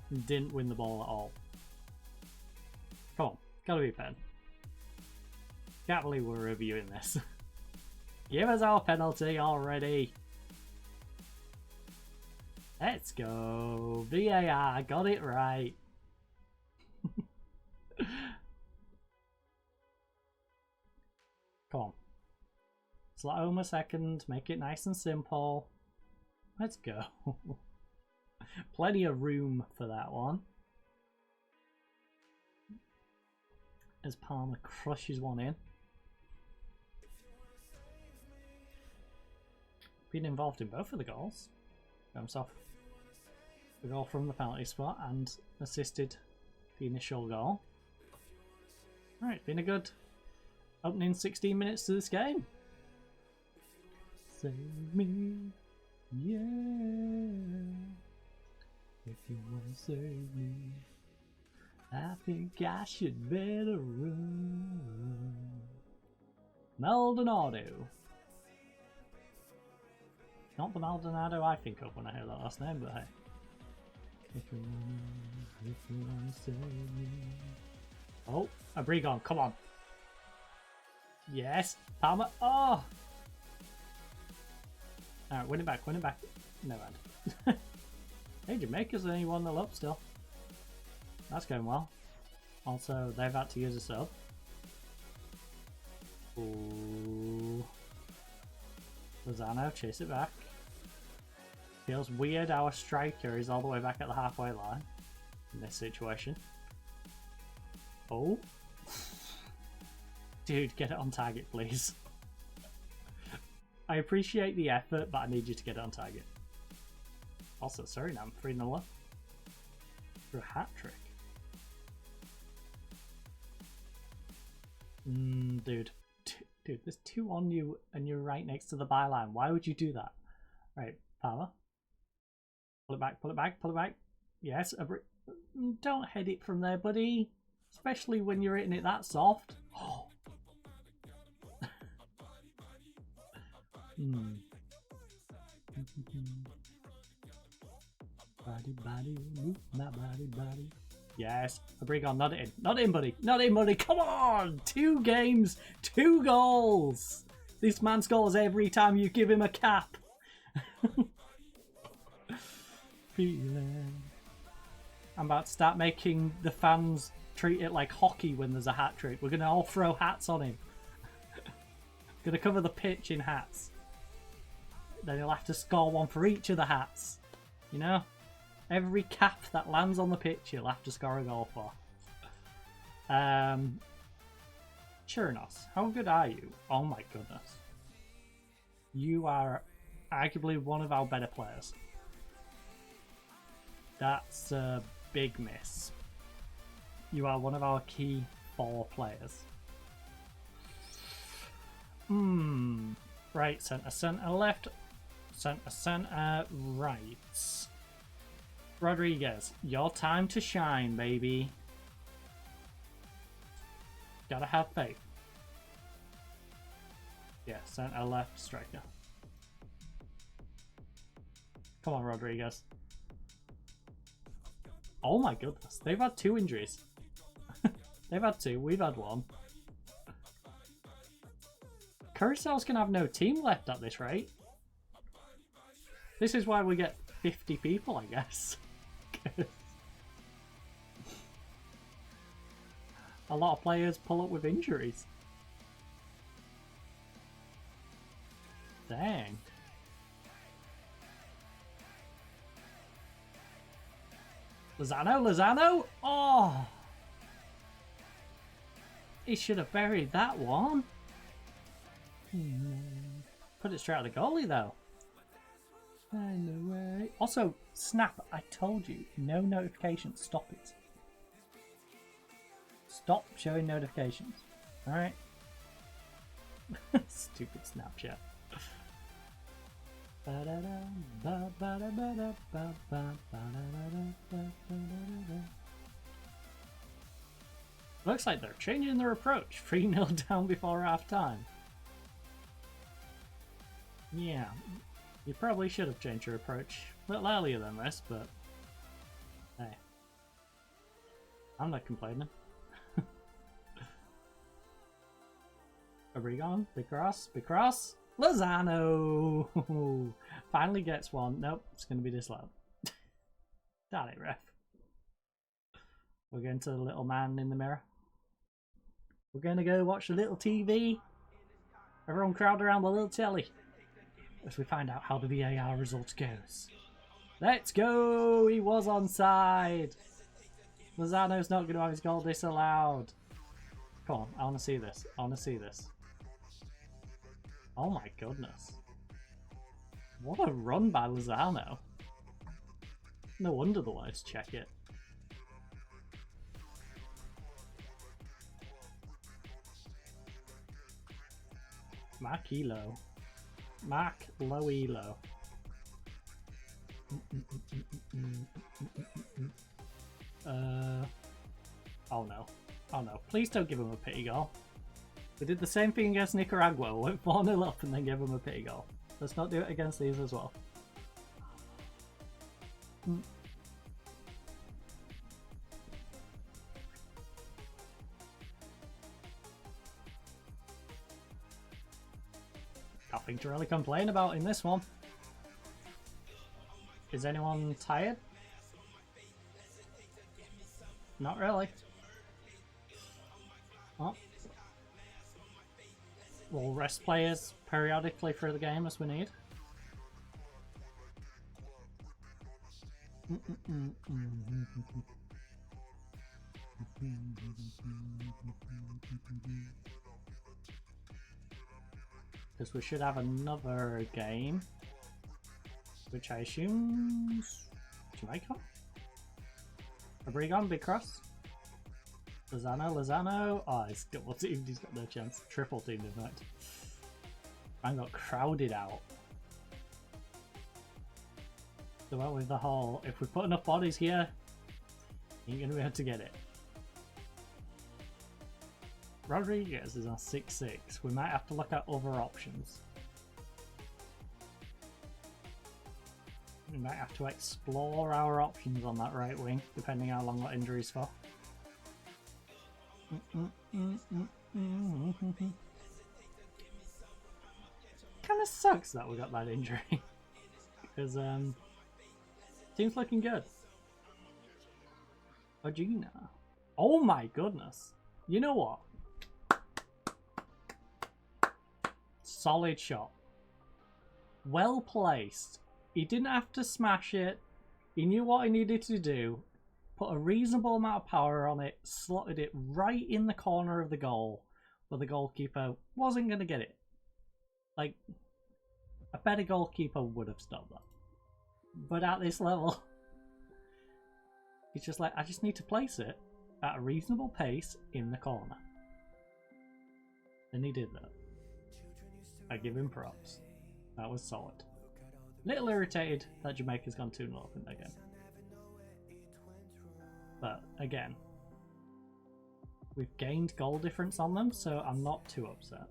[SPEAKER 1] And didn't win the ball at all. Come on, gotta be pen. Can't believe we're reviewing this. Give us our penalty already. Let's go. VAR got it right. Come on. Slot home a second. Make it nice and simple. Let's go. Plenty of room for that one. As Palmer crushes one in. Been involved in both of the goals. Got himself the goal from the penalty spot and assisted the initial goal. Right, been a good opening 16 minutes to this game. Save me, yeah. If you want to save me, I think I should better run. Maldonado. Not the Maldonado I think of when I hear that last name, but hey. If you want to save me. Oh, Abrigon, come on. Yes, Palmer. Oh! Alright, win it back, win it back. No bad. Hey, Jamaica's only 1-0 up still. That's going well. Also, they've had to use a sub. Ooh. Lozano, chase it back. Feels weird our striker is all the way back at the halfway line in this situation. Oh. Dude, get it on target, please. I appreciate the effort, but I need you to get it on target. Also, sorry, now I'm 3-0 up for a hat trick. Dude. Dude, there's two on you and you're right next to the byline. Why would you do that? Right, Palmer. Pull it back, pull it back, pull it back. Yes, don't head it from there, buddy. Especially when you're hitting it that soft. Oh. Body, move my body. Yes, Abrigon, not in. Not in, buddy. Not in, buddy. Come on! 2 games, 2 goals. This man scores every time you give him a cap. I'm about to start making the fans treat it like hockey when there's a hat trick. We're going to all throw hats on him. Going to cover the pitch in hats. Then he'll have to score one for each of the hats. You know? Every cap that lands on the pitch, he'll have to score a goal for. Churnos, how good are you? Oh my goodness. You are arguably one of our better players. That's a big miss. You are one of our key 4 players. Right, centre, left, centre, right. Rodriguez, your time to shine, baby. Gotta have faith. Yeah, centre, left, striker. Come on, Rodriguez. Oh my goodness, they've had 2 injuries. They've had 2, we've had 1. Curacau's gonna have no team left at this rate. This is why we get 50 people, I guess. A lot of players pull up with injuries. Dang. Lozano? Oh! He should have buried that one. Put it straight at the goalie, though. Also, Snap, I told you, no notifications. Stop it. Stop showing notifications. Alright? Stupid Snapchat. Looks like they're changing their approach. 3-0 down before half time. Yeah, you probably should have changed your approach a little earlier than this, but hey, I'm not complaining. Abrigon, big cross, Lozano! Finally gets one. Nope, it's going to be disallowed. Darn it, ref. We're going to the little man in the mirror. We're going to go watch the little TV. Everyone crowd around the little telly as we find out how the VAR result goes. Let's go! He was onside. Lozano's not going to have his goal disallowed. Come on, I want to see this. I want to see this. Oh my goodness. What a run by Lozano. No wonder the lights check it. Mark Elo. Mark Low Elo. Oh no. Oh no. Please don't give him a pity goal. We did the same thing against Nicaragua. We went 4-0 up and then gave him a pity goal. Let's not do it against these as well. Nothing to really complain about in this one. Is anyone tired? Not really. Oh. We'll rest players periodically through the game as we need. Because we should have another game, which I assume Jamaica? Abrigon, big cross. Lozano. Oh, he's double teamed. He's got no chance. Triple teamed, in fact. Man got crowded out. So well with the whole, if we put enough bodies here, you ain't gonna be able to get it. Rodriguez is on 6-6. We might have to look at other options. We might have to explore our options on that right wing, depending how long that injury's for. Kinda sucks that we got that injury. Because, team's looking good. Vagina. Oh my goodness. You know what? Solid shot. Well placed. He didn't have to smash it. He knew what he needed to do. Put a reasonable amount of power on it. Slotted it right in the corner of the goal. Where the goalkeeper wasn't going to get it. Like, a better goalkeeper would have stopped that. But at this level, he's just like, I just need to place it at a reasonable pace in the corner. And he did that. I give him props. That was solid. Little irritated that Jamaica's gone 2-0 up in that game. But again, we've gained goal difference on them, so I'm not too upset.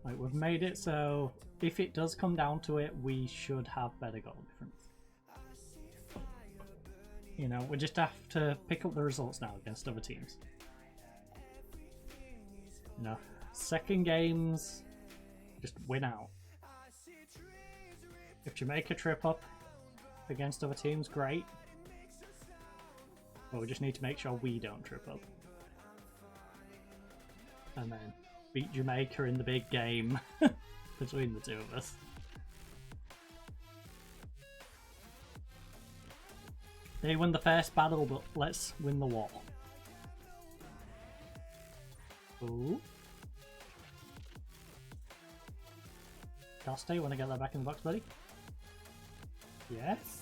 [SPEAKER 1] Like, we've made it so if it does come down to it, we should have better goal difference. You know, we just have to pick up the results now against other teams. You know, second games, just win out. If Jamaica trip up against other teams, great. But we just need to make sure we don't trip up. And then beat Jamaica in the big game between the two of us. They won the first battle, but let's win the war. Ooh. Coste, want to get that back in the box, buddy? Yes.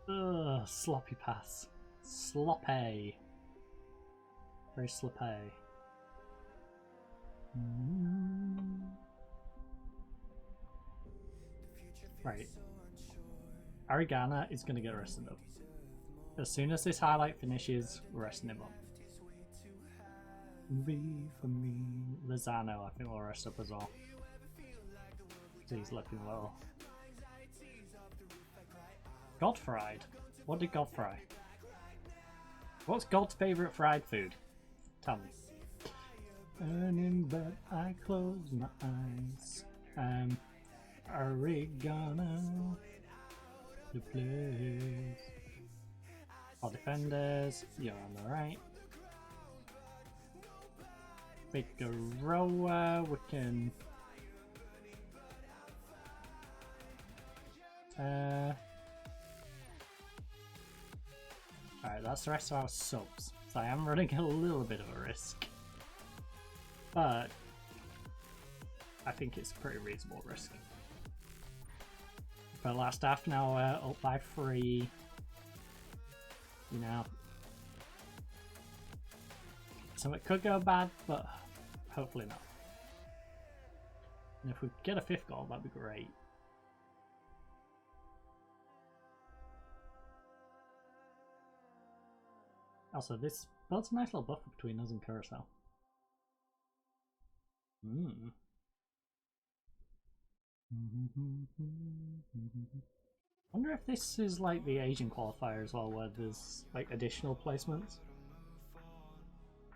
[SPEAKER 1] Ugh, sloppy pass. Sloppy. Very sloppy. Right. Arigana is going to get rested up. As soon as this highlight finishes, we're resting him up. V for me. Lozano, I think we'll rest up as well. He's looking low. Godfried. What did God fry? What's God's favourite fried food? Tell me. And in bed I close my eyes. Oregano. The place. All defenders, you're on the right. Figueroa, we can. Alright, that's the rest of our subs. So I am running a little bit of a risk. But I think it's a pretty reasonable risk. For the last half an hour, up by 3. You know. So it could go bad, but hopefully not. And if we get a 5th goal, that'd be great. Also, this builds a nice little buffer between us and Curacao. I wonder if this is like the Asian qualifier as well, where there's like additional placements.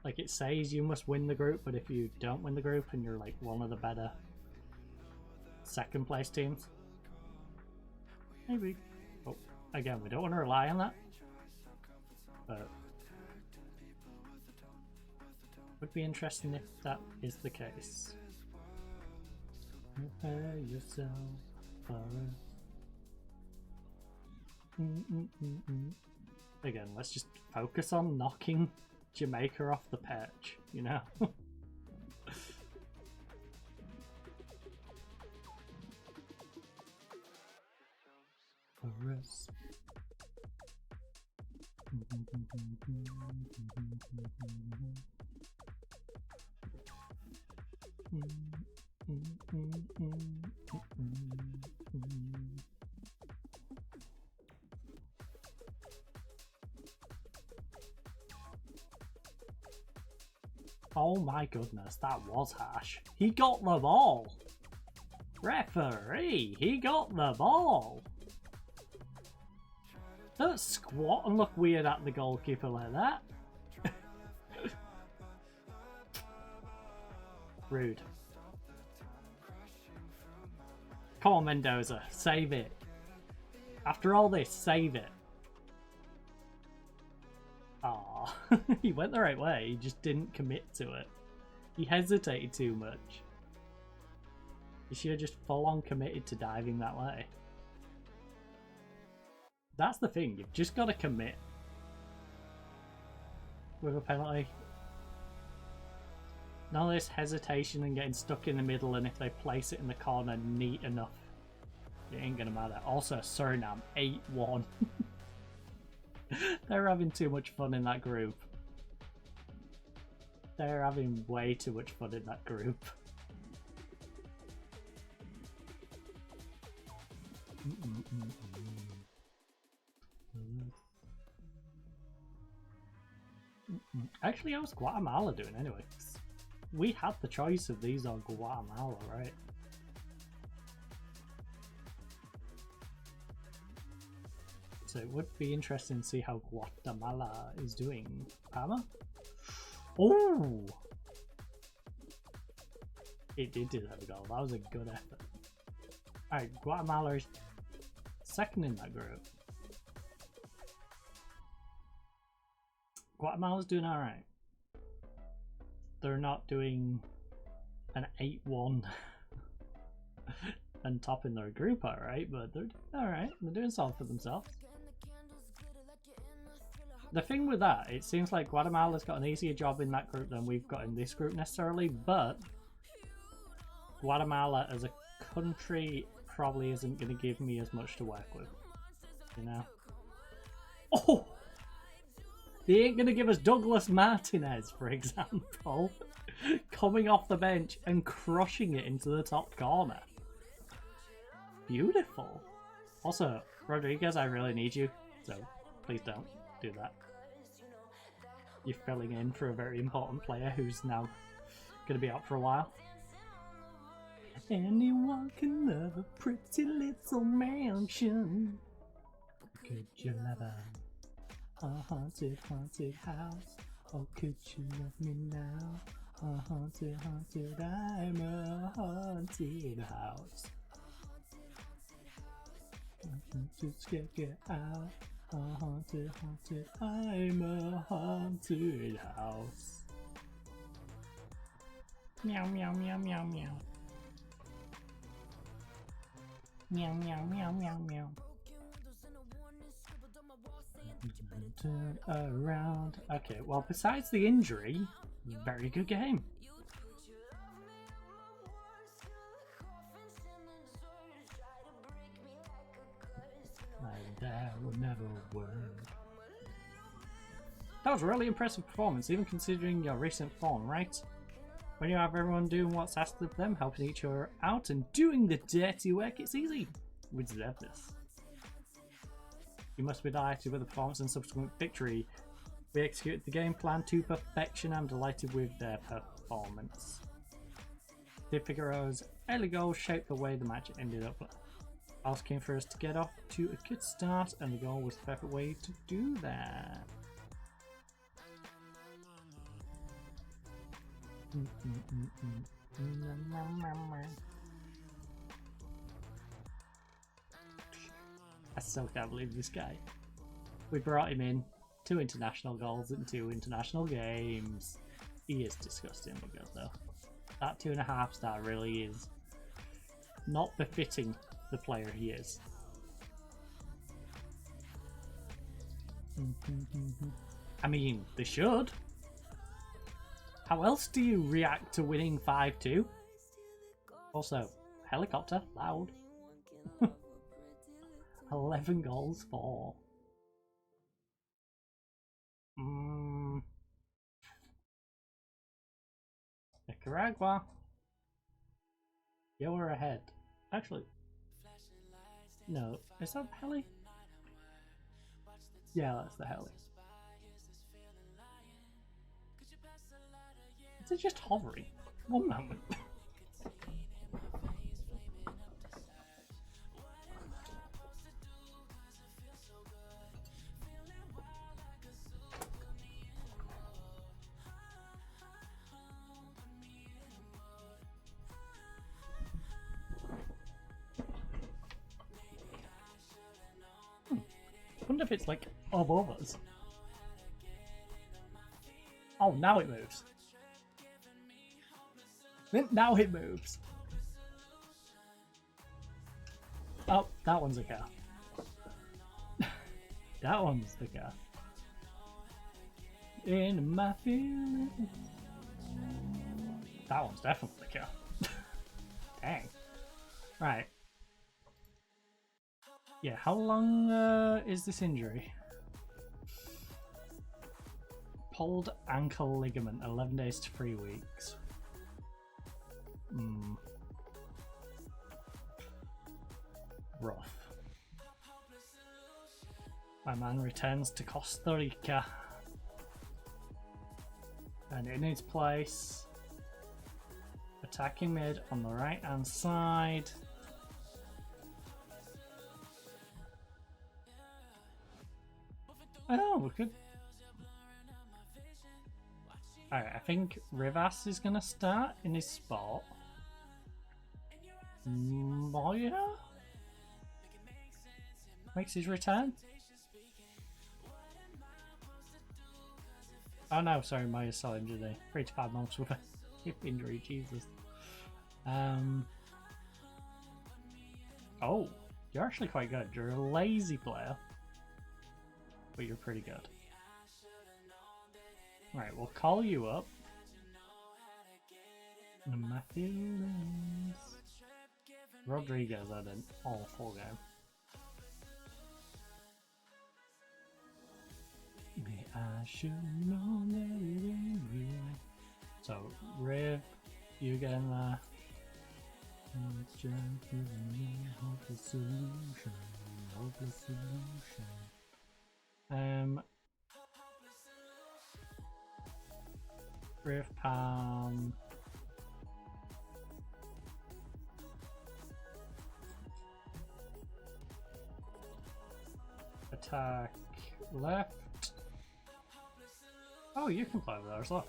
[SPEAKER 1] Like it says you must win the group, but if you don't win the group and you're like one of the better second place teams, maybe. Oh, again, we don't want to rely on that, but would be interesting if that is the case. Prepare yourself for Again, let's just focus on knocking Jamaica off the perch, you know? dangerous. Oh my goodness, that was harsh. He got the ball. Referee, he got the ball. Don't squat and look weird at the goalkeeper like that. Rude. Come on, Mendoza, save it. After all this, save it. Ah, he went the right way, he just didn't commit to it. He hesitated too much. You should have just full on committed to diving that way. That's the thing, you've just got to commit. With a penalty. None of this hesitation and getting stuck in the middle, and if they place it in the corner neat enough, it ain't gonna matter. Also, Suriname, 8-1. They're having too much fun in that group. They're having way too much fun in that group. Actually, how's Guatemala doing anyway? We had the choice of these or Guatemala, right? So it would be interesting to see how Guatemala is doing. Palma? Oh! It did deserve a goal. That was a good effort. Alright, Guatemala is second in that group. Guatemala's doing alright. They're not doing an 8-1 and top in their group, alright, but they're doing alright. They're doing solid for themselves. The thing with that, it seems like Guatemala's got an easier job in that group than we've got in this group necessarily, but Guatemala as a country probably isn't going to give me as much to work with, you know? Oh! They ain't going to give us Douglas Martinez, for example, coming off the bench and crushing it into the top corner. Beautiful. Also, Rodriguez, I really need you, so please don't do that. You're filling in for a very important player who's now going to be out for a while. Anyone can love a pretty little mansion. Could you love a haunted, haunted house? Oh, could you love me now? A haunted, haunted, I'm a haunted house. Just get out. A haunted, haunted, I'm a haunted house. Meow, meow, meow, meow, meow. Meow, meow, meow, meow, meow. Turn around. Okay, well, besides the injury, very good game. And that will never work. That was a really impressive performance, even considering your recent form, right? When you have everyone doing what's asked of them, helping each other out and doing the dirty work, it's easy. We deserve this. You must be delighted with the performance and subsequent victory. We executed the game plan to perfection. I'm delighted with their performance. The Figueroa's early goal shaped the way the match ended up. I was keen for us to get off to a good start, and the goal was the perfect way to do that. I still can't believe this guy. We brought him in 2 international goals in 2 international games. He is disgustingly good though. That 2.5 star really is not befitting the player he is. I mean, they should. How else do you react to winning 5-2? Also, helicopter, loud. I 11 goals for. Nicaragua. You're ahead. Actually, no. Is that heli? Yeah, that's the heli. Is it just hovering? One moment. I wonder if it's like above us. Oh, now it moves. Now it moves. Oh, that one's a car. That one's the car. In my feelings. That one's definitely the car. Dang. Right. Yeah, how long is this injury? Pulled ankle ligament, 11 days to 3 weeks. Rough. My man returns to Costa Rica. And in his place, attacking mid on the right hand side. Oh, we could. Alright, I think Rivas is gonna start in his spot. Moya makes his return. Oh no, sorry, Moya's still injured. 3 to 5 months with a hip injury, Jesus. Oh, you're actually quite good. You're a lazy player, but you're pretty good. Right, we'll call you up. My feelings. Rodriguez had an awful game. Maybe I should know that it ain't real. So, Riv, you get in there. Hopeless solution. Hopeless solution. Riv Palm. Attack left. Oh, you can play over there as well.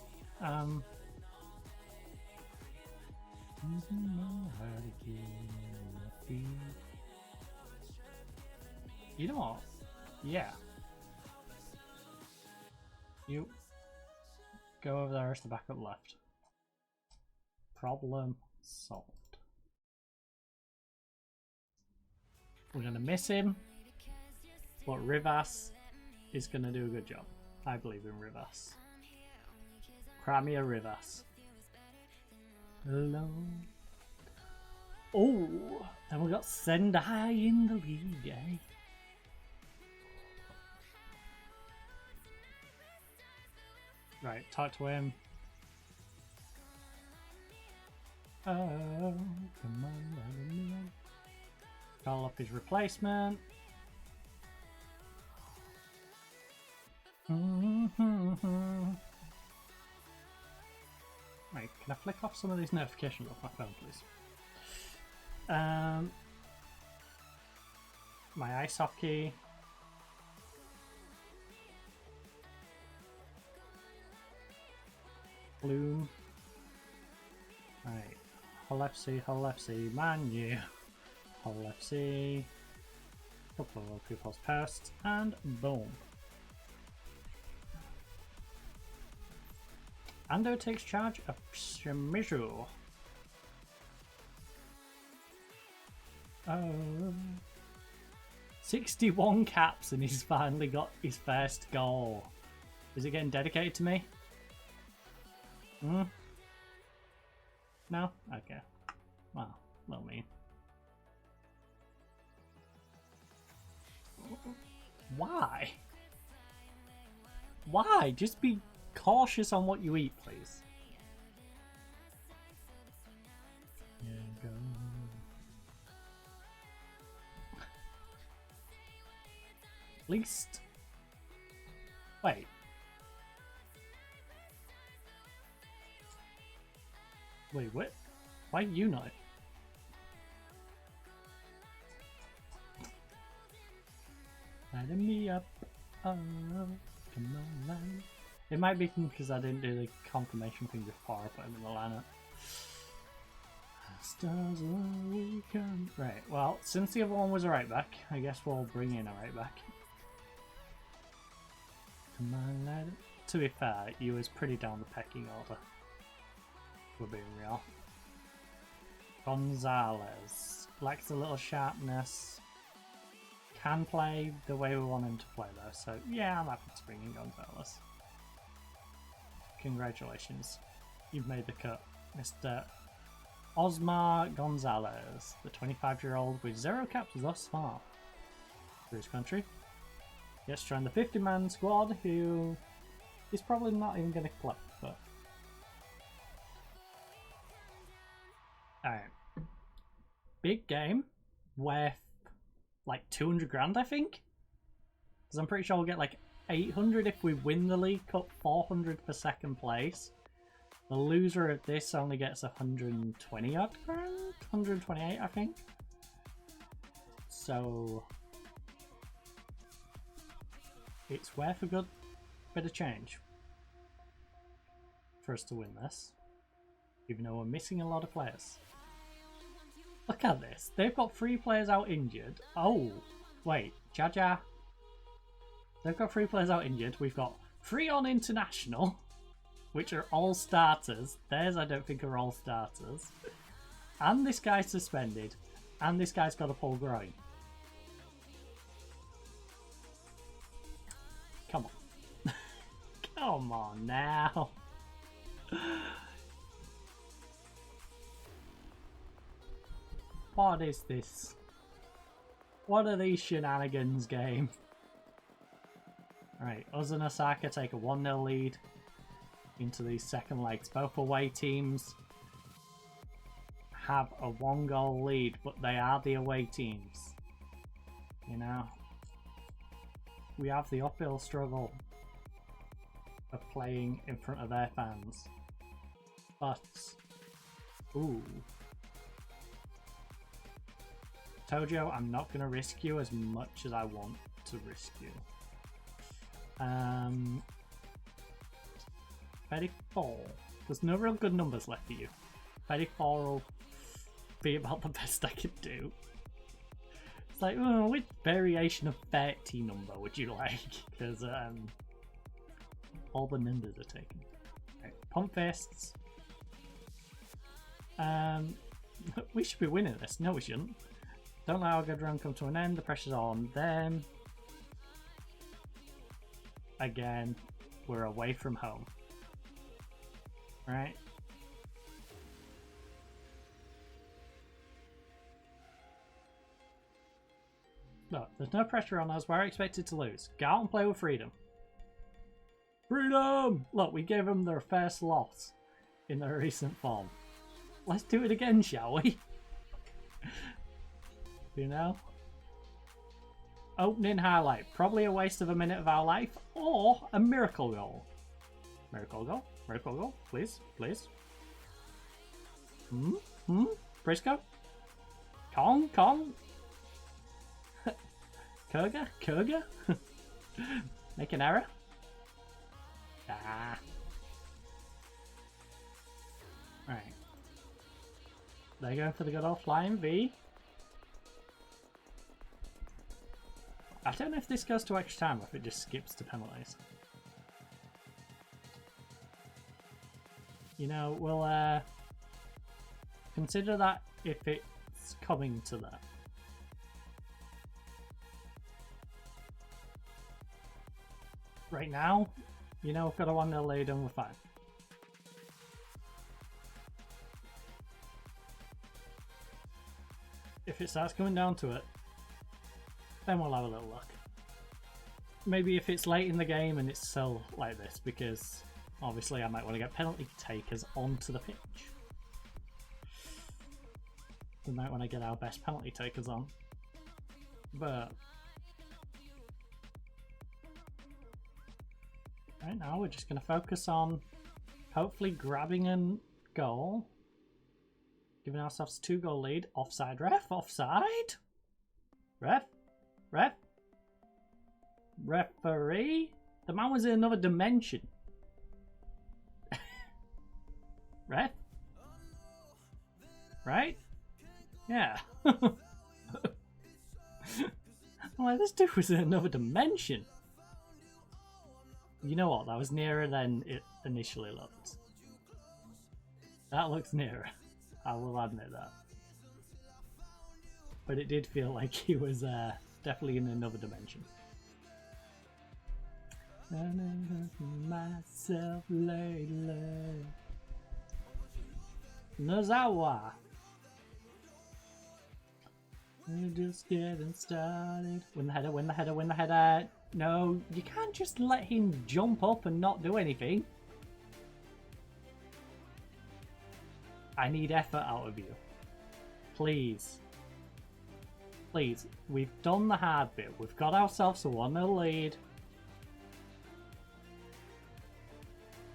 [SPEAKER 1] You know what? Yeah. You go over there as the backup left. Problem solved. We're gonna miss him, but Rivas is gonna do a good job. I believe in Rivas. Crimea Rivas. Hello. Oh, and we got Sendai in the lead, eh? Right, talk to him. Oh, come on, let me know. Call up his replacement. Right, can I flick off some of these notifications off my phone, please? My ice hockey. Bloom. Right, Hull FC, Man U. Hull FC. Couple of other people's posts, and boom. Ando takes charge of Shimizu. Oh. 61 caps and he's finally got his first goal. Is it getting dedicated to me? No? Okay. Well, mean. Why? Why? Just be cautious on what you eat, please. Here you go. At least... Wait. Wait, what? Why are you not? Lighting me up. Oh, come on, man. It might be because I didn't do the confirmation thing before I put him in the lineup. Stars of the weekend. Right, well, since the other one was a right back, I guess we'll bring in a right back. Come on, lad. To be fair, you was pretty down the pecking order. We're being real. Gonzalez lacks a little sharpness. Can play the way we want him to play though, so yeah, I'm happy to bring in Gonzalez. Congratulations, you've made the cut, Mr. Osmar Gonzalez, the 25-year-old with 0 caps thus far for his country. Yes, join the 50-man squad, who is probably not even going to play, but... Alright. Big game, worth like 200 grand, I think? Because I'm pretty sure we'll get like 800 if we win the League Cup, 400 for second place. The loser of this only gets 120 odd grand? 128, I think. So... it's worth a good bit of change for us to win this, even though we're missing a lot of players. Look at this, they've got 3 players out injured. Oh, wait, Jaja. They've got 3 players out injured. We've got 3 on international, which are all starters. Theirs I don't think are all starters. And this guy's suspended. And this guy's got a pulled groin. Come on. Come on now. What is this? What are these shenanigans, game? Right, us and Osaka take a 1-0 lead into these second legs. Both away teams have a 1-goal lead, but they are the away teams. You know? We have the uphill struggle of playing in front of their fans. But... ooh. Tojo, I'm not going to risk you as much as I want to risk you. 34. There's no real good numbers left for you. 34 will be about the best I could do. It's like, oh, which variation of 30 number would you like? Because all the numbers are taken. Right, pump fists. We should be winning this. No, we shouldn't. Don't let our good run come to an end. The pressure's on them. Again, we're away from home. Right? Look, there's no pressure on us. We're expected to lose. Go out and play with freedom. Freedom! Look, we gave them their first loss in their recent form. Let's do it again, shall we? You know? Opening highlight. Probably a waste of a minute of our life, or a miracle goal. Miracle goal? Miracle goal? Please? Please? Briscoe? Kong? Kurga? Make an error? Ah. Right. They're going for the good old flying V. I don't know if this goes to extra time or if it just skips to penalties. You know, we'll consider that if it's coming to that. Right now, you know, we've got a 1-0 lead and we're fine. If it starts coming down to it, then we'll have a little look. maybe if it's late in the game and it's still like this, because obviously I might want to get penalty takers onto the pitch. We might want to get our best penalty takers on. But right now we're just going to focus on hopefully grabbing a goal. Giving ourselves a 2-goal lead. Offside, ref. Offside. Ref. Ref. Referee. The man was in another dimension. Ref. Right? Yeah. I'm like, this dude was in another dimension. You know what? That was nearer than it initially looked. That looks nearer. I will admit that. But it did feel like he was definitely in another dimension. Myself lately. Nozawa. We're just getting started. Win the header, win the header, win the header. No, you can't just let him jump up and not do anything. I need effort out of you. Please. Please. We've done the hard bit. We've got ourselves a 1-0 lead.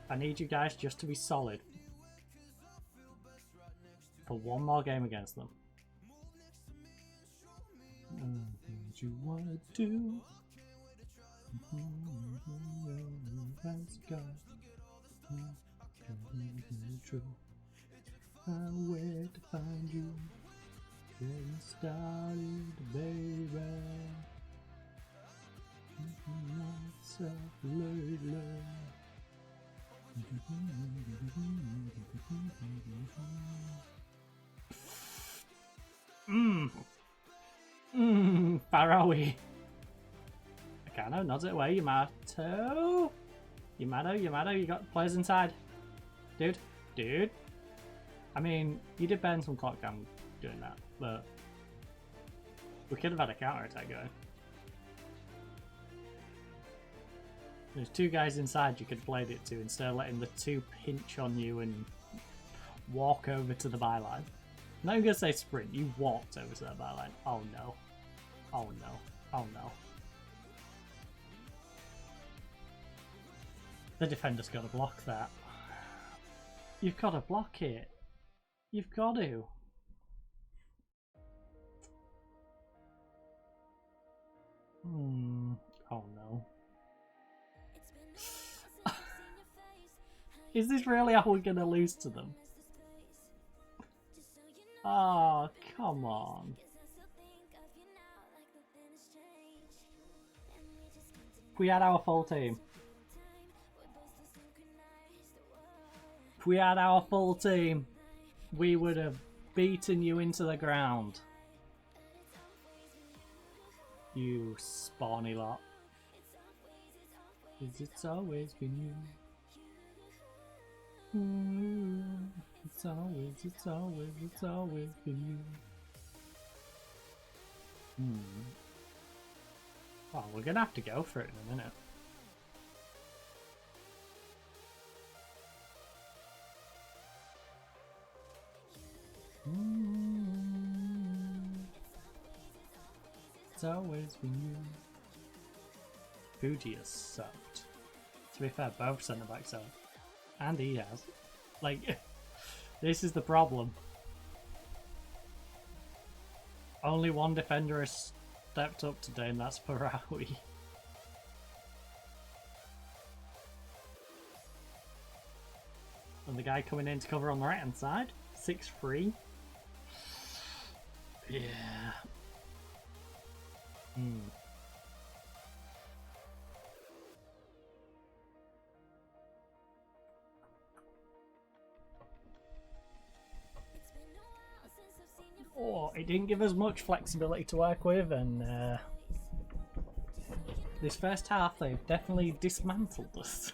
[SPEAKER 1] I need you guys just to be solid. For one more game against them. What you want to do? Where to find you? Getting started, baby. Myself lately. Farawi. Akano nods it away. Yamato. Yamato, you got players inside. Dude. I mean, you did burn some clock down doing that, but we could have had a counter attack going. There's 2 guys inside you could have played it to instead of letting the 2 pinch on you and walk over to the byline. I'm not even going to say sprint, you walked over to that byline. Oh no. Oh no. Oh no. The defender's got to block that. You've got to block it. You've got to. Oh no. Is this really how we're gonna lose to them? Oh, come on. If we had our full team. If we had our full team, we would have beaten you into the ground. You spawny lot. 'Cause it's always been you. It's always been you. Well, we're gonna have to go for it in a minute. It's always been you. Fuji has sucked. To be fair, both centre backs have. And he has. Like, this is the problem. Only one defender has stepped up today, and that's Parawi. And the guy coming in to cover on the right hand side, 6-3. Yeah. Oh, it didn't give us much flexibility to work with, and this first half they've definitely dismantled us.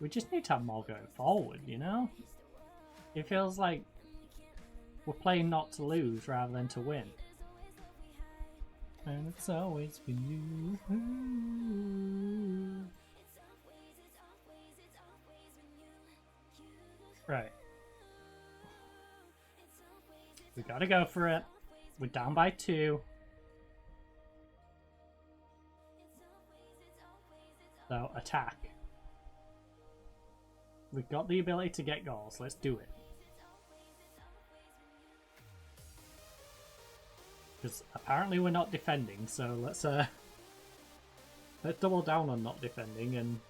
[SPEAKER 1] We just need to have more going forward, you know? It feels like we're playing not to lose rather than to win. And it's always been you. Right. We gotta go for it. We're down by 2. So, attack. We've got the ability to get goals. Let's do it. Because apparently we're not defending, so let's double down on not defending and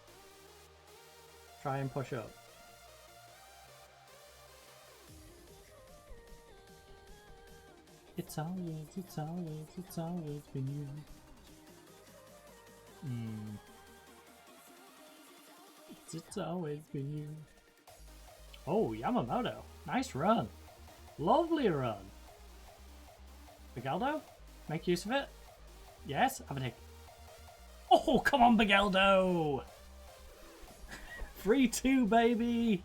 [SPEAKER 1] try and push up. It's always been you. It's always been you. Oh, Yamamoto. Nice run. Lovely run. Bigeldo? Make use of it? Yes? Have a take. Oh, come on, Bigeldo! 3-2, baby!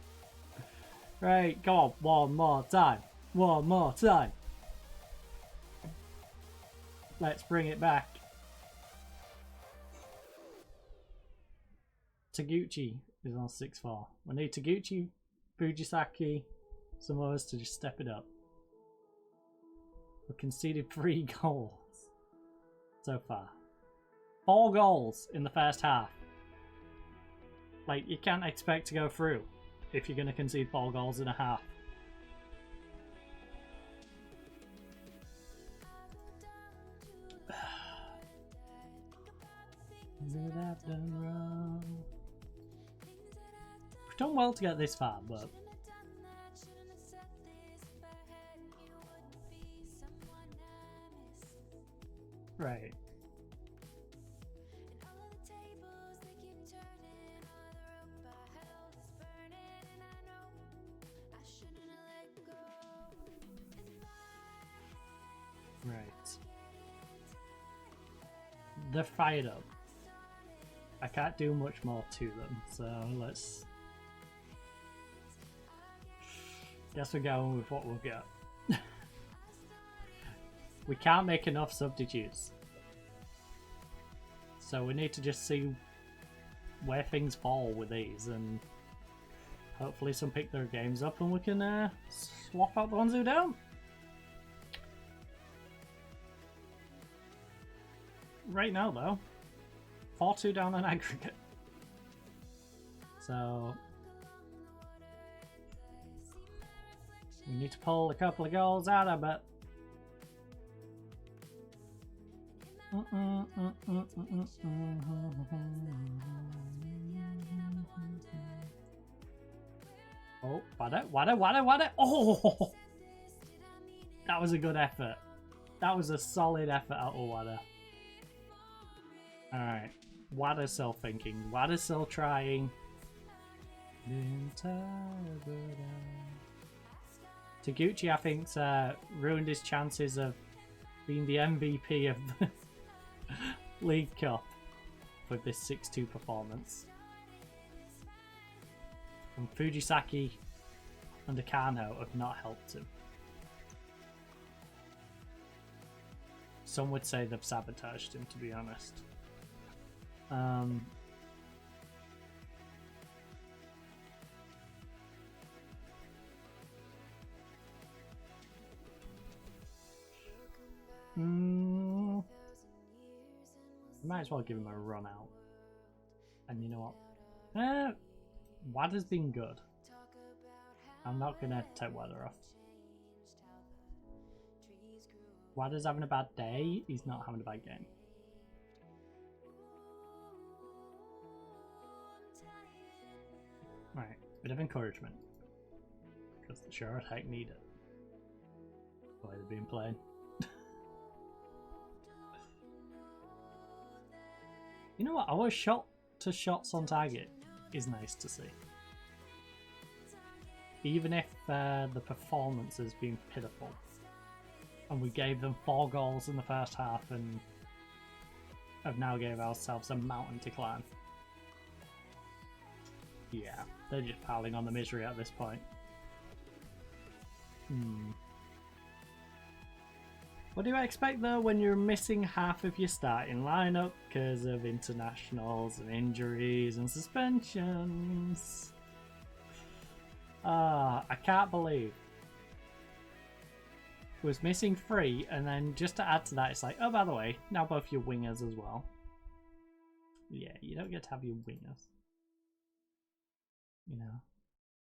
[SPEAKER 1] Right, go on. One more time. One more time. Let's bring it back. Taguchi is on 6-4. We need Taguchi, Fujisaki, some of us to just step it up. We conceded 3 goals so far. 4 goals in the first half. Like, you can't expect to go through if you're going to concede 4 goals in a half. We've done well to get this far, but right. Right. They're fired up. I can't do much more to them, so let's... Guess we're going with what we'll get. We can't make enough substitutes. So we need to just see where things fall with these, and hopefully some pick their games up and we can swap out the ones who don't. Right now though, 4-2 down on aggregate. So we need to pull a couple of goals out of it. Oh, what? Oh! That was a good effort. That was a solid effort out of Wada. Alright. Wada's still thinking. Wada's still trying. Taguchi, I think, ruined his chances of being the MVP of the League Cup with this 6-2 performance. And Fujisaki and Akano have not helped him. Some would say they've sabotaged him, to be honest. Might as well give him a run out. And you know what? Wada's been good. I'm not gonna take Wada off. Wada's having a bad day, he's not having a bad game. Right, bit of encouragement. Because the sure as heck need it. The way they're being played. You know what? Our shot to shots on target is nice to see. Even if the performance has been pitiful. And we gave them 4 goals in the first half and have now gave ourselves a mountain to climb. Yeah, they're just piling on the misery at this point. What do you expect though when you're missing half of your starting lineup because of internationals and injuries and suspensions? I can't believe it was missing 3, and then just to add to that, it's like, oh, by the way, now both your wingers as well. Yeah, you don't get to have your wingers. You know,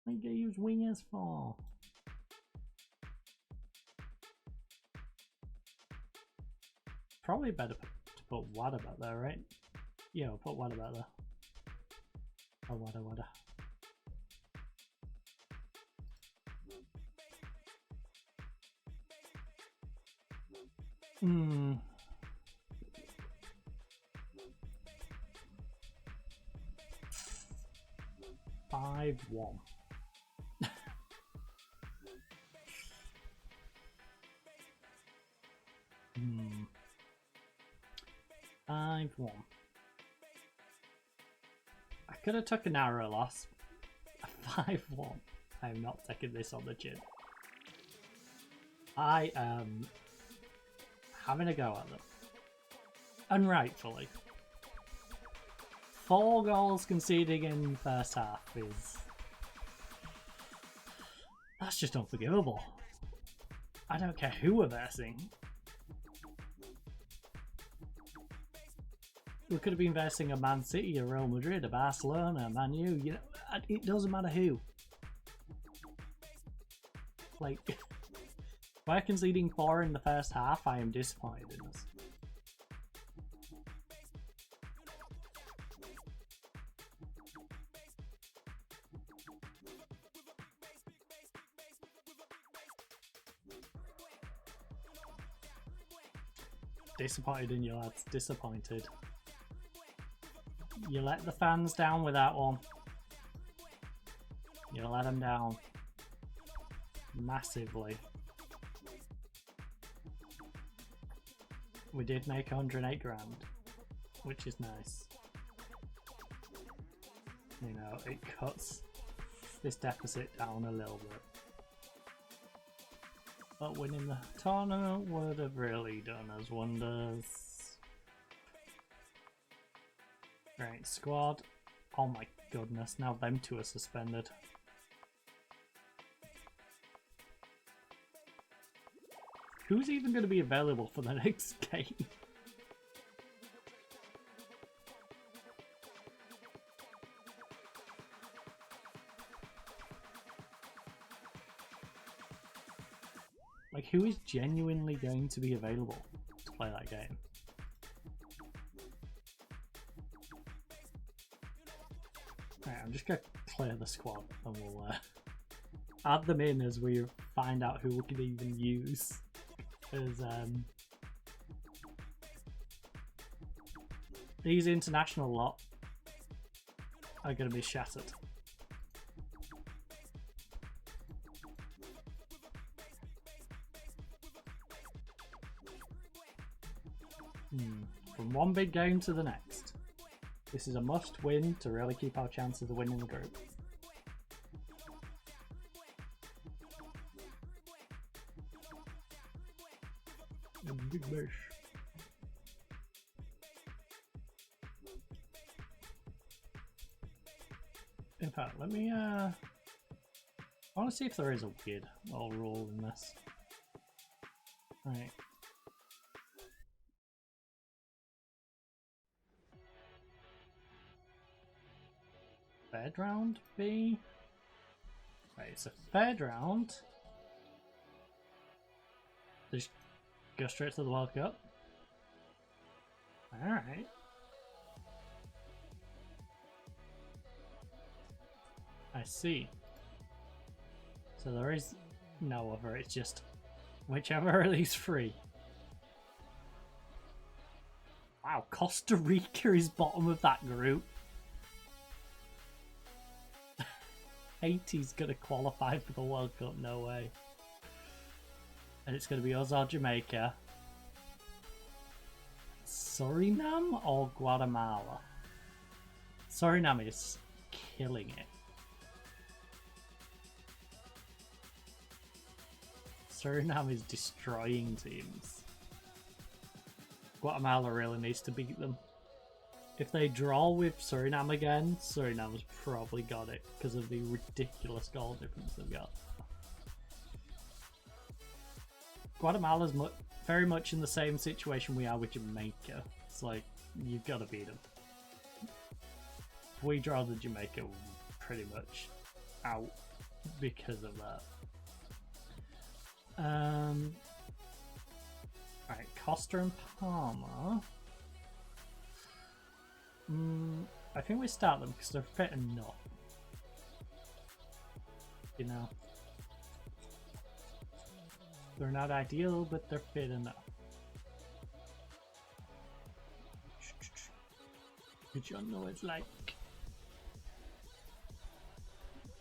[SPEAKER 1] what do you use wingers for? Probably better to put Wada back there, right? Yeah, we'll put Wada back there. Oh, Wada. Hmm. 5-1. Hmm. 5-1. I could have took an arrow loss. 5-1. I am not taking this on the chin. I am having a go at them. And rightfully. 4 goals conceding in the first half is... That's just unforgivable. I don't care who we're versing. We could have been versing a Man City, a Real Madrid, a Barcelona, a Man U. You know, it doesn't matter who. Like, by conceding 4 in the first half, I am disappointed in us. Disappointed in you lads, disappointed. You let the fans down with that one. You let them down. Massively. We did make 108 grand, which is nice. You know, it cuts this deficit down a little bit. But winning the tournament would have really done us wonders. Right, squad. Oh my goodness, now them 2 are suspended. Who's even going to be available for the next game? Like, who is genuinely going to be available to play that game? Right, I'm just going to clear the squad and we'll add them in as we find out who we can even use. Because these international lot are going to be shattered. From one big game to the next. This is a must win to really keep our chances of winning the group. Big bash. In fact, let me I want to see if there is a weird little rule in this. Right. Third round B. Right, it's a third round. Just go straight to the World Cup. Alright. I see. So there is no other, it's just whichever of these 3. Wow, Costa Rica is bottom of that group. Haiti's gonna qualify for the World Cup, no way. And it's gonna be us or Jamaica. Suriname or Guatemala? Suriname is killing it. Suriname is destroying teams. Guatemala really needs to beat them. If they draw with Suriname again, Suriname's probably got it because of the ridiculous goal difference they've got. Guatemala's very much in the same situation we are with Jamaica. It's like, you've got to beat them. If we draw the Jamaica, we're pretty much out because of that. Right, Costa and Palma. I think we start them because they're fit enough. You know. They're not ideal, but they're fit enough. Which you know it's like.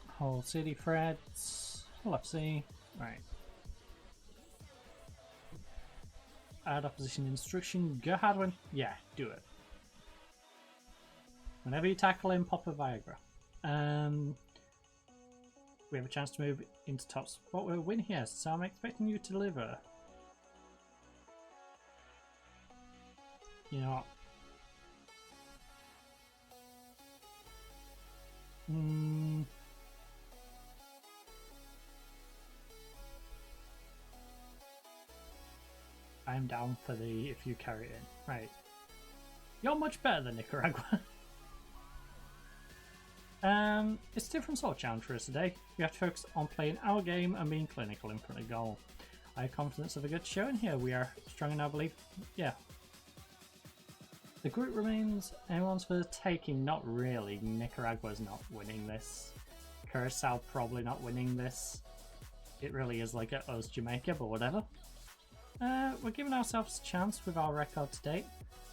[SPEAKER 1] Whole city threads. Let's see. Right. Add opposition instruction. Go Hadwin. Yeah, do it. Whenever you tackle him, pop a Viagra. We have a chance to move into top spot. We'll win here, so I'm expecting you to deliver. You know what? I'm down for the if you carry it in. Right. You're much better than Nicaragua. It's a different sort of challenge for us today. We have to focus on playing our game and being clinical in front of goal. I have confidence of a good showing here. We are strong in our belief. Yeah. The group remains anyone's for the taking. Not really. Nicaragua's not winning this. Curacao probably not winning this. It really is like a us Jamaica, but whatever. We're giving ourselves a chance with our record to date.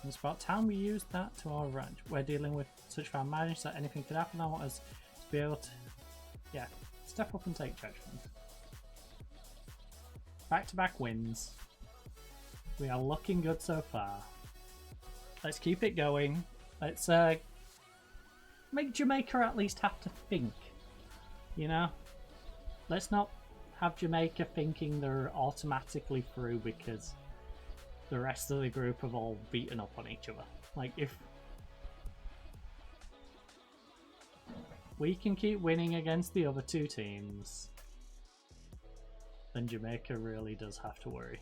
[SPEAKER 1] And it's about time we use that to our advantage. We're dealing with such fine margins that anything could happen. I want us to be able to, yeah, step up and take judgment. Back-to-back wins. We are looking good so far. Let's keep it going. Let's make Jamaica at least have to think. You know? Let's not have Jamaica thinking they're automatically through because the rest of the group have all beaten up on each other. Like, if we can keep winning against the other two teams, then Jamaica really does have to worry.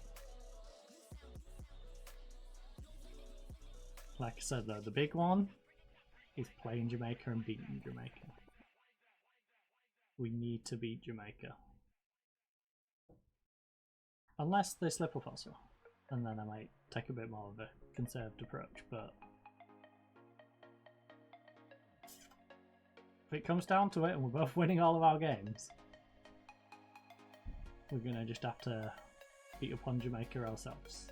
[SPEAKER 1] Like I said though, the big one is playing Jamaica and beating Jamaica. We need to beat Jamaica. Unless they slip up also. And then I might take a bit more of a conserved approach, but if it comes down to it and we're both winning all of our games, we're gonna just have to beat up on Jamaica ourselves.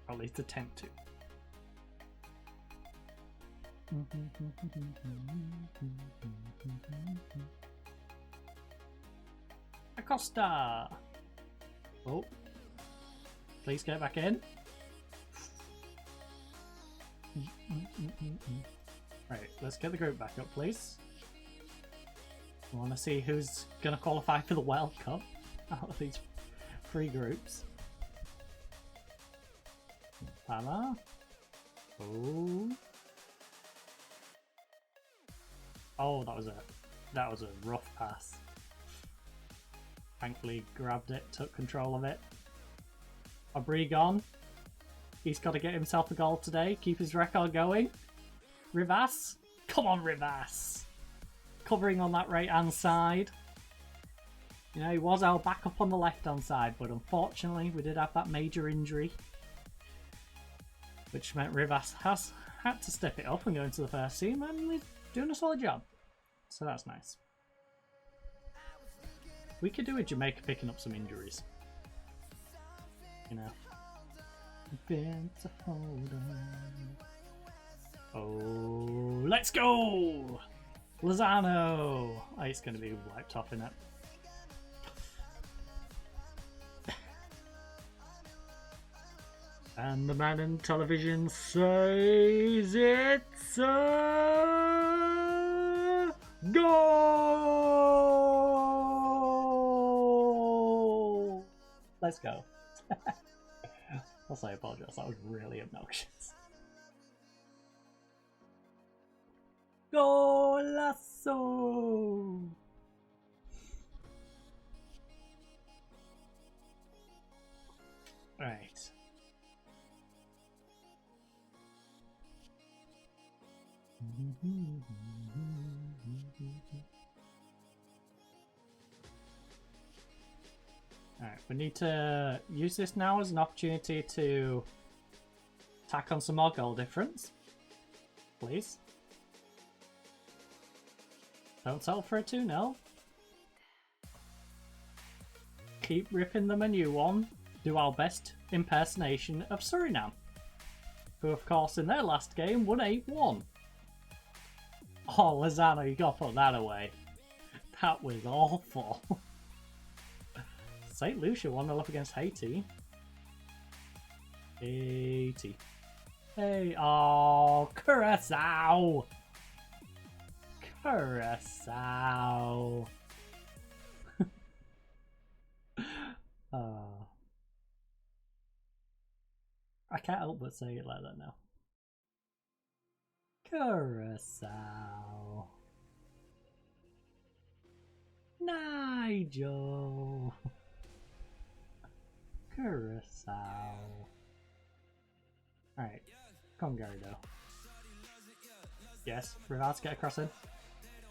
[SPEAKER 1] Or at least attempt to. Acosta! Oh. Please get back in. Right, let's get the group back up, please. I want to see who's going to qualify for the World Cup out of these three groups. Pala. Oh. Oh, that was a rough pass. Thankfully grabbed it, took control of it. Obregon, he's got to get himself a goal today, keep his record going. Rivas, come on Rivas! Covering on that right hand side. You know, he was our backup on the left hand side, but unfortunately we did have that major injury. Which meant Rivas has had to step it up and go into the first team, and he's doing a solid job. So that's nice. We could do with Jamaica picking up some injuries. You know. Oh, let's go! Lozano! Oh, he's going to be wiped off in it. And the man in television says it's a goal! Let's go. I'll say apologize. That was really obnoxious. Golazo! Right. Alright, we need to use this now as an opportunity to tack on some more goal difference. Please. Don't settle for a 2-0. Keep ripping them a new one. Do our best impersonation of Suriname, who of course in their last game won 8-1. Oh, Lozano, you gotta put that away. That was awful. St. Lucia 1-0 up against Haiti. Haiti. Hey, oh, Curacao! Curacao. I can't help but say it like that now. Curacao. Nigel. Curacao. Alright. Come on, Garrido. Yes, Rivas, get across in.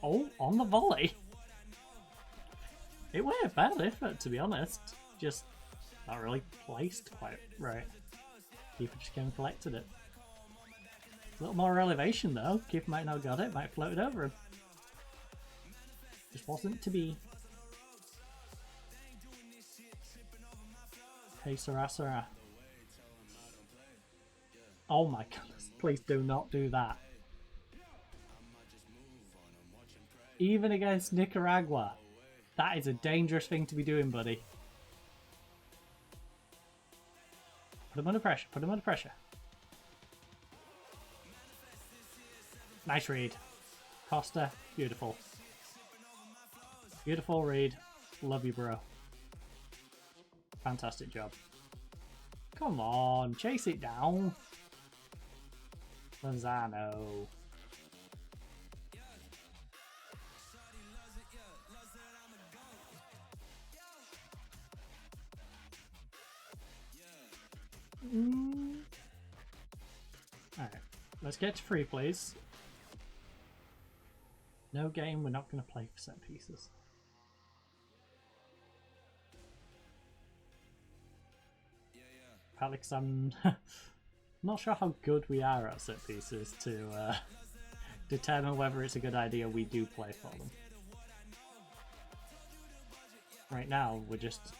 [SPEAKER 1] Oh, on the volley. It weren't a bad effort, to be honest. Just not really placed quite right. Keeper just came and collected it. A little more elevation though. Keeper might not have got it, might have floated over him. Just wasn't to be. Hey, Sarah. Oh my goodness, please do not do that. Even against Nicaragua. That is a dangerous thing to be doing, buddy. Put him under pressure, put him under pressure. Nice read. Costa, beautiful. Beautiful read. Love you, bro. Fantastic job. Come on, chase it down. Lozano. Alright, let's get to free, please. No game, we're not going to play for set pieces. Alex, I'm not sure how good we are at set pieces to determine whether it's a good idea we do play for them. Right now, we're just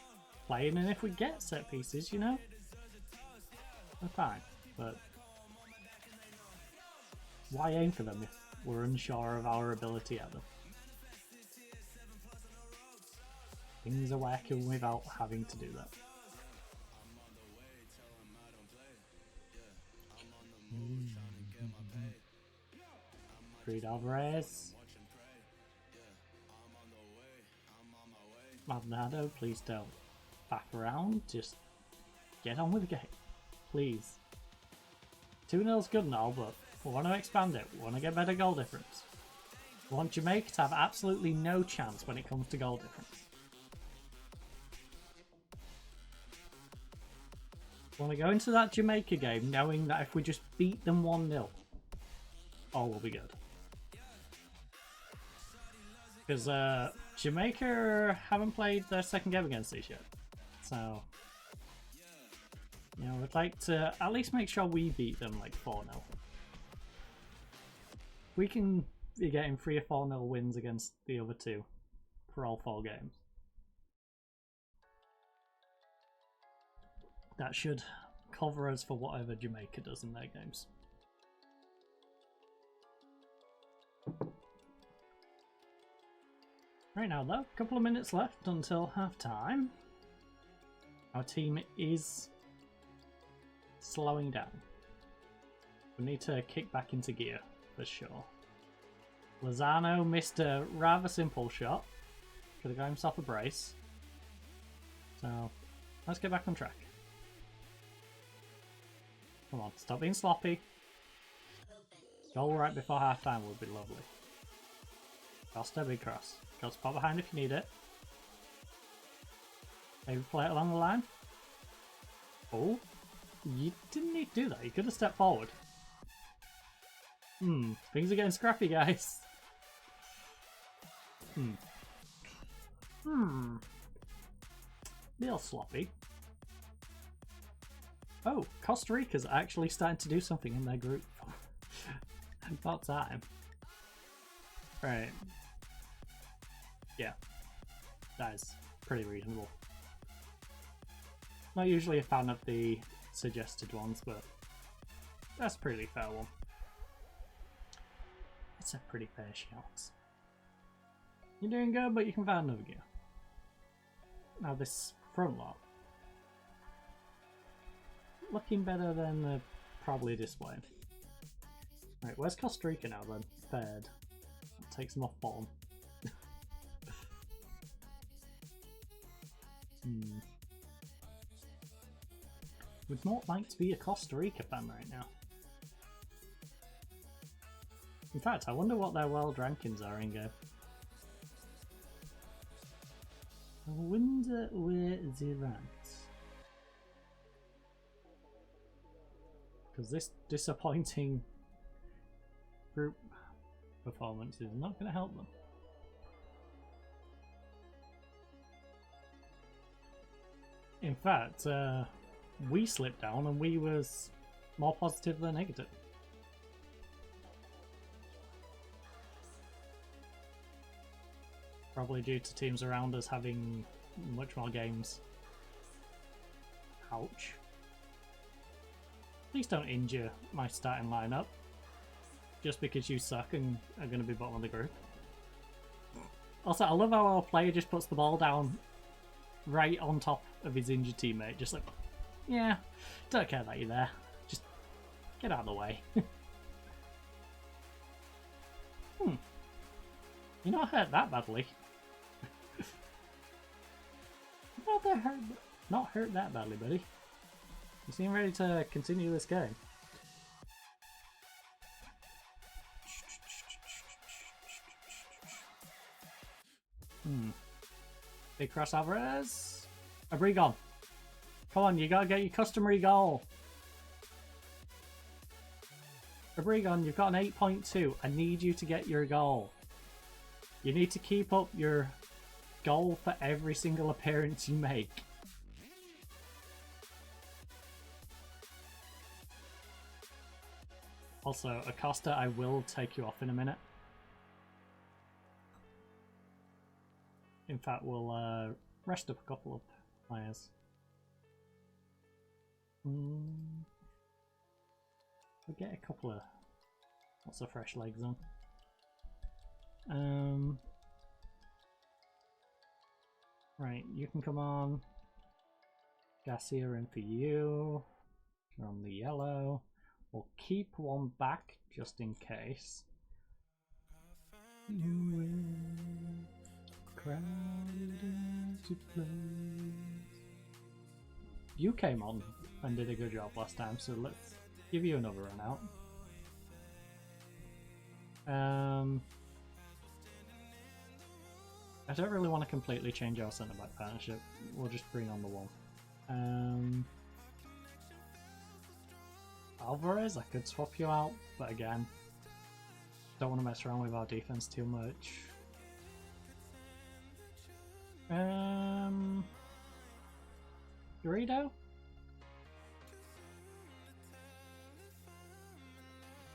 [SPEAKER 1] playing, and if we get set pieces, you know, we're fine. But why aim for them if we're unsure of our ability at them? Things are working without having to do that. Creed Alvarez. Maldonado, please don't back around. Just get on with the game. Please. 2-0's good and all, but we want to expand it. We want to get better goal difference. We want Jamaica to have absolutely no chance when it comes to goal difference. We want to go into that Jamaica game knowing that if we just beat them 1-0, all will be good. Because Jamaica haven't played their second game against us yet. So, you know, we'd like to at least make sure we beat them like 4-0. We can be getting 3 or 4-0 wins against the other two for all 4 games. That should cover us for whatever Jamaica does in their games. Right now though, a couple of minutes left until half time. Our team is slowing down. We need to kick back into gear for sure. Lozano missed a rather simple shot. Could have got himself a brace. So let's get back on track. Come on, stop being sloppy. Goal right before half time would be lovely. Costa, big cross. Go spot behind if you need it. Maybe play it along the line. Oh, you didn't need to do that. You could have stepped forward. Things are getting scrappy, guys. Real sloppy. Oh, Costa Rica's actually starting to do something in their group. About time. Right. Yeah. That is pretty reasonable. Not usually a fan of the suggested ones, but that's a pretty fair one. It's a pretty fair shot. You're doing good, but you can find another gear. Now this front lot. Looking better than probably displayed. Right, where's Costa Rica now then? Third. Takes them off bottom. Would not like to be a Costa Rica fan right now. In fact, I wonder what their world rankings are in game. I wonder where they're ranked. Because this disappointing group performance is not going to help them. In fact, we slipped down and we was more positive than negative. Probably due to teams around us having much more games. Ouch. Please don't injure my starting lineup just because you suck and are going to be bottom of the group. Also, I love how our player just puts the ball down right on top of his injured teammate. Just like, yeah, don't care that you're there. Just get out of the way. You're not hurt that badly. Not hurt that badly, buddy. You seem ready to continue this game. Big cross Alvarez. Abrigon. Come on, you gotta get your customary goal. Abrigon, you've got an 8.2. I need you to get your goal. You need to keep up your goal for every single appearance you make. Also, Acosta, I will take you off in a minute. In fact, we'll rest up a couple of players. We'll get a couple of lots of fresh legs on. Right, you can come on. Garcia in for you. You're on the yellow. We'll keep one back just in case. You came on and did a good job last time, so let's give you another run out. I don't really want to completely change our centre back partnership. We'll just bring on the one. Alvarez, I could swap you out, but again, don't want to mess around with our defense too much. Dorito?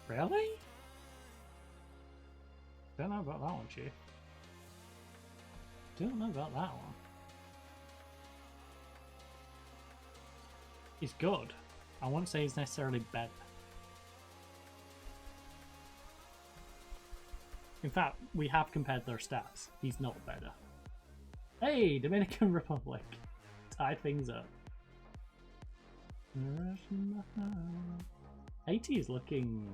[SPEAKER 1] Really? Don't know about that one, Chief. Don't know about that one. He's good. I wouldn't say he's necessarily better. In fact, we have compared their stats. He's not better. Hey, Dominican Republic. Tied things up. Haiti is looking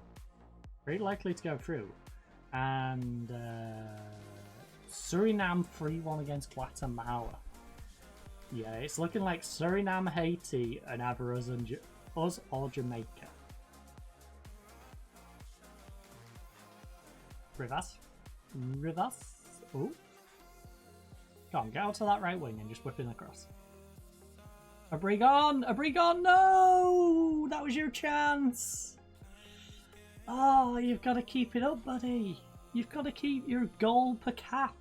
[SPEAKER 1] very likely to go through. And Suriname 3-1 against Guatemala. Yeah, it's looking like Suriname, Haiti, and either us or Jamaica. Reverse. Reverse. Oh. Come on, get out to that right wing and just whip in across. Abrigon! Abrigon, no! That was your chance! Oh, you've got to keep it up, buddy. You've got to keep your goal per cap.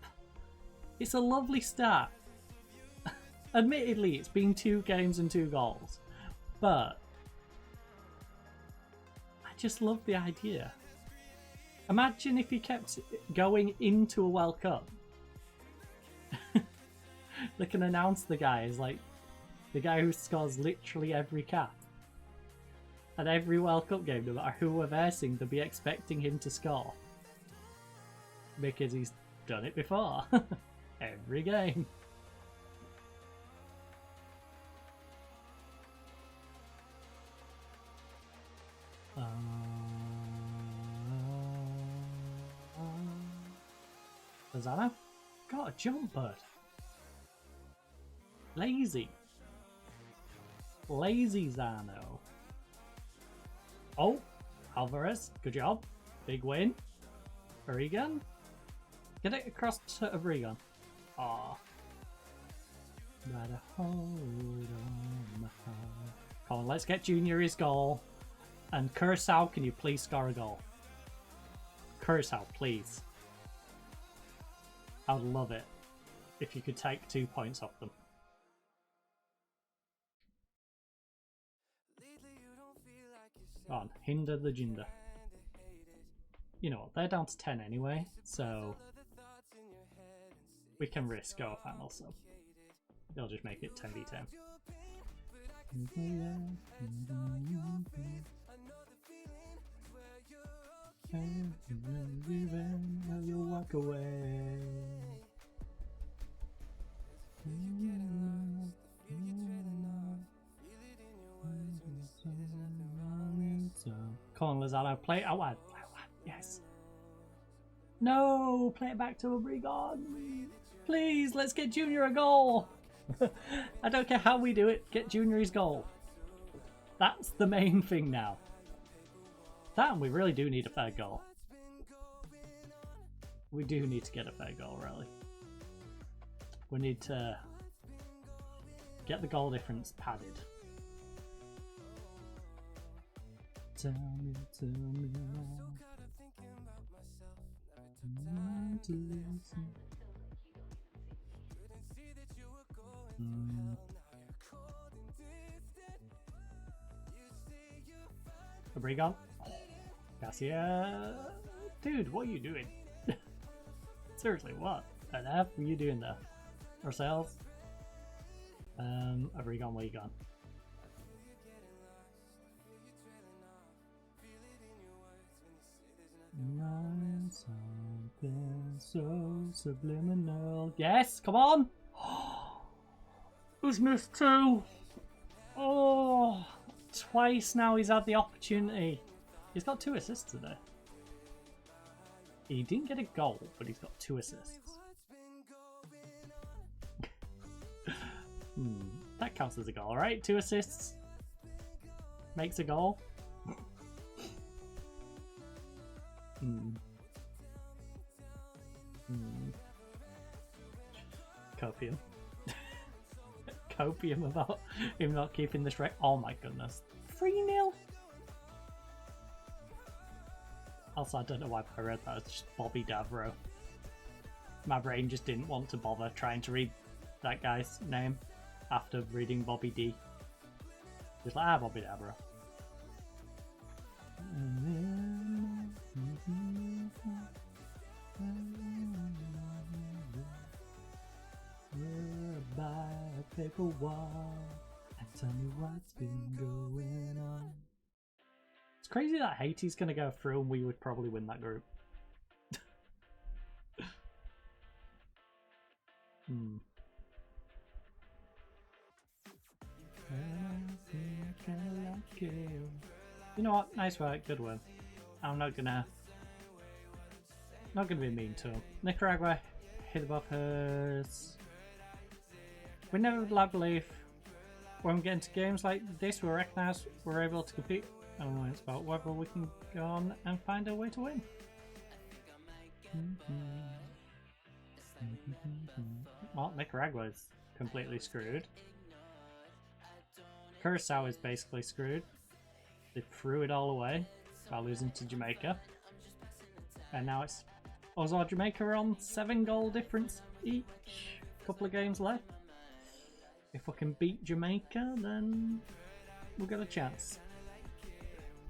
[SPEAKER 1] It's a lovely stat. Admittedly, it's been 2 games and 2 goals. But I just love the idea. Imagine if he kept going into a World Cup. They can announce the guy as like the guy who scores literally every cap. At every World Cup game, no matter who we're versing, they'll be expecting him to score. Because he's done it before. Every game. Lozano? Got a jump, bud. Lazy. Lazy Zano. Oh, Alvarez, good job. Big win. Abrigon. Get it across to Abrigon. Aw. Better hold on my heart. Come on, let's get Junior his goal. And Curacao, can you please score a goal? Curacao, please. I would love it if you could take 2 points off them. Go on, hinder the Jinder. You know what, they're down to 10 anyway, so we can risk our final, so they'll just make it 10v10. You walk away. Come on, Lozano, play it out wide. Yes. No, play it back to Abrigon. Please, let's get Junior a goal. I don't care how we do it, get Junior his goal. That's the main thing now. That, and we really do need a fair goal. We do need to get a fair goal, really. We need to get the goal difference padded. Tell me now. To listen. Abrigon. Garcia. Dude, what are you doing? Seriously, what on earth were you doing there? Ourselves? Abrigon, where you gone? Something so subliminal. Yes, come on! Who's missed 2? Oh, twice now he's had the opportunity. He's got 2 assists today. He didn't get a goal, but he's got 2 assists. That counts as a goal, right? 2 assists makes a goal. Copium. Copium about him not keeping this right. Oh my goodness. 3-0? Also, I don't know why I read that. It's just Bobby Davro. My brain just didn't want to bother trying to read that guy's name after reading Bobby D. Just like, Bobby Davro. By a paper wall and tell me what's been going on. It's crazy that Haiti's gonna go through and we would probably win that group. You know what? Nice work, good win. I'm not gonna be mean to him. Nicaragua hit above hers. We never believe when we get into games like this, we recognise we're able to compete. And it's about whether we can go on and find a way to win. Well, Nicaragua is completely screwed. Curacao is basically screwed. They threw it all away by losing to Jamaica. And now it's us or Jamaica are on 7-goal difference each. Couple of games left. If we can beat Jamaica, then we'll get a chance.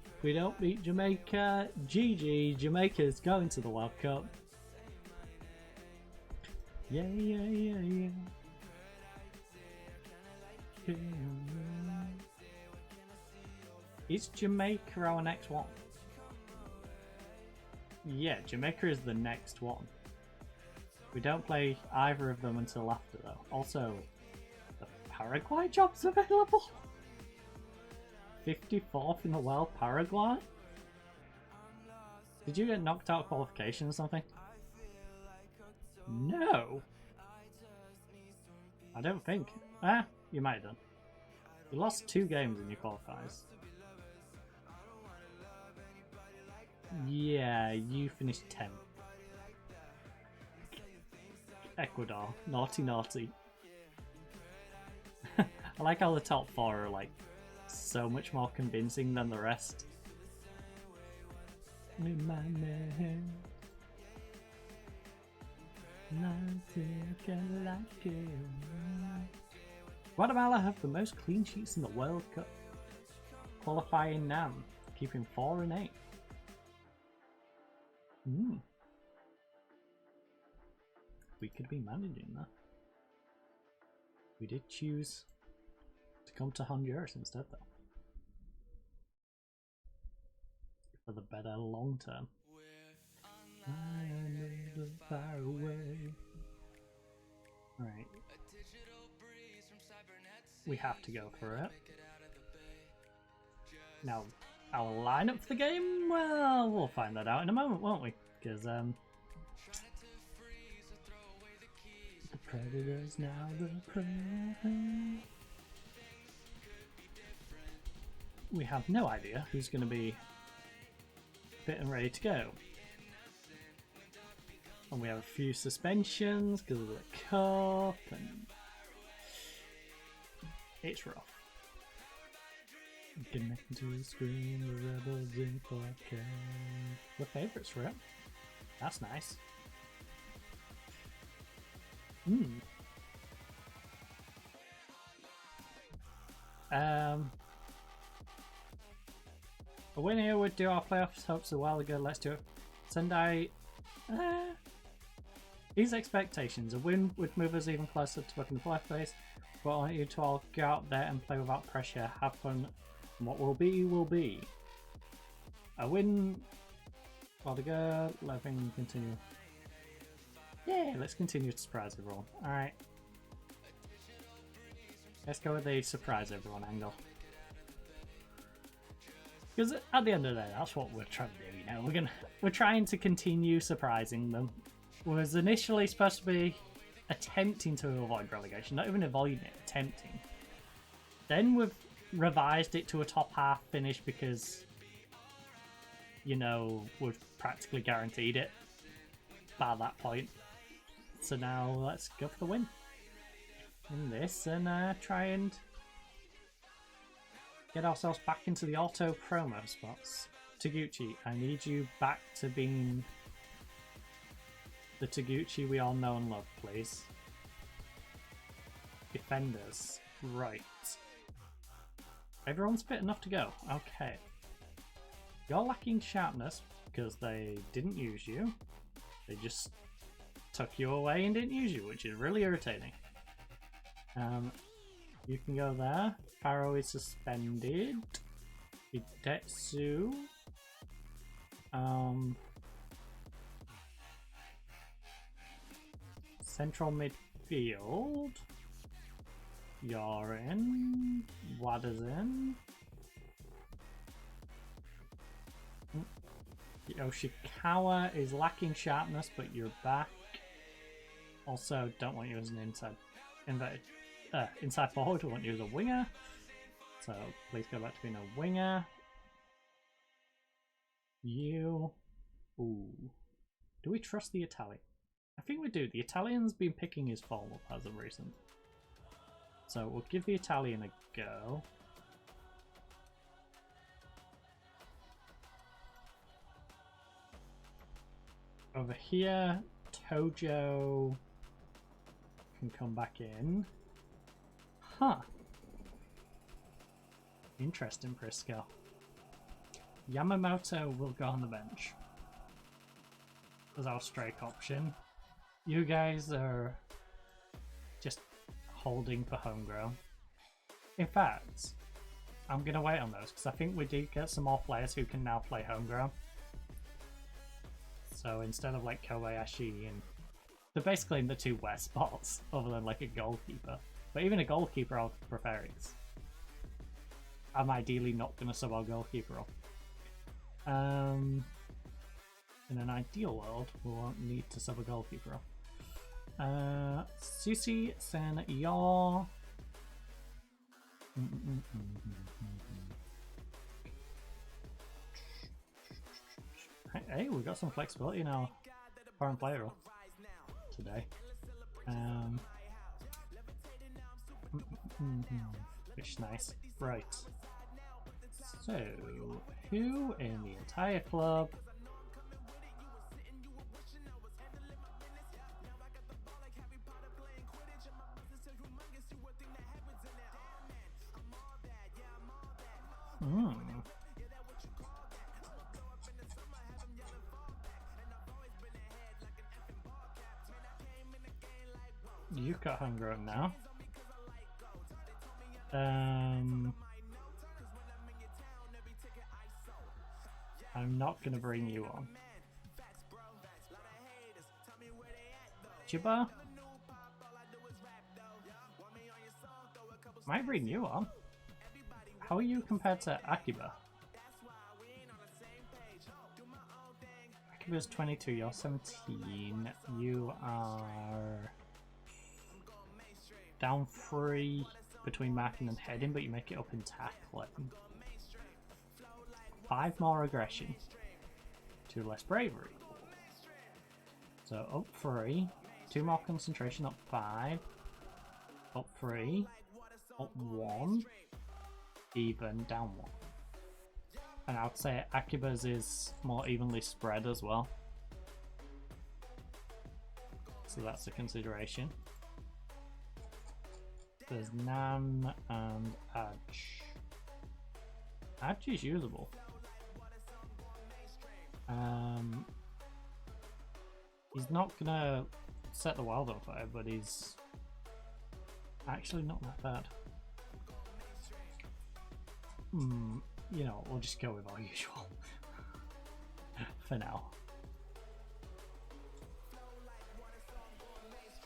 [SPEAKER 1] If we don't beat Jamaica, GG, Jamaica's going to the World Cup. Yeah, yeah, yeah, yeah. Yeah. Is Jamaica our next one? Yeah, Jamaica is the next one. We don't play either of them until after though. Also, the Paraguay job's available? 54th in the world, Paraguay? Did you get knocked out of qualification or something? No! I don't think. Ah, you might have done. You lost 2 games in your qualifiers. Yeah, you finished 10th. Ecuador. Naughty, naughty. I like how the top 4 are like so much more convincing than the rest. In my name. Guatemala have the most clean sheets in the World Cup. Qualifying Nam, keeping 4 and 8. We could be managing that. We did choose to come to Honduras instead though. For the better long term. I am far away. Right. We have to go for it. Now, our lineup for the game? Well, we'll find that out in a moment, won't we? Because, the Predators now the prey. We have no idea who's going to be fit and ready to go. And we have a few suspensions because of the cup, and it's rough. Connecting to the screen, the rebels in podcast. The favourites for it. That's nice. A win here would do our playoffs hopes a while ago. Let's do it. Sendai. These expectations. A win would move us even closer to booking the place. But I want you to all go out there and play without pressure. Have fun. And what will be, will be. A win. While to go. Let things continue. Yeah, let's continue to surprise everyone. Alright. Let's go with the surprise everyone angle. Because at the end of the day, that's what we're trying to do, you know. We're trying to continue surprising them. Was initially supposed to be attempting to avoid relegation, not even avoiding it, attempting. Then we've revised it to a top half finish because, you know, we've practically guaranteed it by that point. So now let's go for the win in this and try and get ourselves back into the auto promo spots. Taguchi, I need you back to being the Taguchi we all know and love, please. Defenders, right. Everyone's fit enough to go. Okay. You're lacking sharpness because they didn't use you. They just took you away and didn't use you, which is really irritating. You can go there. Faro is suspended. Hidetsu. Central midfield. You're in. Wada's in. Yoshikawa is lacking sharpness, but you're back. Also, don't want you as an inside forward. We want you as a winger. So please go back to being a winger. You. Ooh. Do we trust the Italian? I think we do. The Italian's been picking his form up as of recent. So we'll give the Italian a go. Over here, Tojo can come back in. Huh. Interesting, Prisco. Yamamoto will go on the bench as our strike option. You guys are just holding for homegrown. In fact, I'm going to wait on those because I think we did get some more players who can now play homegrown. So instead of like Kobayashi and they're basically in the two west spots other than like a goalkeeper. But even a goalkeeper I'll prefer it. I'm ideally not going to sub our goalkeeper off. In an ideal world, we won't need to sub a goalkeeper off. Susi Sen Yaw. Hey, we've got some flexibility in our foreign player role today. Which is nice. Right. So, who in the entire club? You've got homegrown now. I'm not gonna bring you on. Chiba? Might bring you on. How are you compared to Akiba? Akiba's 22, you're 17. You are down 3 between marking and heading, but you make it up in tackling. 5 more aggression, 2 less bravery. So up 3, 2 more concentration, up 5, up 3, up 1, even, down 1. And I'd say Akiba's is more evenly spread as well. So that's a consideration. There's Nan and Adge. Adge is usable. He's not gonna set the world on fire, but he's actually not that bad. You know, we'll just go with our usual for now.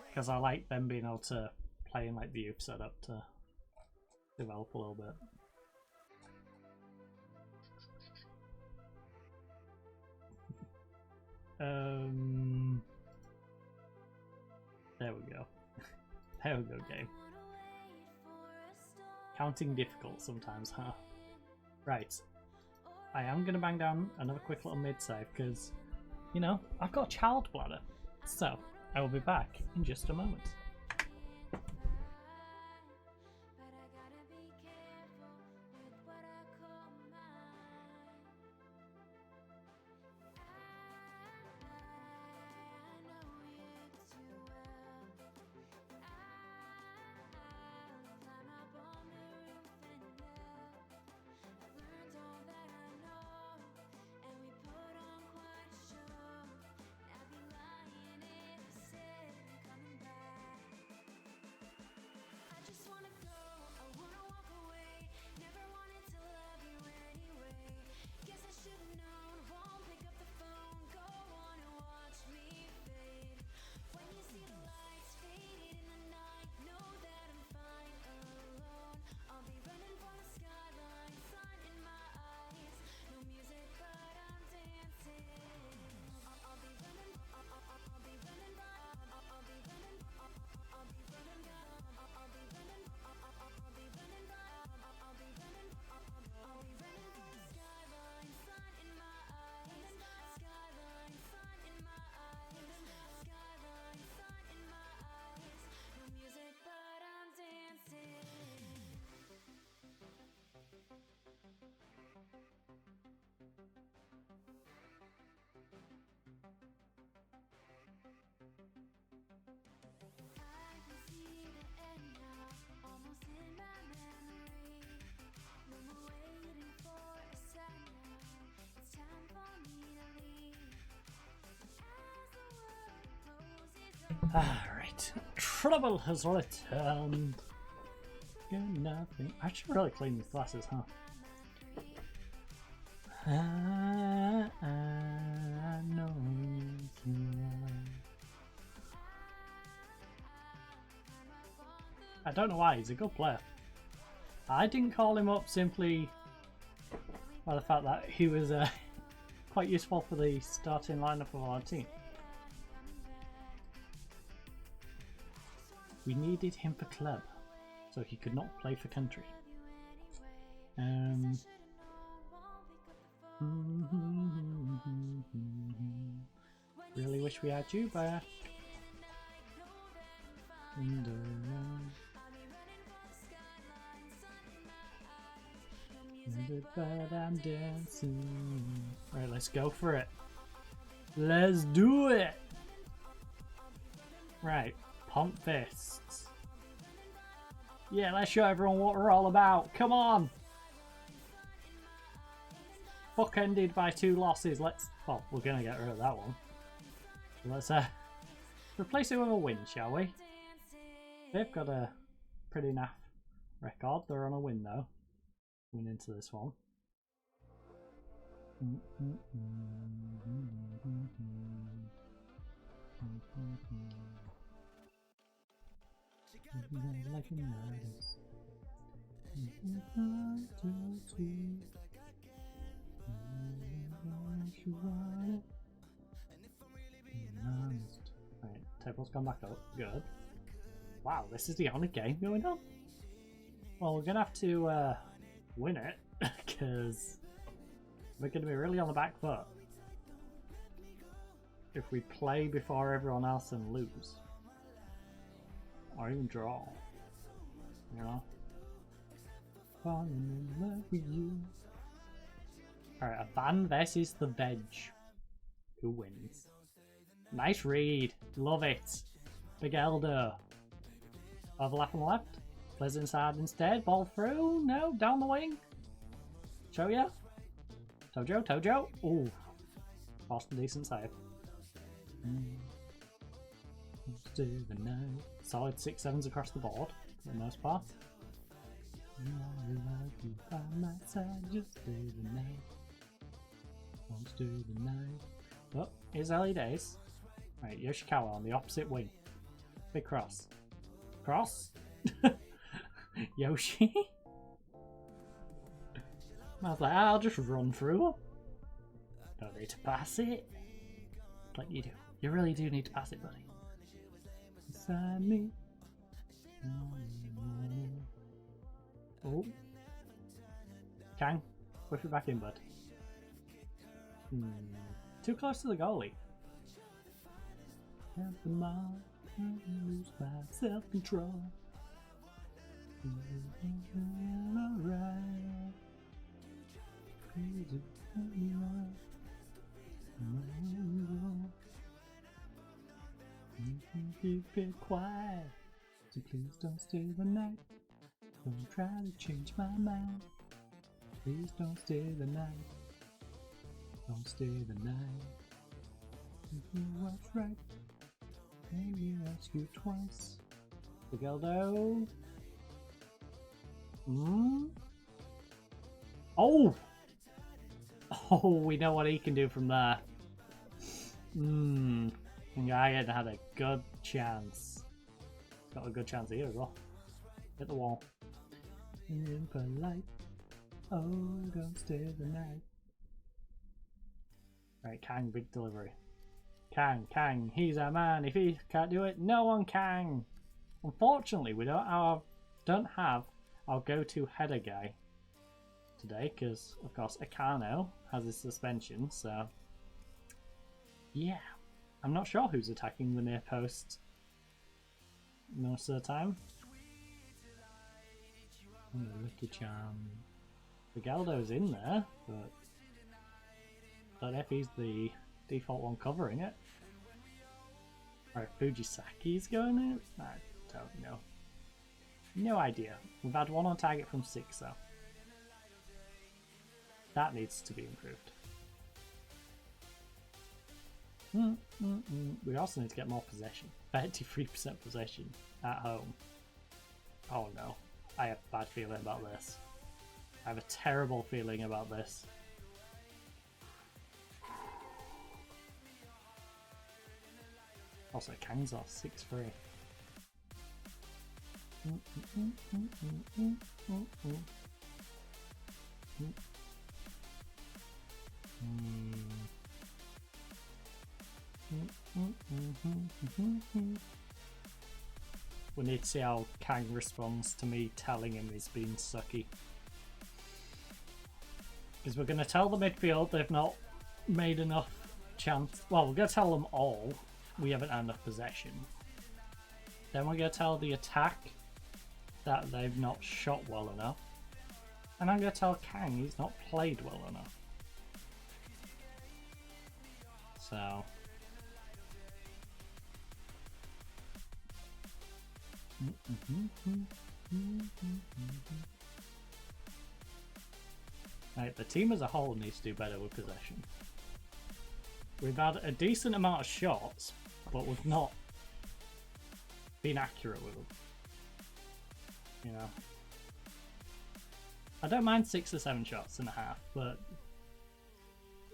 [SPEAKER 1] Because I like them being able to play in like the youth setup to develop a little bit. There we go. There we go, game. Counting difficult sometimes, huh? Right. I am going to bang down another quick little mid-save because, you know, I've got a child bladder. So, I will be back in just a moment. Alright, trouble has returned. Good nothing. I should really clean these glasses, huh? I know you. I don't know why, he's a good player. I didn't call him up simply by the fact that he was quite useful for the starting lineup of our team. We needed him for club, so he could not play for country. Really wish we had you back. But I'm dancing. Right, let's go for it. Let's do it. Right, pump fists. Yeah, let's show everyone what we're all about. Come on. Bookended by 2 losses. Well, we're gonna get rid of that one. So let's replace it with a win, shall we? They've got a pretty naff record. They're on a win though. Going into this one. Right, table's gone back up. Good. Wow, this is the only game going on? Well, we're gonna have to win it, because we're gonna be really on the back foot if we play before everyone else and lose. Or even draw. You know? Falling in love with you. Alright, a van versus the veg. Who wins? Nice read. Love it. Big Elder. Overlap on the left. Plays inside instead. Ball through. No. Down the wing. Show ya. Tojo. Tojo. Ooh. Lost a decent save. Do the night. Solid 6-7s across the board for the most part. I love you by my side. Just do the night. Let's do the night. Oh, here's early days. Right, Yoshikawa on the opposite wing. Big cross. Cross? Yoshi? I was like, I'll just run through. Don't need to pass it. But you do. You really do need to pass it, buddy. Inside me. Oh. Kang, whip it back in, bud. Too close to the goalie. Can't lose my self-control. Alright. Keep it quiet. So please don't stay the night. Don't try to change my mind. Please don't stay the night. Don't stay the night. You do what's right. Maybe ask you twice. Rigaldo. Oh! Oh, we know what he can do from there. Guy had a good chance. Got a good chance here as well. Hit the wall. Impolite. Oh, don't stay the night. Right, Kang, big delivery. Kang, he's our man. If he can't do it, no one can. Unfortunately, we don't have our go-to header guy today, because of course Akano has his suspension. So yeah, I'm not sure who's attacking the near post most of the time. Lucky Charm. Rigaldo's in there, but I don't know if he's the default one covering it. Alright, Fujisaki's going in? I don't know. No idea. We've had one on target from 6 though. That needs to be improved. We also need to get more possession. 33% possession at home. Oh no, I have a bad feeling about this. I have a terrible feeling about this. Also, Kang's off 6-3. We need to see how Kang responds to me telling him he's been sucky. Because we're going to tell the midfield they've not made enough chance. Well, we're going to tell them all we haven't had enough possession. Then we're going to tell the attack that they've not shot well enough. And I'm going to tell Kang he's not played well enough. So... Right, the team as a whole needs to do better with possession. We've had a decent amount of shots, but we've not been accurate with them. You know, I don't mind 6 or 7 shots and a half, but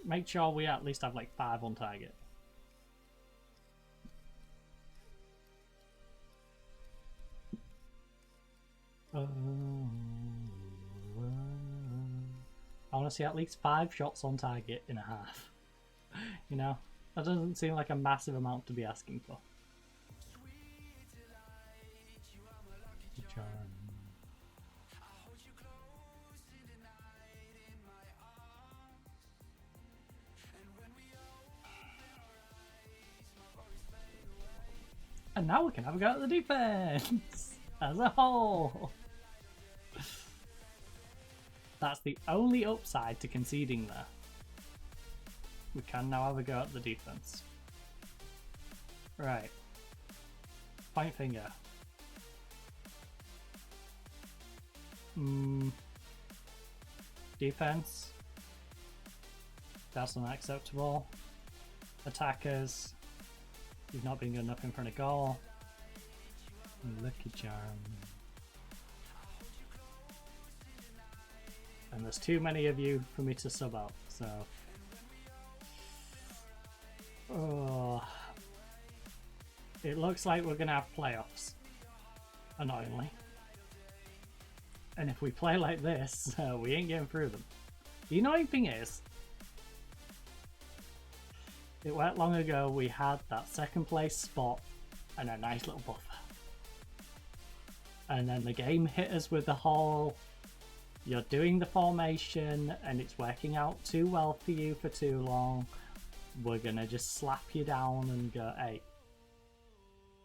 [SPEAKER 1] make sure we at least have like 5 on target. I want to see at least 5 shots on target in a half. You know, that doesn't seem like a massive amount to be asking for. And now we can have a go at the defense as a whole. That's the only upside to conceding there. We can now have a go at the defense. Right. Point finger. Defense. That's unacceptable. Attackers. You've not been good enough in front of goal. Lucky charm. And there's too many of you for me to sub out, so... Oh. It looks like we're gonna have playoffs. Annoyingly. And if we play like this, we ain't getting through them. The annoying thing is, it weren't long ago we had that second place spot and a nice little buffer. And then the game hit us with the whole, you're doing the formation and it's working out too well for you for too long. We're gonna just slap you down and go, hey,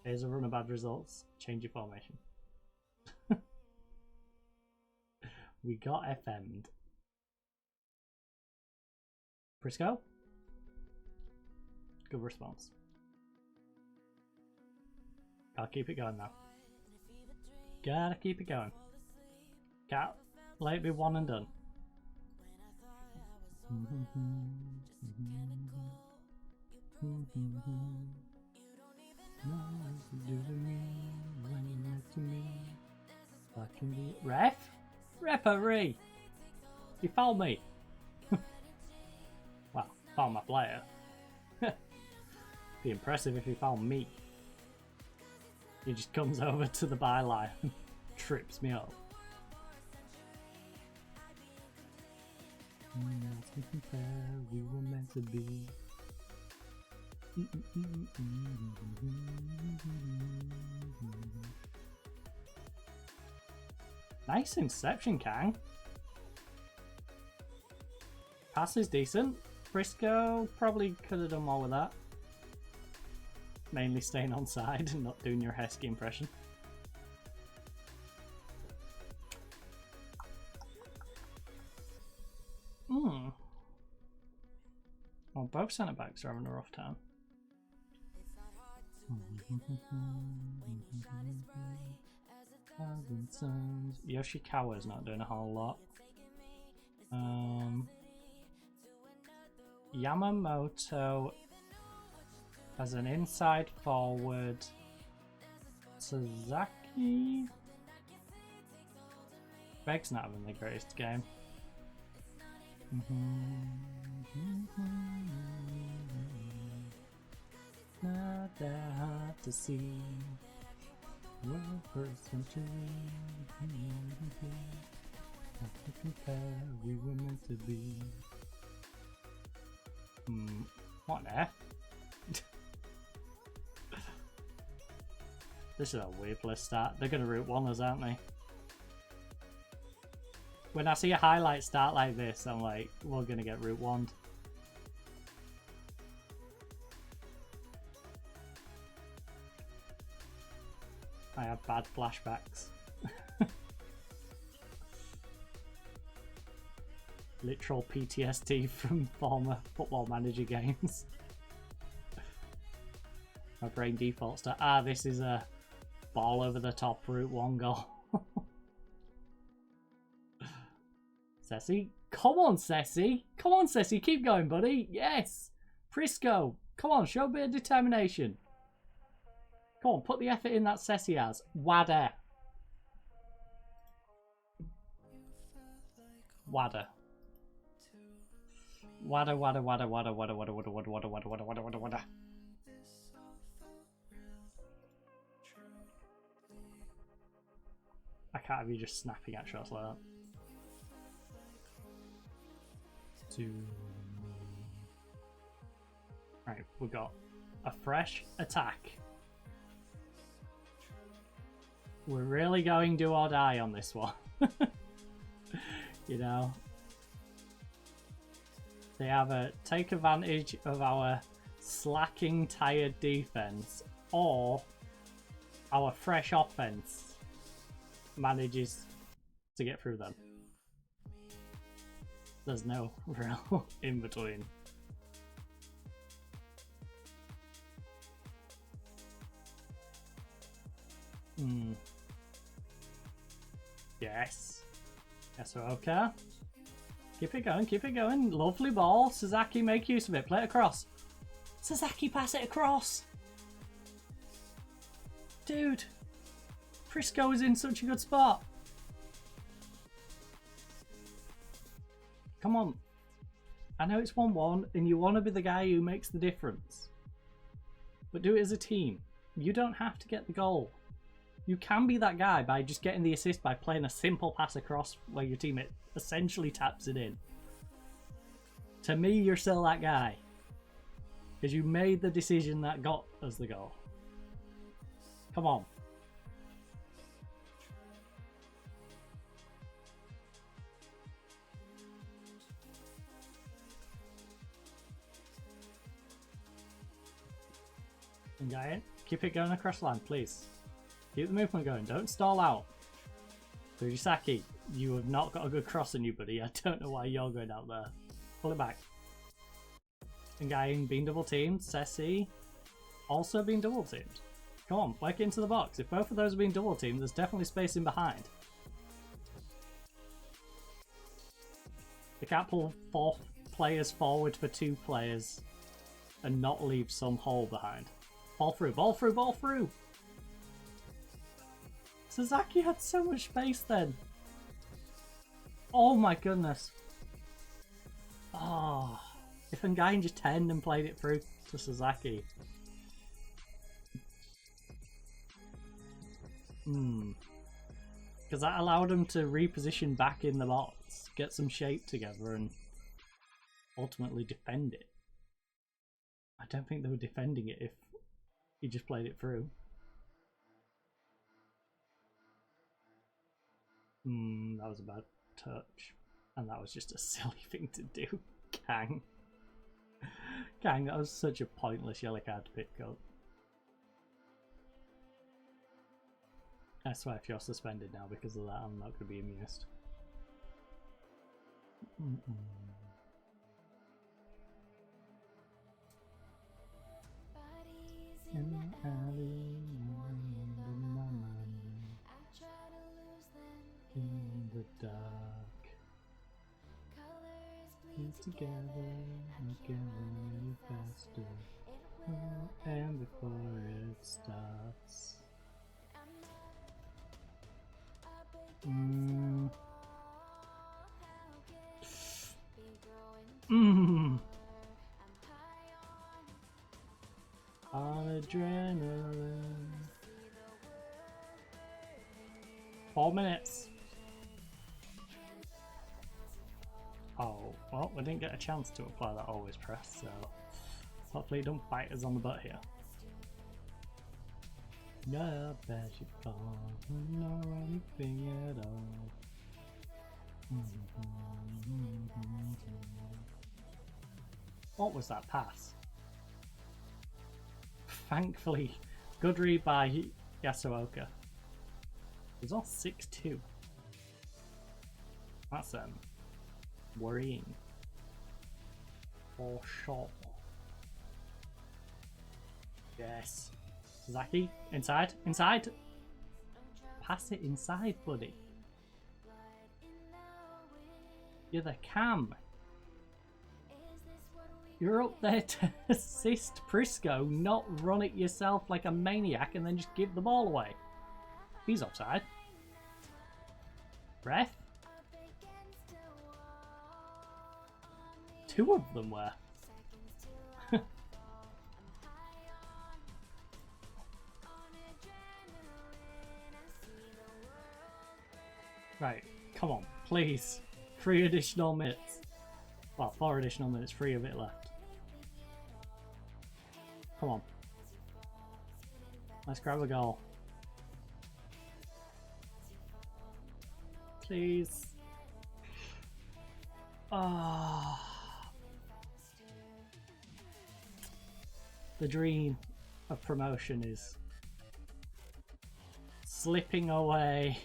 [SPEAKER 1] here's a run of bad results, change your formation. We got FM'd. Prisco? Good response. Gotta keep it going now. Gotta keep it going. Can't let it be one and done. Ref? Referee! You fouled me! Well, fouled my player. Be impressive if he found me. He just comes over to the byline and trips me up. We were meant to be. Nice inception, Kang. Pass is decent. Frisco probably could have done more with that. Mainly staying on side and not doing your Hesky impression. Well, both centre backs are having a rough time. Yoshikawa's not doing a whole lot. Yamamoto As an inside forward, Sasaki. Beg's not having the greatest game. Not that hard to see. One person to not to compare, we were meant to be. What on earth? This is a weird place start. They're gonna root one us, aren't they? When I see a highlight start like this, I'm like, we're gonna get root one. I have bad flashbacks. Literal PTSD from former Football Manager games. My brain defaults to, this is a ball over the top route 1 goal. Ceci, come on Ceci, come on Ceci, keep going buddy, yes! Prisco, come on, show a bit of determination. Come on, put the effort in that Ceci has. Wada. Wada. Wada, wada, wada, wada, wada, wada, wada, wada, wada, wada, wada, wada, wada, wada. I can't have you just snapping at shots like that. Right, we've got a fresh attack. We're really going do or die on this one. You know, they either take advantage of our slacking, tired defense, or our fresh offense manages to get through them. There's no real in between. Yes. Yes, we're okay. Keep it going, keep it going. Lovely ball. Sasaki, make use of it. Play it across. Sasaki, pass it across. Dude. Prisco is in such a good spot. Come on. I know it's 1-1 and you want to be the guy who makes the difference. But do it as a team. You don't have to get the goal. You can be that guy by just getting the assist by playing a simple pass across where your teammate essentially taps it in. To me, you're still that guy. Because you made the decision that got us the goal. Come on. Guy, keep it going across the line, please. Keep the movement going. Don't stall out. Fujisaki, you have not got a good cross in you, buddy. I don't know why you're going out there. Pull it back. And guy being double teamed. Ceci also being double teamed. Come on, work it into the box. If both of those are being double teamed, there's definitely space in behind. They can't pull 4 players forward for 2 players and not leave some hole behind. Ball through, ball through, ball through! Sasaki had so much space then. Oh my goodness. Oh, if Ngaine just turned and played it through to Sasaki. Because that allowed him to reposition back in the box, get some shape together and ultimately defend it. I don't think they were defending it if he just played it through. That was a bad touch. And that was just a silly thing to do. Kang. Kang, that was such a pointless yellow card to pick up. I swear if you're suspended now because of that, I'm not going to be amused. In the alley, in the dark, piece together, make it really faster. And before it starts. Mmm. Mmm. On adrenaline. 4 minutes. Oh, well, we didn't get a chance to apply that always press, so hopefully it don't bite us on the butt here. No, bet you can't know anything at all. What was that pass? Thankfully, good read by Yasuoka. He's on 6-2. That's worrying. For sure. Yes. Zaki, inside, inside. Pass it inside, buddy. You're the cam. You're up there to assist Prisco, not run it yourself like a maniac and then just give the ball away. He's offside. Ref? 2 of them were. Right, come on, please. 3 additional minutes. Well, 4 additional minutes, 3 of it left. Come on. Let's grab a goal. Please. Ah. The dream of promotion is slipping away.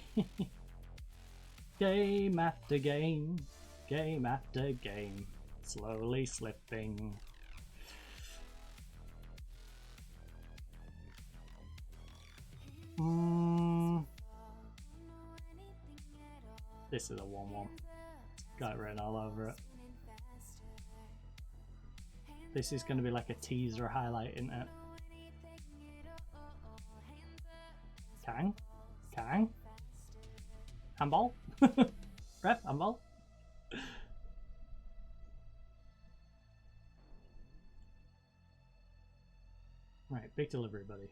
[SPEAKER 1] Game after game, game after game, slowly slipping. This is a 1-1. Got it written all over it. This is going to be like a teaser highlight, isn't it? Kang? Kang? Handball? Ref, handball? Right, big delivery, buddy.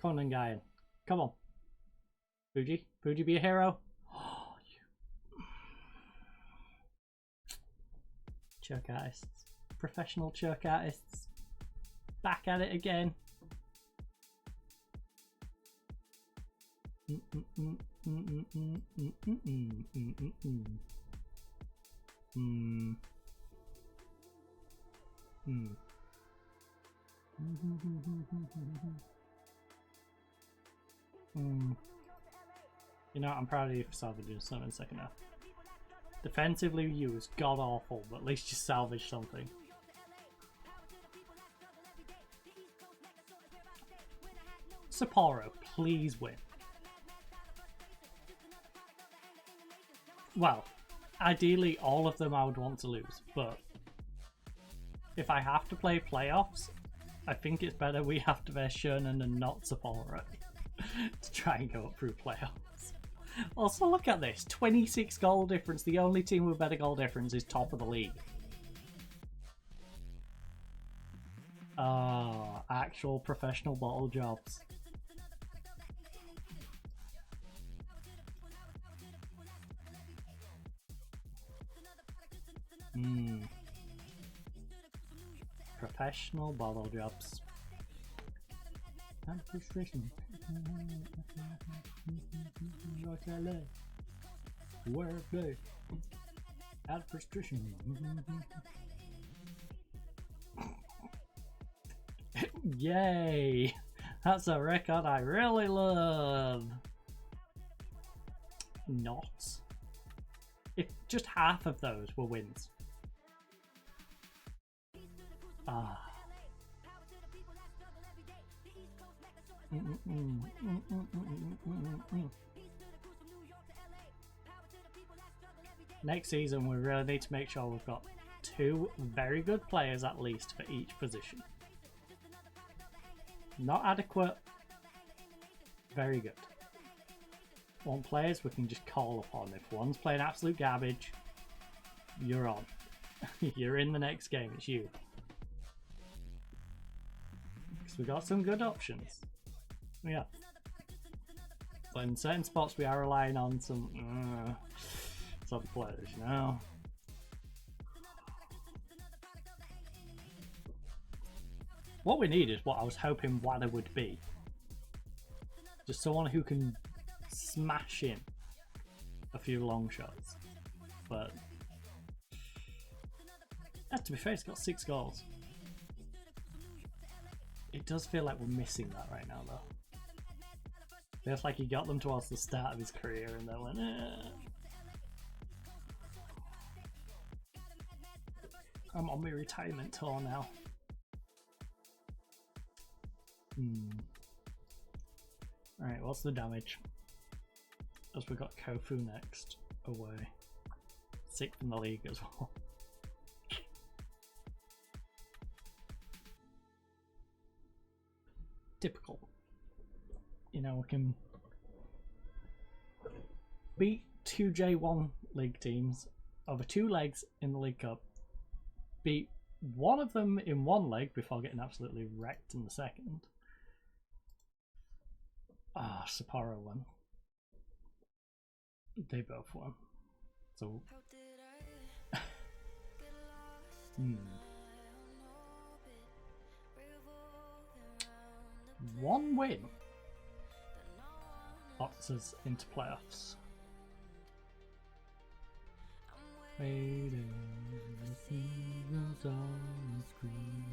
[SPEAKER 1] Come on, Guyan. Come on. Fuji? Fuji, be a hero? Oh, you... Choke artists. Professional choke artists. Back at it again. You know, I'm proud of you for salvaging something in the second half. Defensively, you was god awful, but at least you salvaged something. Sapporo, please win. Well, ideally all of them I would want to lose, but if I have to play playoffs, I think it's better we have to bear Shonen and not Sapporo to try and go up through playoffs. Also, look at this, 26 goal difference. The only team with better goal difference is top of the league. Oh, actual professional bottle jobs. Professional bottle jobs. And frustration. Like LA. Where they? Add frustration. Yay! That's a record I really love. Not. If just half of those were wins. Ah. next season we really need to make sure we've got 2 very good players at least for each position. Not adequate, very good. Want players we can just call upon. If one's playing absolute garbage, you're on. You're in the next game, it's you. Because we got some good options. Yeah. But in certain spots we are relying on some players, you know. What we need is what I was hoping Wada would be. Just someone who can smash in a few long shots. But to be fair, he's got 6 goals. It does feel like we're missing that right now though. Feels like he got them towards the start of his career and then went, I'm on my retirement tour now. Alright, what's the damage? As we got Kofu next, away. 6th in the league as well. Typical. You know, we can beat 2 J1 league teams over 2 legs in the League Cup, beat one of them in 1 leg before getting absolutely wrecked in the second. Sapporo won. They both won. So 1 win locks us into playoffs. Waiting, the seagulls on the screen.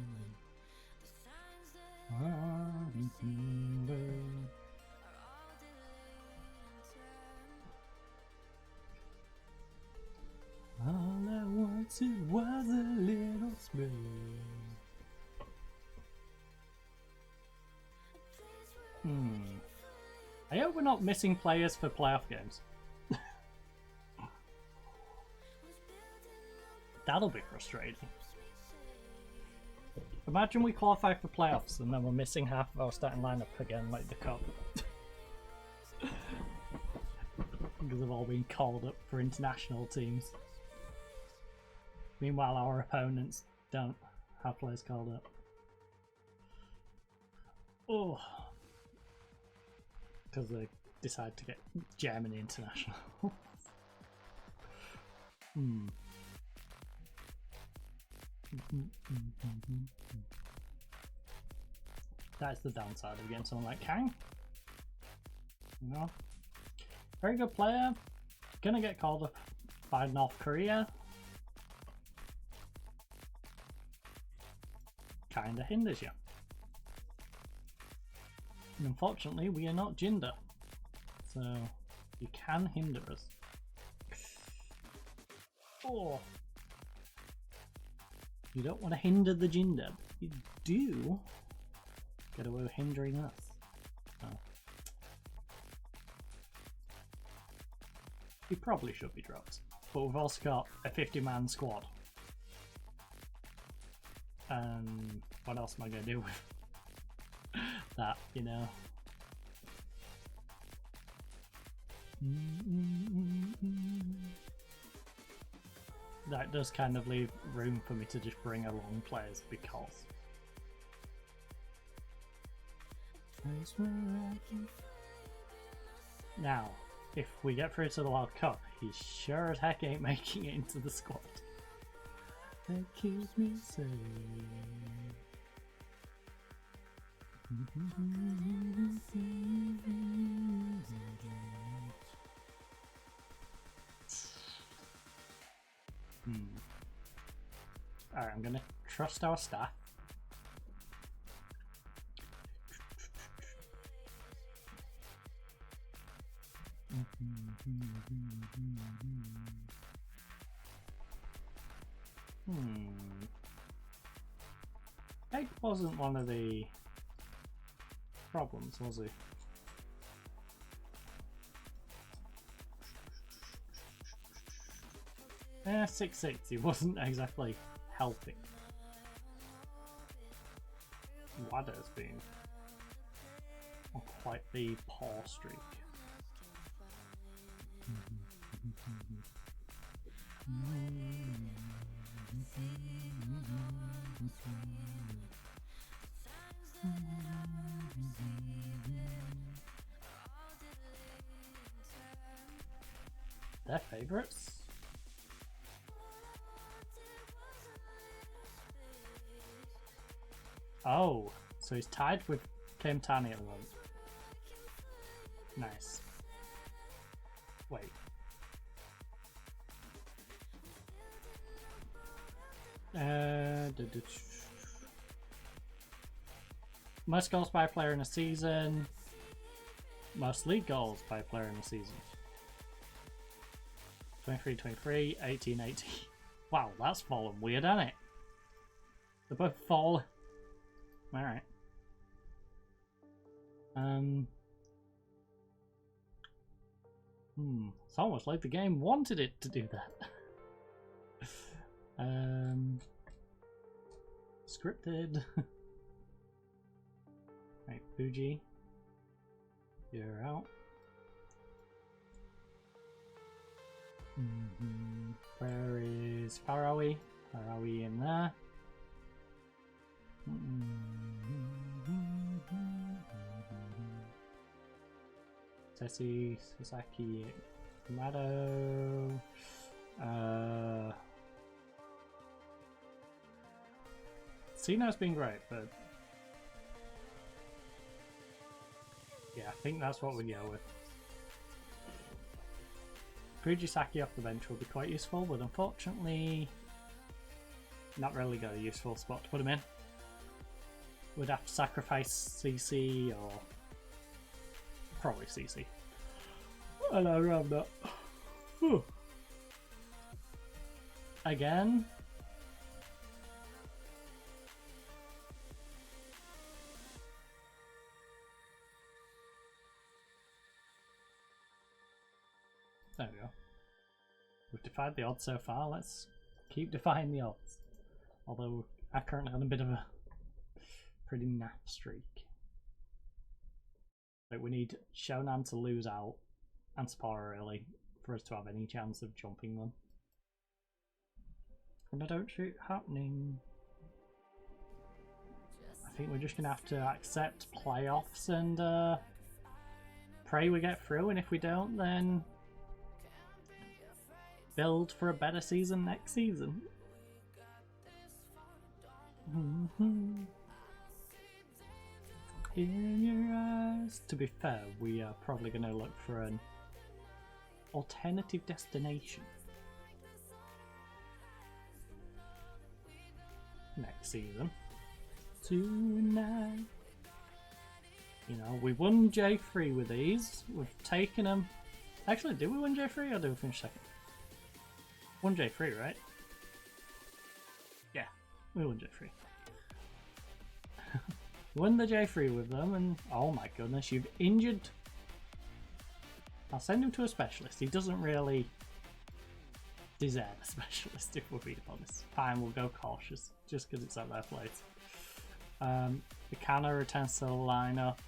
[SPEAKER 1] All I wanted was a little spring. I hope we're not missing players for playoff games. That'll be frustrating. Imagine we qualify for playoffs and then we're missing half of our starting lineup again like the cup. Because they've all been called up for international teams. Meanwhile our opponents don't have players called up. Oh. Because they decide to get Germany international. That's the downside of getting someone like Kang. You know, very good player, gonna get called up by North Korea. Kinda hinders you. And unfortunately, we are not Jinder, so you can hinder us. Oh. You don't want to hinder the Jinder, but you do get away with hindering us. Oh. He probably should be dropped, but we've also got a 50-man squad. And what else am I going to do with that, you know? That does kind of leave room for me to just bring along players because now if we get through to the World Cup, he sure as heck ain't making it into the squad. That keeps me safe. Alright, I'm gonna trust our staff. Egg wasn't one of the problems, was he? 6-6. He wasn't exactly helping. Wadder's been on quite the poor streak. Their favourites? Oh, so he's tied with Kim Tani at the moment. Nice. Wait. Most goals by a player in a season. Most league goals by a player in a season. 23-23, 18-18. Wow, that's fallen weird, hasn't it? They're both fallen. Alright. It's almost like the game wanted it to do that. Scripted. Right, Fuji. You're out. Where is Farawi? Farawi in there. Tessie, Sasaki, Mado. Sino's been great, but yeah, I think that's what we go with. Fujisaki off the bench will be quite useful, but unfortunately not really got a useful spot to put him in. Would have to sacrifice CC or probably CC. And I grabbed that. Whew. Again. There we go. We've defied the odds so far, let's keep defying the odds. Although I currently have a bit of a pretty naff streak. But we need Shonan to lose out and Spora really for us to have any chance of jumping them. And I don't see it happening. I think we're just gonna have to accept playoffs and pray we get through, and if we don't then build for a better season next season. In your eyes. To be fair, we are probably going to look for an alternative destination next season. Tonight. You know, we won J3 with these. We've taken them. Actually, did we win J3 or did we finish second? Won J3, right? Yeah, we won J3. Won the J3 with them, and oh my goodness, you've injured. I'll send him to a specialist. He doesn't really deserve a specialist, if we're being honest. Fine, we'll go cautious, just because it's at their place. The Kana returns to the lineup.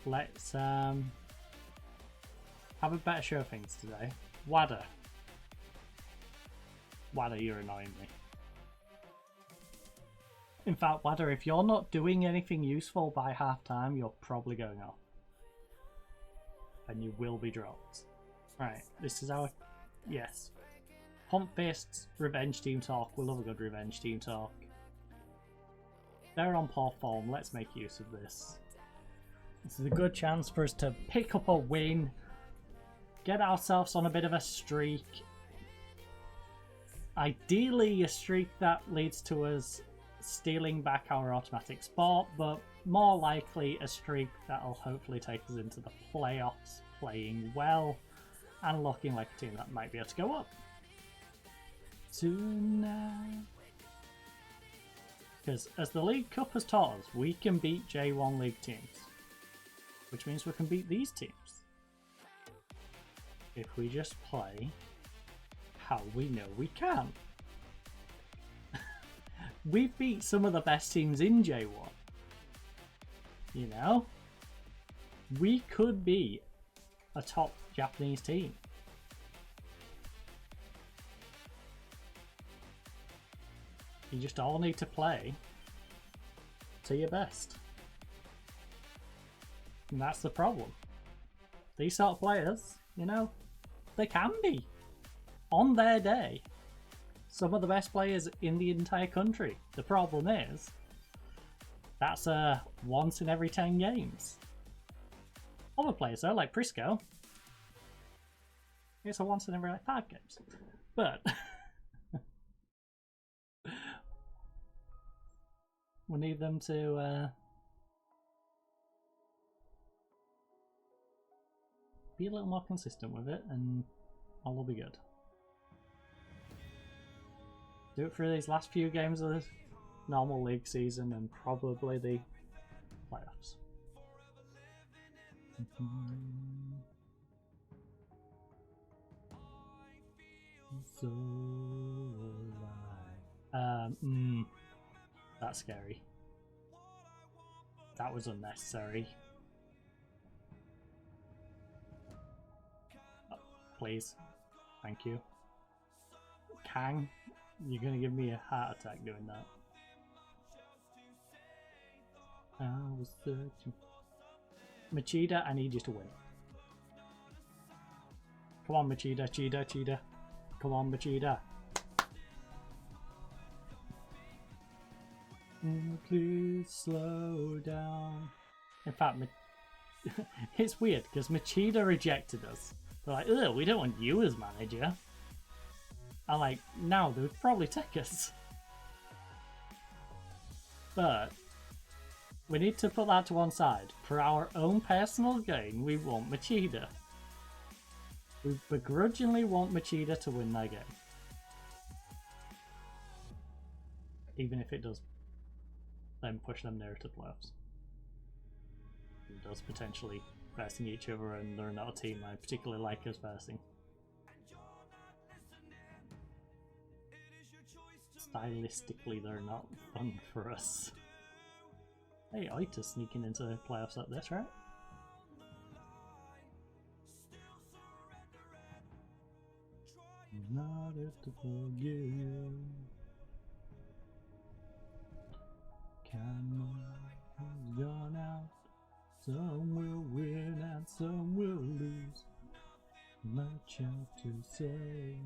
[SPEAKER 1] Let's have a better show of things today. Wadder, you're annoying me. In fact, Wadder, if you're not doing anything useful by half time, you're probably going off. And you will be dropped. Right, this is our... Yes. Pump Fists, Revenge Team Talk. We love a good Revenge Team Talk. They're on poor form. Let's make use of this. This is a good chance for us to pick up a win. Get ourselves on a bit of a streak. Ideally, a streak that leads to us stealing back our automatic spot, but more likely a streak that'll hopefully take us into the playoffs, playing well and looking like a team that might be able to go up tonight. Because as the League Cup has taught us, we can beat J1 League teams, which means we can beat these teams if we just play how we know we can. We beat some of the best teams in J1. You know? We could be a top Japanese team. You just all need to play to your best. And that's the problem. These sort of players, you know, they can be, on their day, some of the best players in the entire country. The problem is, that's a once in every 10 games. Other players though, like Prisco, it's a once in every like 5 games. But we need them to be a little more consistent with it, and all will be good. Do it for these last few games of the normal league season and probably the playoffs. So that's scary. That was unnecessary. Oh, please. Thank you. Kang, you're gonna give me a heart attack doing that. I was searching. Machida, I need you to win. Come on, Machida, Cheetah. Come on, Machida. Please slow down. In fact, it's weird because Machida rejected us. They're like, ugh, we don't want you as manager. I'm like, no, they would probably take us. But we need to put that to one side. For our own personal gain, we want Machida. We begrudgingly want Machida to win their game. Even if it does then push them nearer to playoffs. It does potentially versing each other, and they're not a team I particularly like us versing. Stylistically, they're not fun for us. Hey, Oita's sneaking into the playoffs like this, right? Not if to forgive. Cameron has gone out. Some will win and some will lose. Much else to say.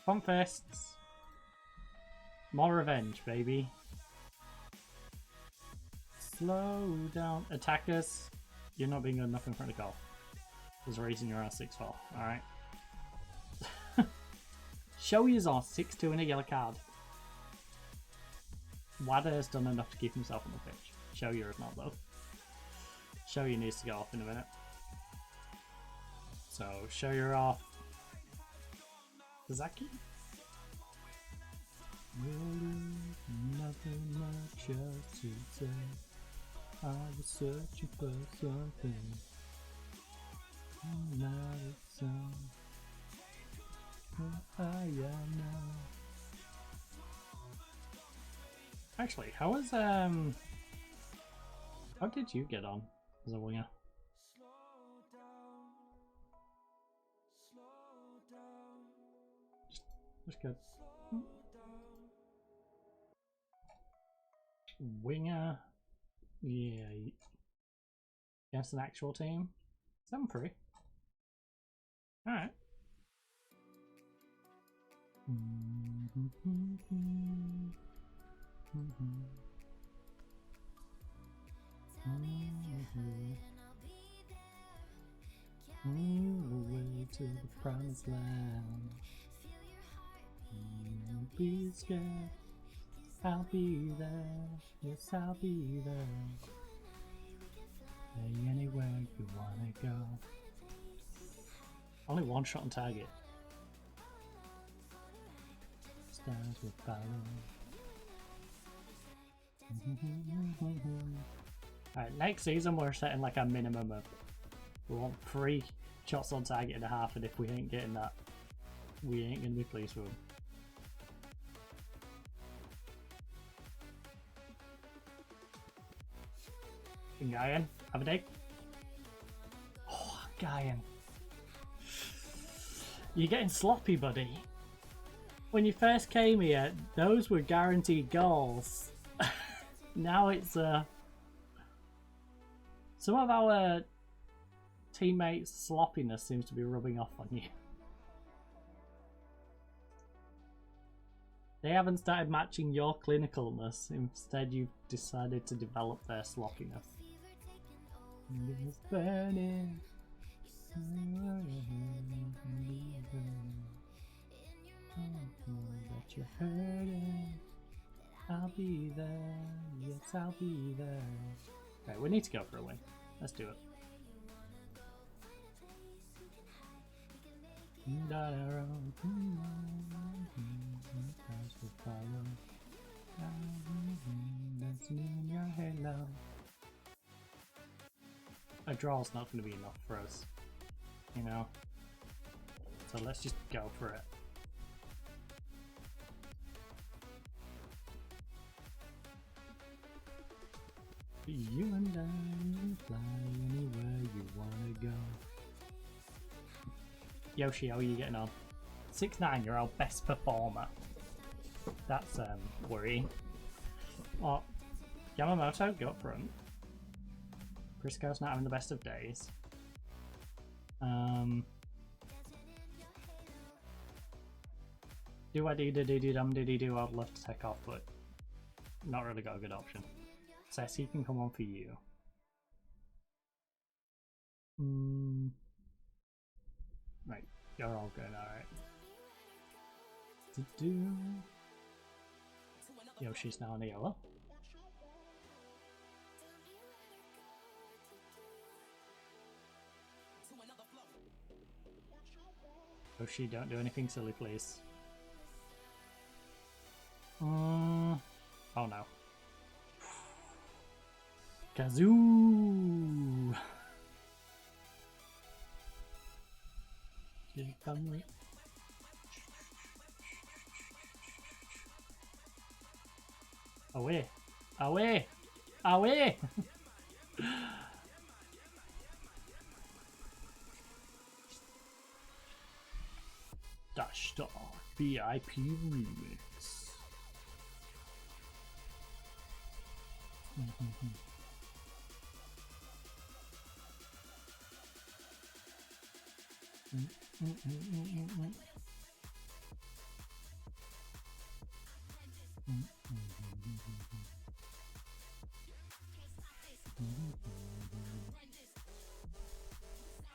[SPEAKER 1] Fun fests. More revenge, baby. Slow down. Attackers, you're not being good enough in front of goal. There's a reason you're on 6-4, alright? Show you's on 6-2 and a yellow card. Wada has done enough to keep himself on the pitch. Show you is not though. Show you needs to go off in a minute. So show you're off. Zaki? Really, nothing much else to say. I was searching for something. Not a song. I am now. Actually, how was how did you get on as a winger? Just good. Winger, yeah. Against an actual team, 7-3. All right. Away to the promised land. Be scared. I'll be there. Yes, I'll be there. Hey, anywhere you wanna go. Only one shot on target. stars will follow. Alright, next season we're setting like a minimum of, we want 3 shots on target and a half, and if we ain't getting that, we ain't gonna be pleased with them. Gaian, have a dig. Oh, Gaian. You're getting sloppy, buddy. When you first came here, those were guaranteed goals. Now it's some of our teammates' sloppiness seems to be rubbing off on you. They haven't started matching your clinicalness. Instead, you've decided to develop their sloppiness. It's burning. But you're hurting. I'll be there. Yes, I'll be there. Right, we need to go for a win. Let's do it. A draw's not going to be enough for us, you know, so let's just go for it. You and I will fly anywhere you wanna go. Yoshi, how are you getting on? 6'9", you're our best performer. That's worrying. Oh, Yamamoto, go up front. Prisco's not having the best of days. Do I do dum diddy do? I'd love to take off, but not really got a good option. Sassy can come on for you. Right, you're all good, alright. Yoshi's now on the yellow. Yoshi, don't do anything silly, please. Oh no. Kazoo! Away! Away! Away! Dash Star VIP Remix.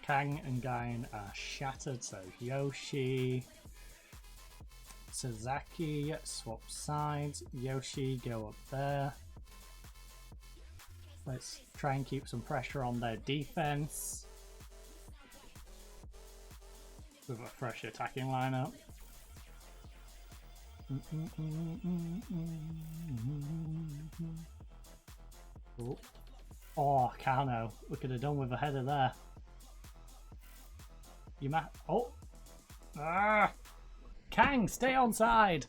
[SPEAKER 1] Kang and Gain are shattered, so Yoshi, Sasaki swap sides, Yoshi go up there. Let's try and keep some pressure on their defense with a fresh attacking lineup. Oh, Kano, we could have done with a header there. You might. Oh! Ah! Kang, stay on side!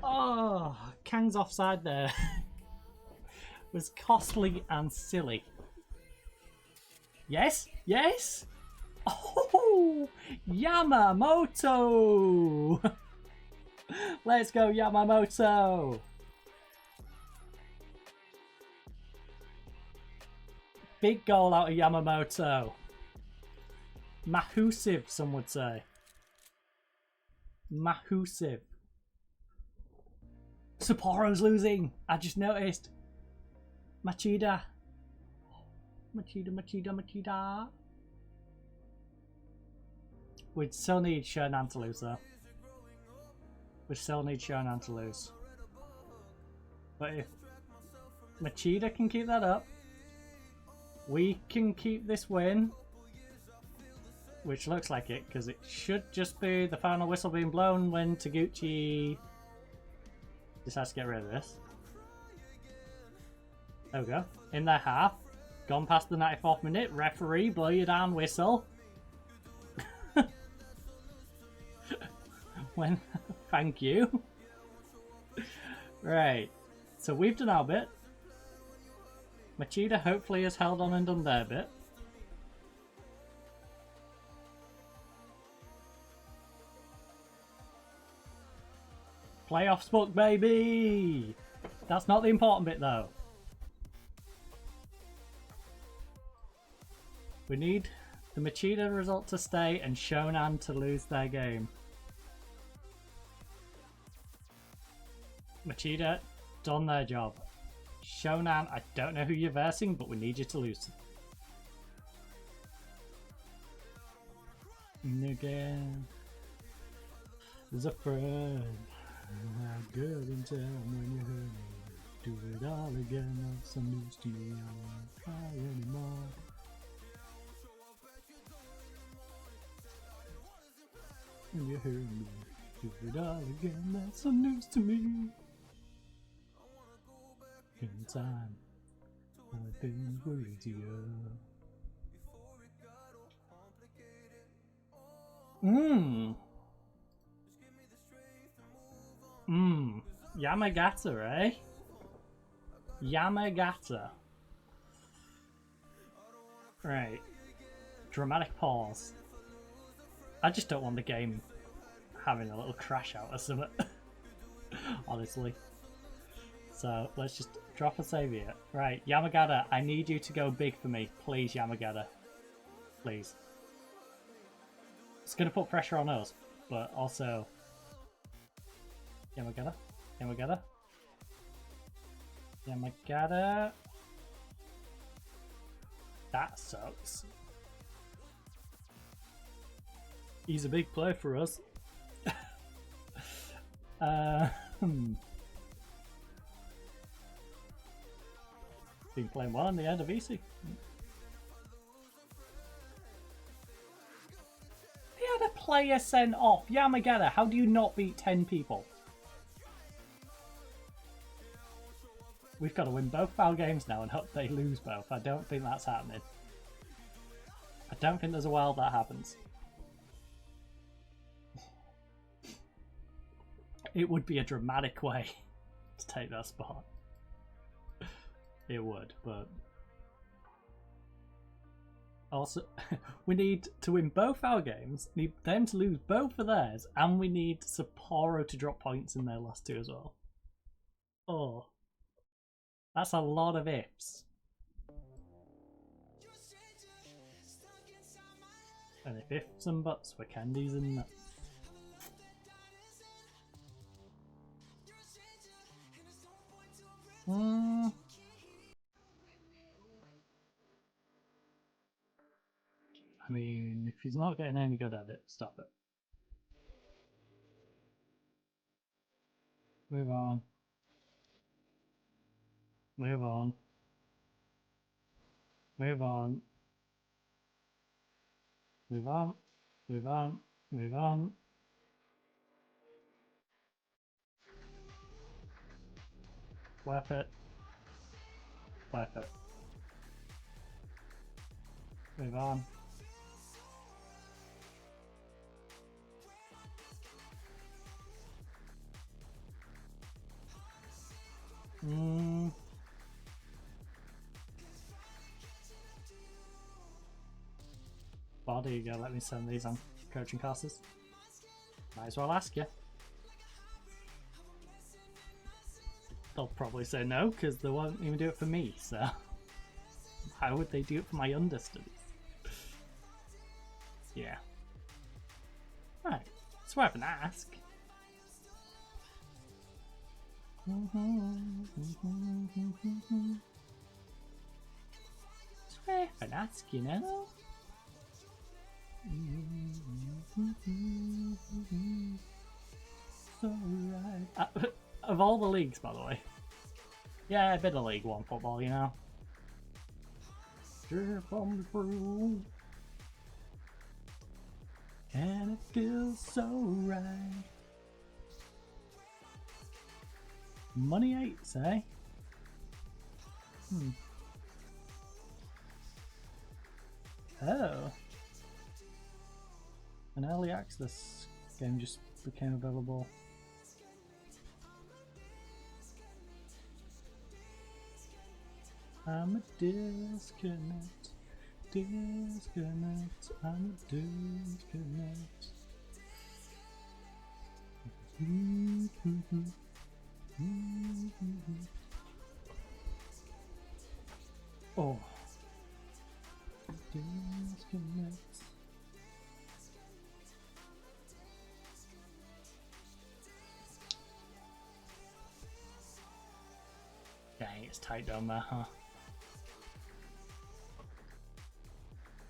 [SPEAKER 1] Oh, Kang's offside there. Was costly and silly. Yes? Yes? Oh! Yamamoto! Let's go, Yamamoto! Big goal out of Yamamoto. Mahusive, some would say. Mahusive. Sapporo's losing. I just noticed. Machida. Machida. We'd still need Shonan to lose though. We still need Shonan to lose. But if Machida can keep that up, we can keep this win. which looks like it, because it should just be the final whistle being blown when Taguchi decides to get rid of this. There we go. In their half. Gone past the 94th minute. Referee, blow your damn whistle. When? Thank you. Right. So we've done our bit. Machida hopefully has held on and done their bit. Playoffs book, baby! That's not the important bit though. We need the Machida result to stay and Shonan to lose their game. Machida, done their job. Shonan, I don't know who you're versing, but we need you to lose. And again, there's a friend. How good in time when you hurt me. Do it all again, not some news to you. I won't cry anymore. When you hurt me, do it all again, that's some news to me. In time, when things were easier. Yamagata, eh? Yamagata. Right. Dramatic pause. I just don't want the game having a little crash out or something. Honestly. So let's just drop a save here. Right, Yamagata, I need you to go big for me. Please, Yamagata. Please. It's going to put pressure on us, but also... Yamagata? Yamagata? Yamagata? That sucks. He's a big player for us. Been playing well in the end of EC. He had a player sent off. Yamagata, how do you not beat 10 people? We've got to win both our games now and hope they lose both. I don't think that's happening. I don't think there's a world that happens. It would be a dramatic way to take that spot. It would, but... Also, we need to win both our games, need them to lose both of theirs, and we need Sapporo to drop points in their last two as well. Oh. That's a lot of ifs. And if ifs and buts were candies and nuts. I mean, if he's not getting any good at it, stop it. Move on. Move on. Move on. Move on. Move on. Move on. Worth it. Worth it. Move on. Body, you go, let me send these on coaching courses. Might as well ask you. They'll probably say no, because they won't even do it for me, so... Why would they do it for my understudies? Yeah. Right, it's worth an ask. It's worth an ask, you know? Of all the leagues, by the way. Yeah, a bit of League One football, you know. And it feels so right. Money 8s, eh? Oh. An early access game just became available. I'm a disconnect. Disconnect. I'm a disconnect. Oh. Disconnect. Dang, it's tight down there, huh?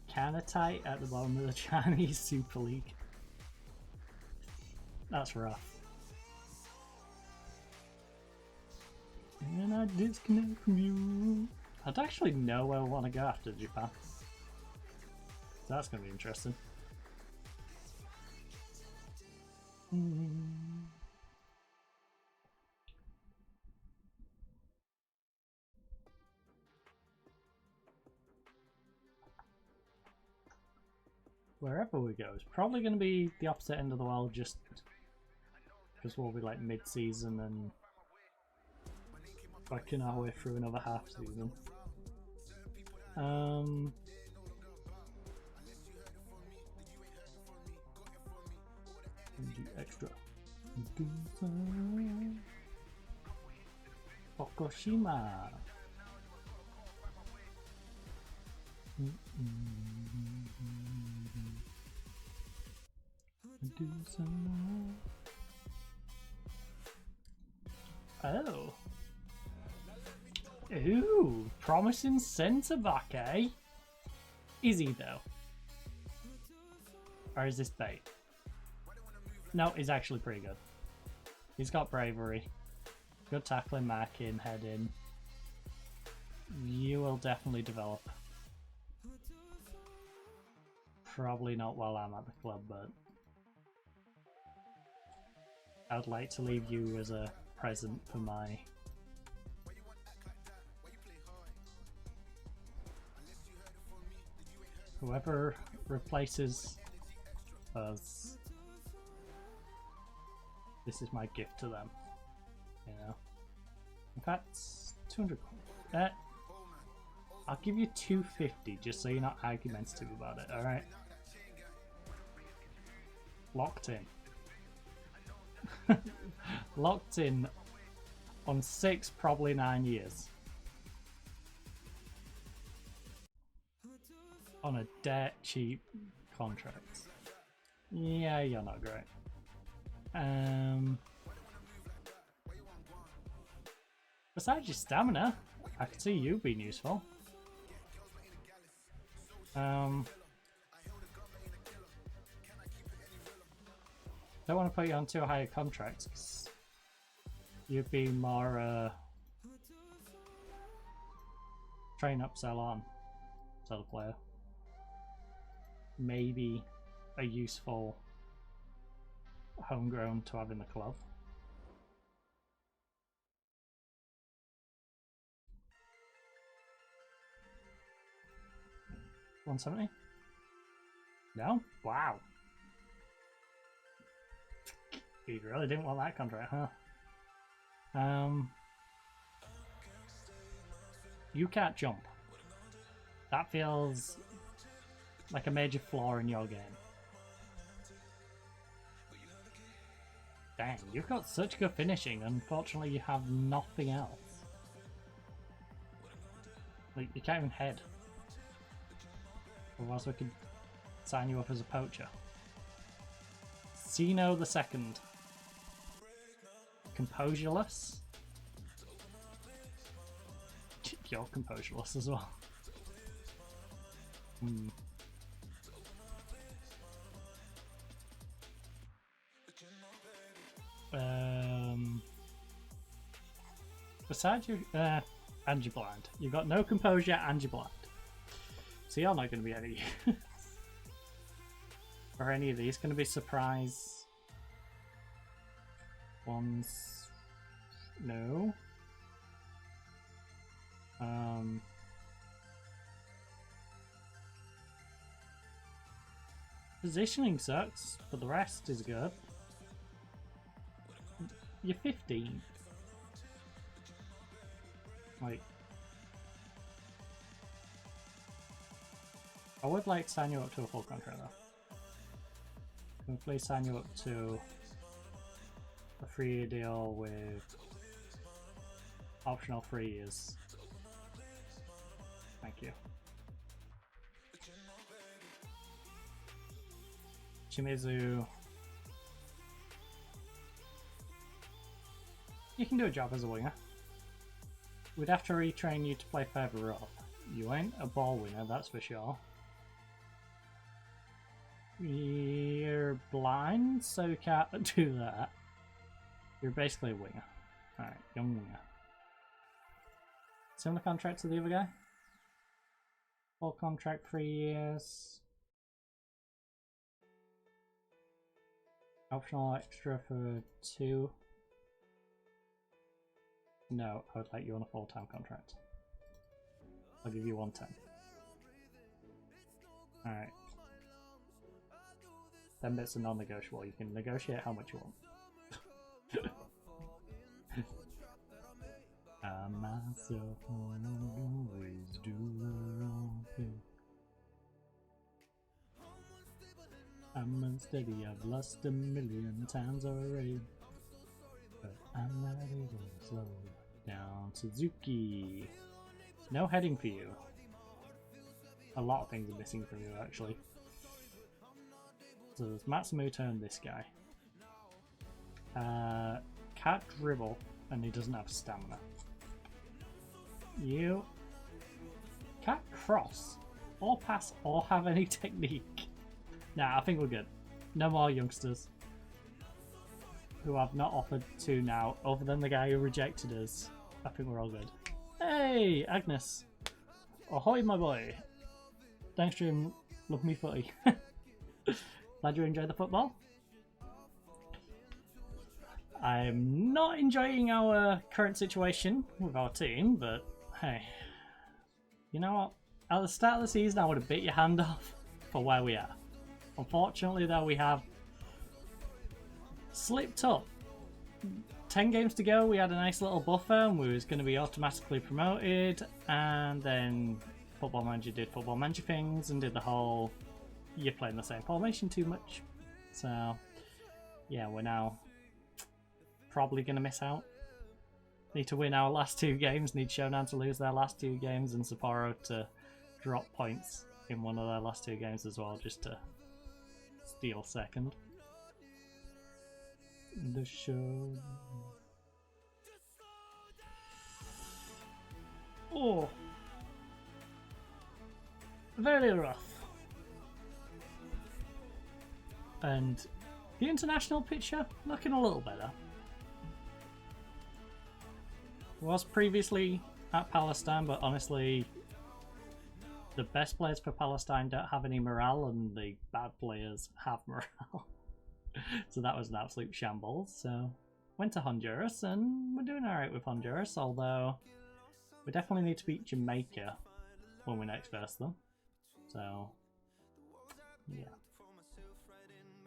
[SPEAKER 1] Kinda tight at the bottom of the Chinese Super League. That's rough. And I disconnect from you. I'd actually know where I want to go after Japan. So that's going to be interesting. Wherever we go, it's probably going to be the opposite end of the world, just because we'll be like mid-season and working our way through another half season. Extra. Fukushima. Oh. Ooh, promising centre back, eh? Is he though? Or is this bait? No, he's actually pretty good. He's got bravery, good tackling, marking, heading. You will definitely develop. Probably not while I'm at the club, but I'd like to leave you as a present for my whoever replaces us. This is my gift to them, you know. In fact, 200. I'll give you 250 just so you're not argumentative about it. All right. Locked in. Locked in on 6, probably 9 years. On a dirt cheap contract. Yeah, you're not great. Besides your stamina, I could see you being useful. Don't want to put you on too high a contract because you'd be more train up, sell on sort of player. Maybe a useful homegrown to have in the club. $170? No? Wow. You really didn't want that contract, huh? You can't jump. That feels like a major flaw in your game. Dang, you've got such good finishing, unfortunately you have nothing else. Like, you can't even head. Otherwise we could sign you up as a poacher. Sino the Second. Composureless? You're composureless as well. Besides you, and you're blind. You've got no composure and you're blind. So you're not going to be any use. Are any of these going to be surprise ones? No. Positioning sucks, but the rest is good. You're 15. Like, I would like to sign you up to a full contract though. Can we please sign you up to a 3-year deal with optional 3 years? Thank you. Shimizu. You can do a job as a winger. We'd have to retrain you to play further up. You ain't a ball winner, that's for sure. You're blind, so you can't do that. You're basically a winger. Alright, young winger. Similar contract to the other guy. Full contract, 3 years. Optional extra for 2. No, I would like you on a full-time contract. I'll give you 110. Alright. 10 bits are non-negotiable. You can negotiate how much you want. I myself always do the wrong thing. I'm unsteady, I've lost 1,000,000 times already. But I'm not able to slow down. Suzuki. No heading for you. A lot of things are missing from you actually. So there's Matsumoto and this guy. Can't dribble and he doesn't have stamina. You can't cross or pass or have any technique. Nah, I think we're good. No more youngsters who I've not offered to now, other than the guy who rejected us. I think we're all good. Hey, Agnes. Ahoy, my boy. Thanks, stream. Love me footy. Glad you enjoyed the football. I'm not enjoying our current situation with our team, but hey. You know what? At the start of the season, I would have bit your hand off for where we are. Unfortunately, though, we have slipped up. 10 games to go, we had a nice little buffer and we was going to be automatically promoted, and then Football Manager did Football Manager things and did the whole you're playing the same formation too much. So yeah, we're now probably going to miss out. Need to win our last 2 games, need Shonan to lose their last 2 games and Sapporo to drop points in one of their last 2 games as well, just to steal second. The show. Oh, very rough. And the international picture looking a little better. Was previously at Palestine, but honestly, the best players for Palestine don't have any morale, and the bad players have morale. So that was an absolute shambles. So went to Honduras, and we're doing alright with Honduras, although we definitely need to beat Jamaica when we next verse them. So yeah,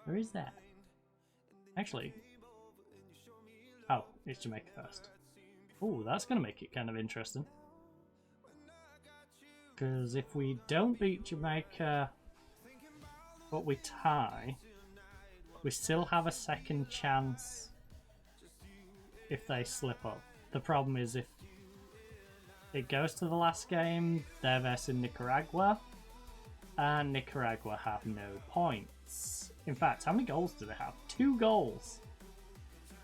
[SPEAKER 1] where is that? Actually, oh, it's Jamaica first. Oh, that's going to make it kind of interesting. Because if we don't beat Jamaica, but we tie, we still have a second chance if they slip up. The problem is if it goes to the last game, they're versing Nicaragua, and Nicaragua have no points. In fact, how many goals do they have? 2 goals.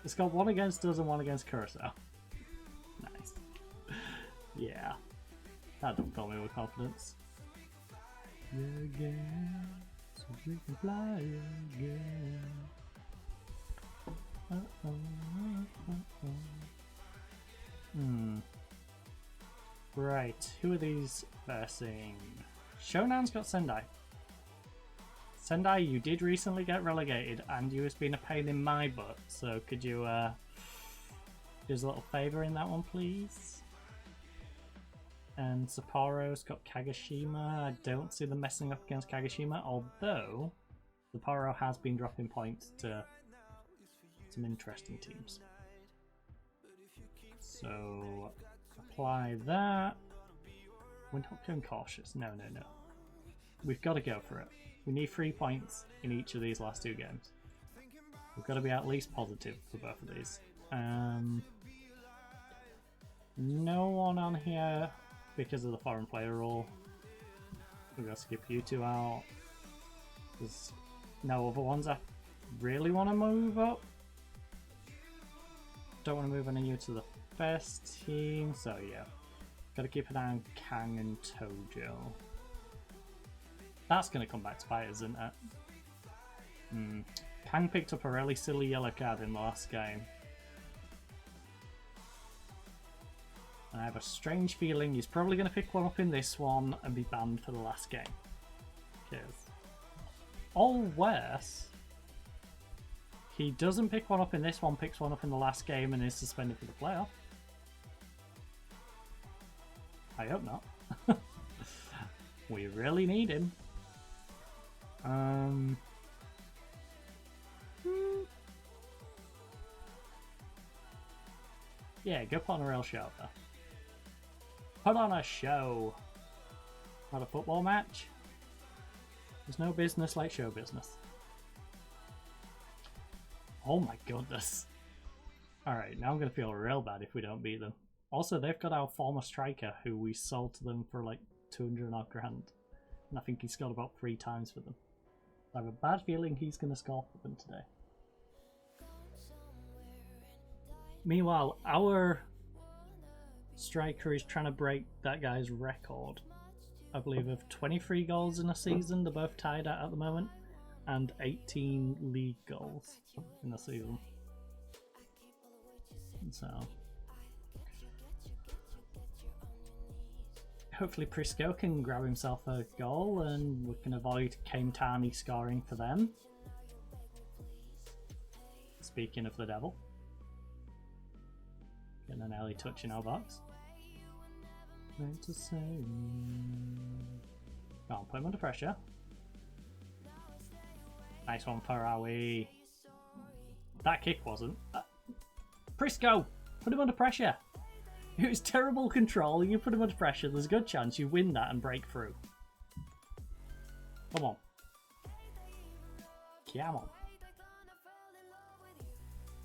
[SPEAKER 1] They scored 1 against us and 1 against Curacao. Nice. Yeah. That don't fill me with confidence. Again, so we can fly again. Right, who are these versing? Shonan's got Sendai. Sendai, you did recently get relegated and you has been a pain in my butt, so could you do us a little favour in that one, please? And Sapporo's got Kagoshima. I don't see them messing up against Kagoshima, although Sapporo has been dropping points to some interesting teams. So apply that. We're not going cautious. No. We've got to go for it. We need 3 points in each of these last 2 games. We've got to be at least positive for both of these. No one on here because of the foreign player rule. We're going to skip you 2 out. There's no other ones I really want to move up. Don't want to move any of you to the first team, so yeah. Got to keep an eye on Kang and Tojo. That's going to come back to bite, isn't it? Kang picked up a really silly yellow card in the last game. And I have a strange feeling he's probably going to pick one up in this one and be banned for the last game. Because, or worse, he doesn't pick one up in this one, picks one up in the last game and is suspended for the playoff. I hope not. We really need him. Yeah, go put on a real show though. Put on a show. Not a football match. There's no business like show business. Oh my goodness. Alright, now I'm going to feel real bad if we don't beat them. Also, they've got our former striker who we sold to them for like 200 odd grand. And I think he scored about 3 times for them. I have a bad feeling he's going to score for them today. Meanwhile, our striker is trying to break that guy's record, I believe, of 23 goals in a season. They're both tied at the moment, and 18 league goals in a season. So hopefully Prisco can grab himself a goal and we can avoid Kaimtani scoring for them. Speaking of the devil. Getting an early touch in our box. Meant to say. Go on, put him under pressure. Nice one, Farawi. That kick wasn't. Prisco! Put him under pressure! It was terrible control, you put him under pressure, there's a good chance you win that and break through. Come on. Come on.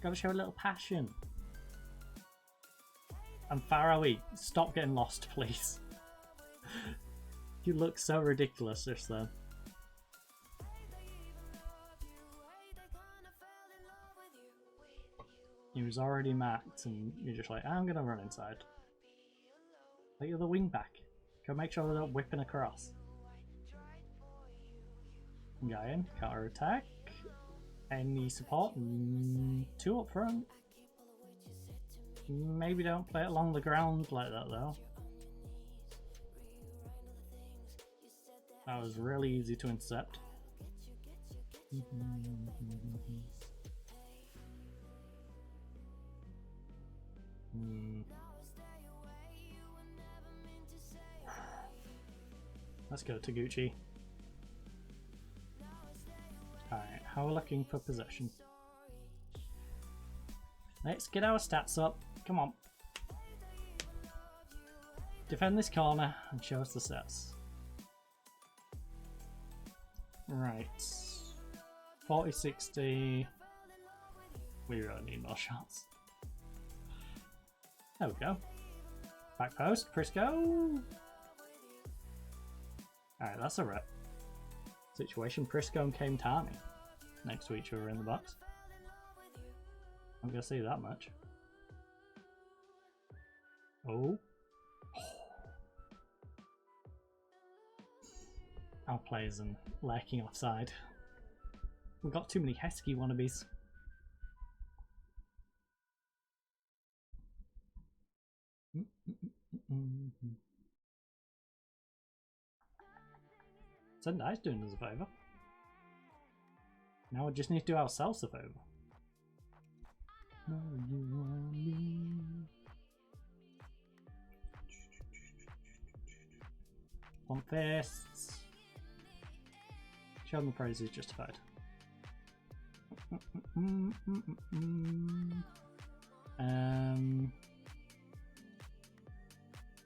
[SPEAKER 1] Gotta show a little passion. And Farawi, stop getting lost, please. You look so ridiculous just then. He was already marked and you're just like, I'm gonna run inside. Like, you're the wing back. Go make sure they're not whipping across. Guy in, counter attack. Any support? 2 up front. Maybe don't play it along the ground like that though. That was really easy to intercept. Let's go Taguchi. Alright, how are we looking for possession? Let's get our stats up. Come on. Defend this corner and show us the stats. Right. 40-60. We really need more shots. There we go. Back post, Prisco. Alright, that's a rep. Situation, Prisco and Kaimtani next to each other in the box. I'm gonna see that much. Oh. Our players and lurking offside. We've got too many Heskey wannabes. Sendai's doing us a favour. Now we just need to do ourselves a favour. No, you want me. Pump fists. Show them the praise is justified.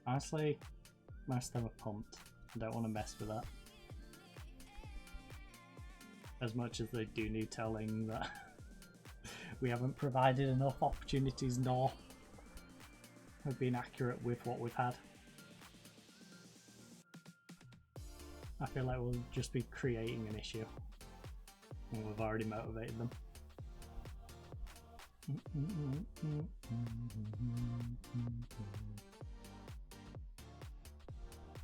[SPEAKER 1] Honestly, most of them are pumped. I don't want to mess with that. As much as they do need telling that we haven't provided enough opportunities nor have been accurate with what we've had. I feel like we'll just be creating an issue and we've already motivated them.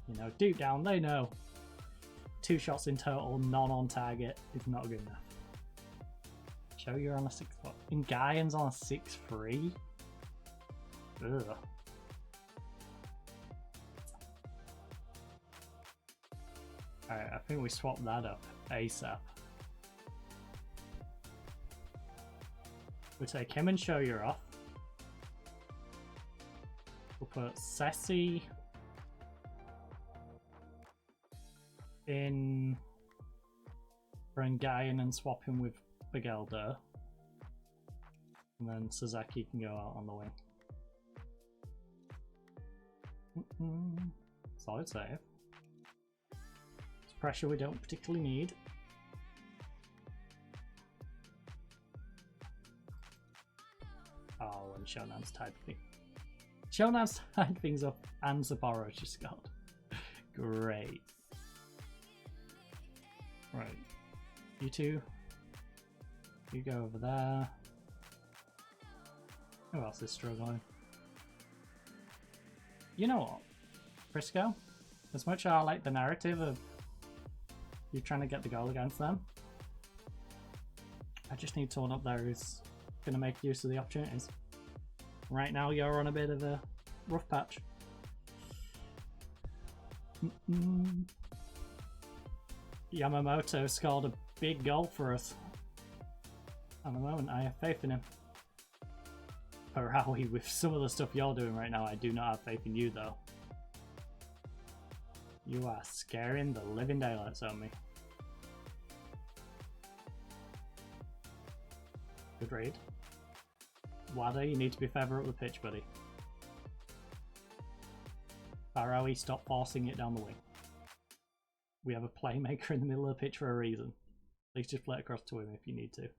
[SPEAKER 1] You know, deep down they know 2 shots in total, none on target is not good enough. Show you're on a 6 foot. And Gaian's on a 6-3. Ugh. Alright, I think we swapped that up ASAP. We'll take him and show you're off. We'll put Ceci in Gaian and swap him with Bigelda. And then Sasaki can go out on the wing. Solid save. It's pressure we don't particularly need. Oh, and Shonan's tied things up and Sapporo just scored. Great. Right. You two. You go over there. Who else is struggling? You know what, Frisco? As much as I like the narrative of you trying to get the goal against them, I just need someone up there who's going to make use of the opportunities. Right now you're on a bit of a rough patch. Yamamoto scored a big goal for us. At the moment, I have faith in him. Parawi, with some of the stuff you're doing right now, I do not have faith in you though. You are scaring the living daylights out of me. Good read. Wada, you need to be further up the pitch, buddy. Parawi, stop forcing it down the wing. We have a playmaker in the middle of the pitch for a reason. Please just play it across to him if you need to.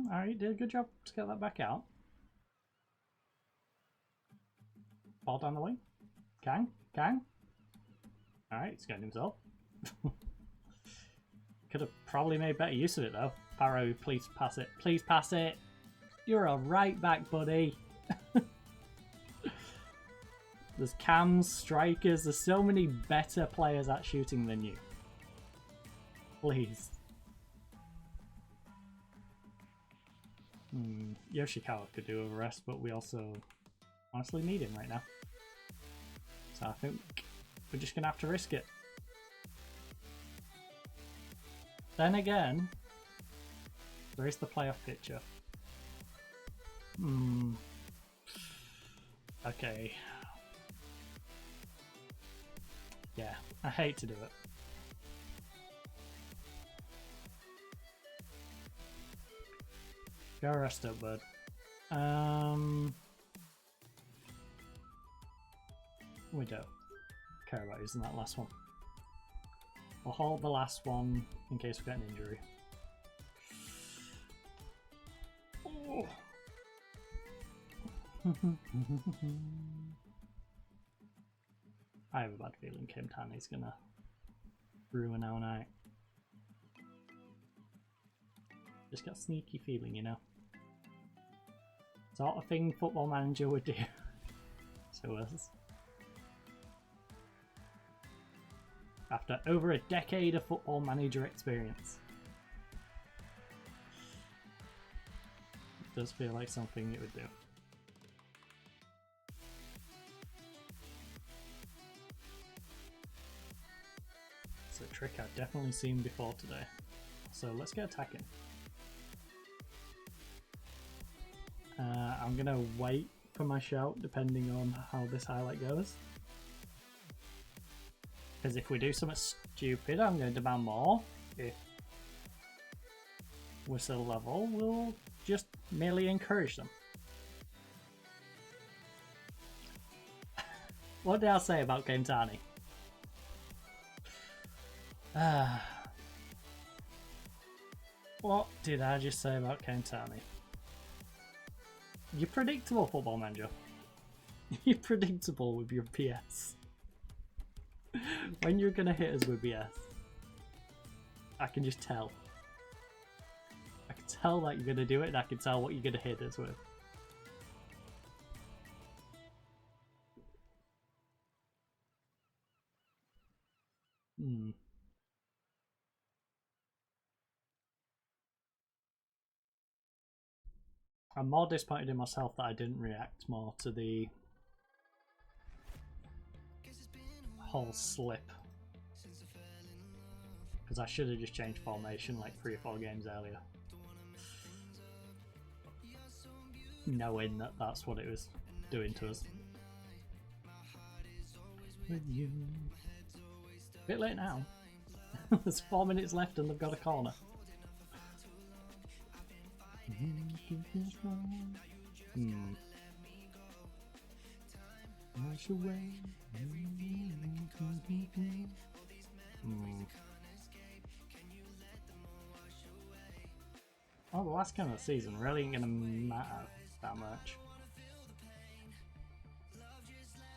[SPEAKER 1] Alright, did a good job to get that back out. Ball down the wing. Kang. Alright, he's getting himself. Could have probably made better use of it though. Paro, please pass it. Please pass it. You're a right back, buddy. There's cams, strikers, there's so many better players at shooting than you. Please. Yoshikawa could do a rest, but we also honestly need him right now. So I think we're just going to have to risk it. Then again, there is the playoff picture. Okay. Yeah, I hate to do it. Go rest up, bud. We don't care about using that last one. We'll hold the last one in case we get an injury. Oh. I have a bad feeling Kim Tanny's gonna ruin our night. Just got a sneaky feeling, you know. Sort of thing Football Manager would do to us. After over a decade of Football Manager experience. It does feel like something it would do. So trick I've definitely seen before today. So let's get attacking. I'm gonna wait for my shout depending on how this highlight goes. Because if we do something stupid, I'm going to demand more. If we're still level, we'll just merely encourage them. What did I say about Game Tani? What did I just say about Game Tani? You're predictable, Football Manager. You're predictable with your PS. When you're gonna hit us with BS, I can just tell. I can tell that you're gonna do it, and I can tell what you're gonna hit us with. I'm more disappointed in myself that I didn't react more to the whole slip. Because I should have just changed formation like 3 or 4 games earlier. Knowing that that's what it was doing to us. With you. Bit late now. There's 4 minutes left and they've got a corner. Oh, the last game of the season really ain't gonna matter that much.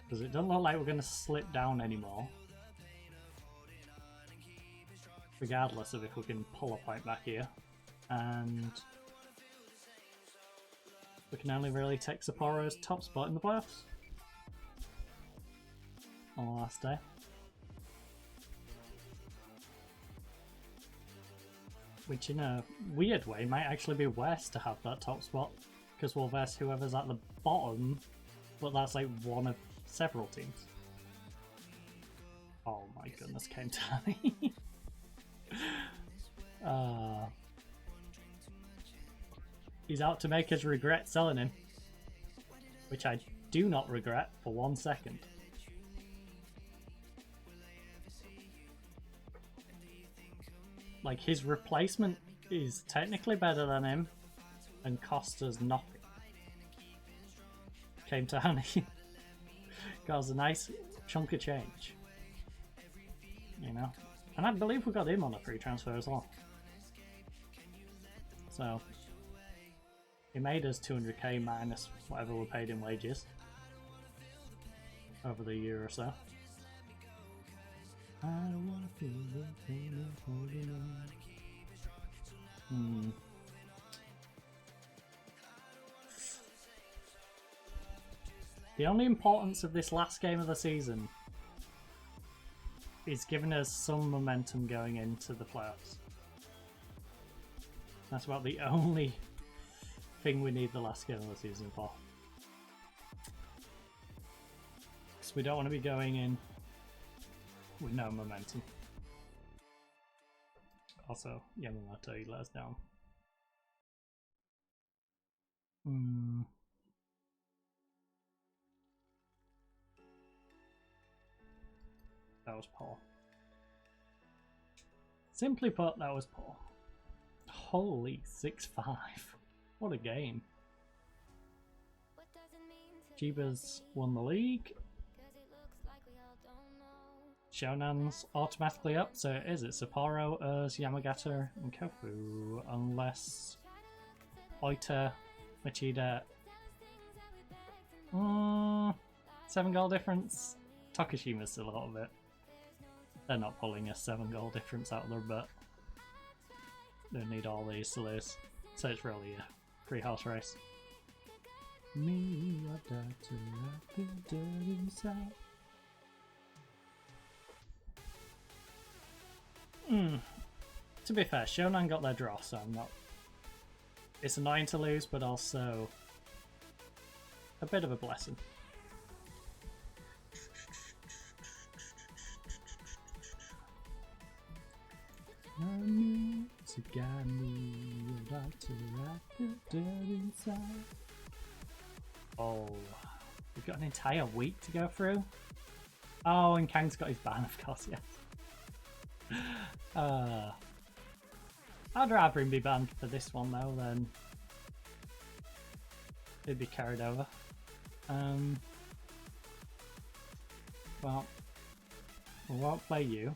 [SPEAKER 1] Because it doesn't look like we're gonna slip down anymore. Regardless of if we can pull a point back here. And we can only really take Sapporo's top spot in the playoffs on the last day. Which in a weird way might actually be worse to have that top spot, because we'll verse whoever's at the bottom, but that's like one of several teams. Oh my goodness, Game Tani. He's out to make us regret selling him, which I do not regret for 1 second. Like, his replacement is technically better than him and cost us nothing. Came to Hanny. Got us a nice chunk of change. You know? And I believe we got him on a free transfer as well. So, he made us 200k minus whatever we paid in wages over the year or so. I don't wanna feel the pain of holding on. The only importance of this last game of the season is giving us some momentum going into the playoffs. That's about the only thing we need the last game of the season for. Because we don't want to be going in with no momentum. Also, Yamamoto, he let us down. That was poor. Simply put, that was poor. Holy 6-5. What a game. Jeebus won the league. Shonan's automatically up, so it is. It's Sapporo, Yamagata, and Kofu. Unless Oita, Machida. 7 goal difference. Takashima's still a little bit. They're not pulling a 7-goal difference out of their butt. They need all these to lose. So it's really a 3-horse race. Me, I died to rock the dirty side. To be fair, Shonan got their draw, so I'm not... It's annoying to lose, but also a bit of a blessing. I knew it's a guy who like to wrap the dirt inside. Oh, we've got an entire week to go through. Oh, and Kang's got his ban, of course, yes. I'd rather him be banned for this one though than he'd be carried over. Well, we won't play you.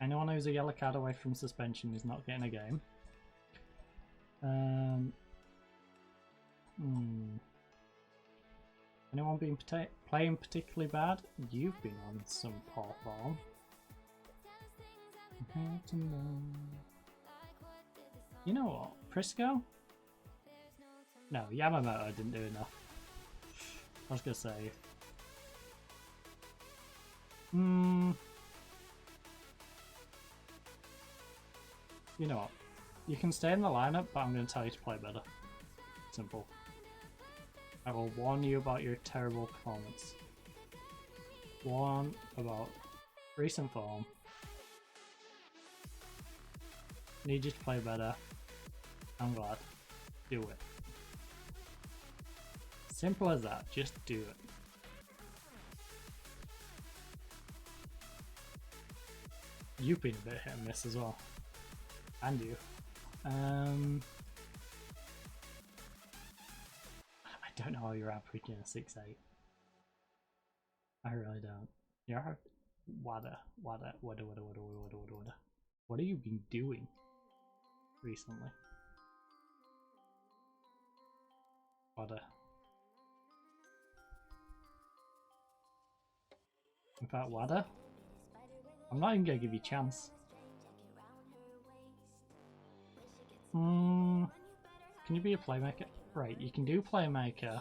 [SPEAKER 1] Anyone who's a yellow card away from suspension is not getting a game. Anyone been playing particularly bad? You've been on some poor form. You know what? Prisco? No, Yamamoto didn't do enough. I was gonna say. You know what? You can stay in the lineup, but I'm gonna tell you to play better. Simple. I will warn you about your terrible performance. Warn about recent form. Need you to play better. I'm glad. Do it. Simple as that. Just do it. You've been a bit hit and miss as well. And you. I don't know how you're averaging a 6-8. I really don't. You're what have you been doing recently? In fact, Wada? I'm not even gonna give you a chance. Can you be a playmaker? Right, you can do playmaker.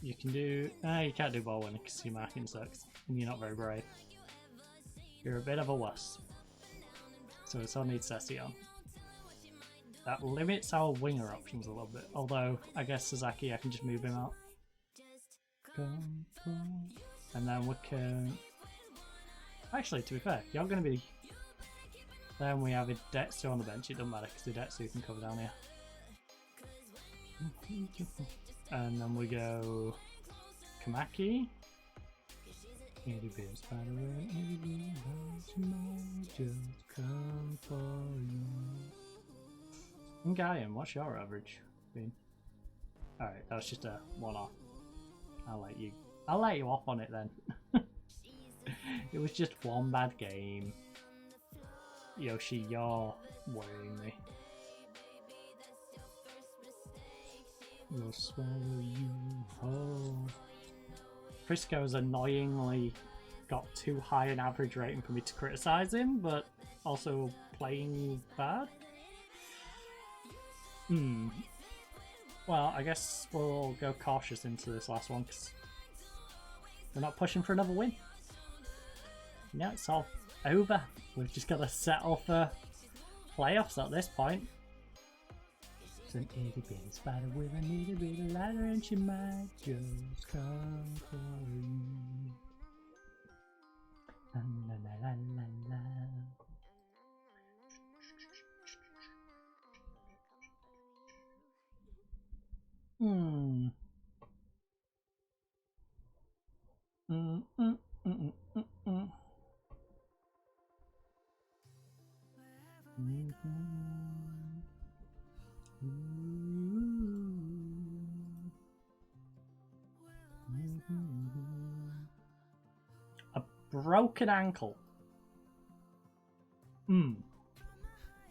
[SPEAKER 1] You can do... you can't do ball winning because your marking sucks and you're not very brave. You're a bit of a wuss. So it still needs Session. That limits our winger options a little bit. Although, I guess Sasaki, I can just move him out. And then we can... Actually, to be fair, you're going to be... Then we have a Detsu on the bench. It doesn't matter because the Detsu can cover down here. And then we go... Kamaki. Just come for you. And Gaian, what's your average been? Alright, that was just a one-off. I'll let you off on it then. It was just one bad game. Yoshi, you're worrying me. You'll swallow you whole. Frisco's annoyingly got too high an average rating for me to criticise him, but also playing bad. Well, I guess we'll go cautious into this last one because we're not pushing for another win. Yeah, it's all over. We've just got to settle for playoffs at this point. It's an itty bitty spider with an itty bitty ladder, and she might just come for you. La la la la la. A broken ankle.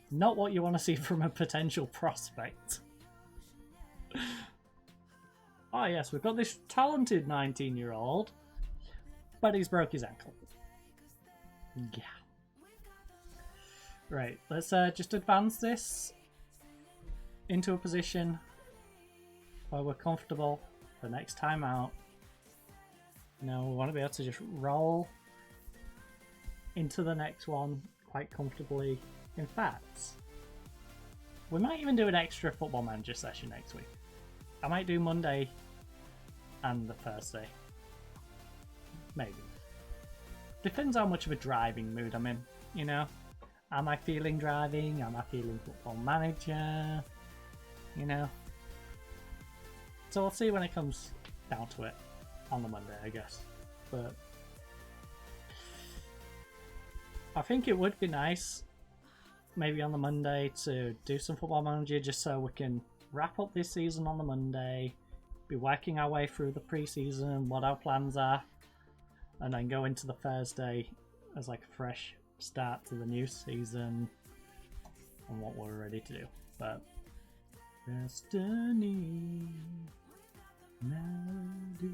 [SPEAKER 1] Not what you want to see from a potential prospect. Oh yes, we've got this talented 19-year-old, but he's broke his ankle. Yeah. Right, let's just advance this into a position where we're comfortable for next time out. You know, we want to be able to just roll into the next one quite comfortably. In fact, we might even do an extra Football Manager session next week. I might do Monday and the Thursday. maybe. Depends how much of a driving mood I'm in, you know? Am I feeling driving? Am I feeling Football Manager? You know? So we'll see when it comes down to it on the Monday, I guess. But I think it would be nice, maybe on the Monday, to do some Football Manager just so we can wrap up this season on the Monday, be working our way through the pre-season, what our plans are, and then go into the Thursday as like a fresh start to the new season and what we're ready to do. But destiny now do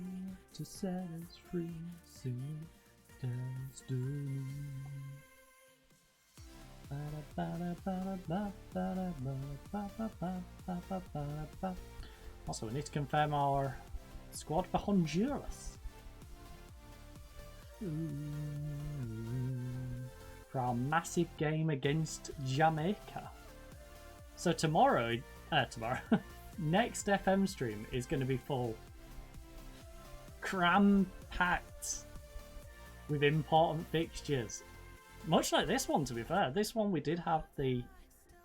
[SPEAKER 1] to set us free, sing destiny. Also, we need to confirm our squad for Honduras. For our massive game against Jamaica. So tomorrow, next FM stream is going to be full, cram-packed with important fixtures. Much like this one, to be fair. This one we did have the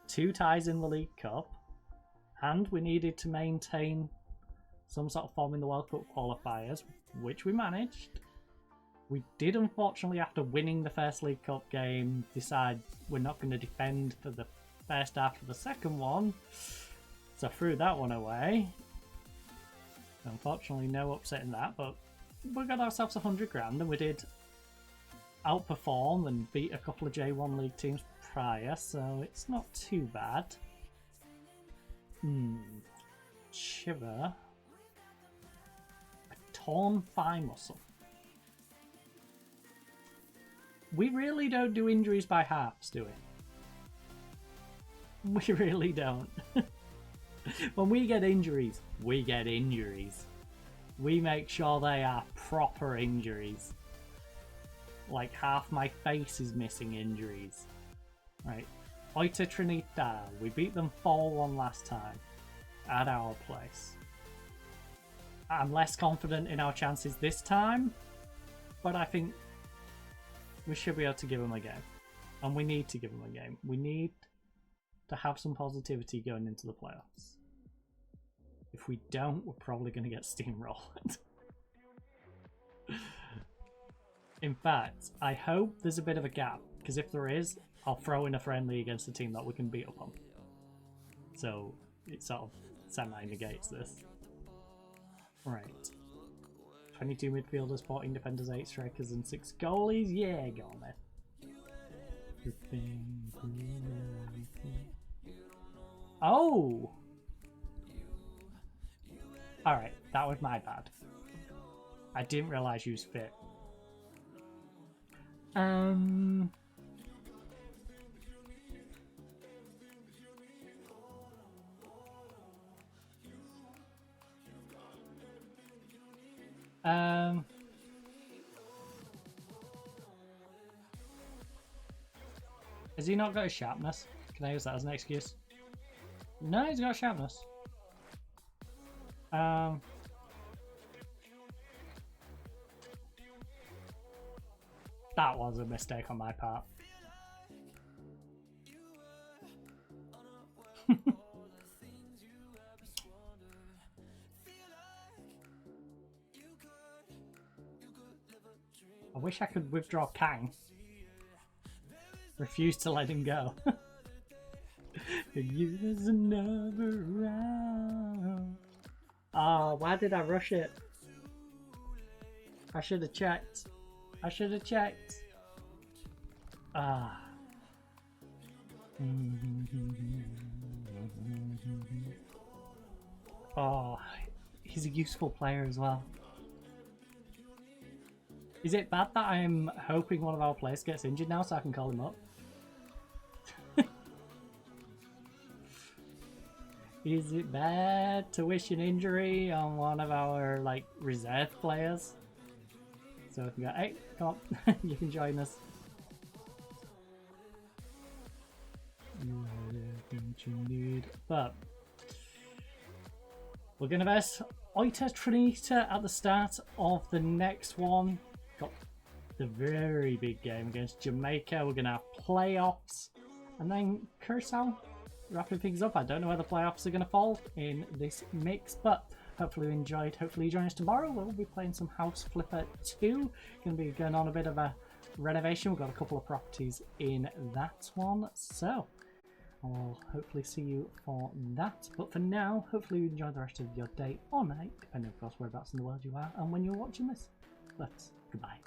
[SPEAKER 1] 2 ties in the League Cup, and we needed to maintain some sort of form in the World Cup qualifiers, which we managed. We did, unfortunately, after winning the first League Cup game, decide we're not going to defend for the first half of the second one, so threw that one away. Unfortunately, no upset in that, but we got ourselves 100 grand, and we did outperform and beat a couple of J1 League teams prior, so it's not too bad. Shiver. A torn thigh muscle. We really don't do injuries by halves, do we? We really don't. When we get injuries, we get injuries. We make sure they are proper injuries. Like half my face is missing injuries. Right. Oita Trinidad, we beat them 4-1 last time at our place. I'm less confident in our chances this time, but I think we should be able to give them a game. And we need to give them a game. We need to have some positivity going into the playoffs. If we don't, we're probably going to get steamrolled. In fact, I hope there's a bit of a gap, because if there is, I'll throw in a friendly against a team that we can beat up on. So it sort of semi-negates this. Right. 22 midfielders, 14 defenders, 8 strikers and 6 goalies. Yeah, go on then. Oh! Alright, that was my bad. I didn't realise you was fit. Has he not got his sharpness? Can I use that as an excuse? No, he's got sharpness. That was a mistake on my part. I wish I could withdraw Kang. Refuse to let him go. There's another round. Oh, why did I rush it? I should have checked. I should have checked. Ah. Oh, he's a useful player as well. Is it bad that I'm hoping one of our players gets injured now so I can call him up? Is it bad to wish an injury on one of our reserve players? So if you go, hey, come on, you can join us. You have everything you need. But we're gonna verse Oita Trinita at the start of the next one. Got the very big game against Jamaica. We're going to have playoffs. And then Curacao wrapping things up. I don't know where the playoffs are going to fall in this mix, but hopefully you enjoyed. Hopefully you join us tomorrow. We'll be playing some House Flipper 2. Going to be going on a bit of a renovation. We've got a couple of properties in that one. So I'll hopefully see you for that. But for now, hopefully you enjoy the rest of your day or night, depending of course whereabouts in the world you are and when you're watching this. But goodbye.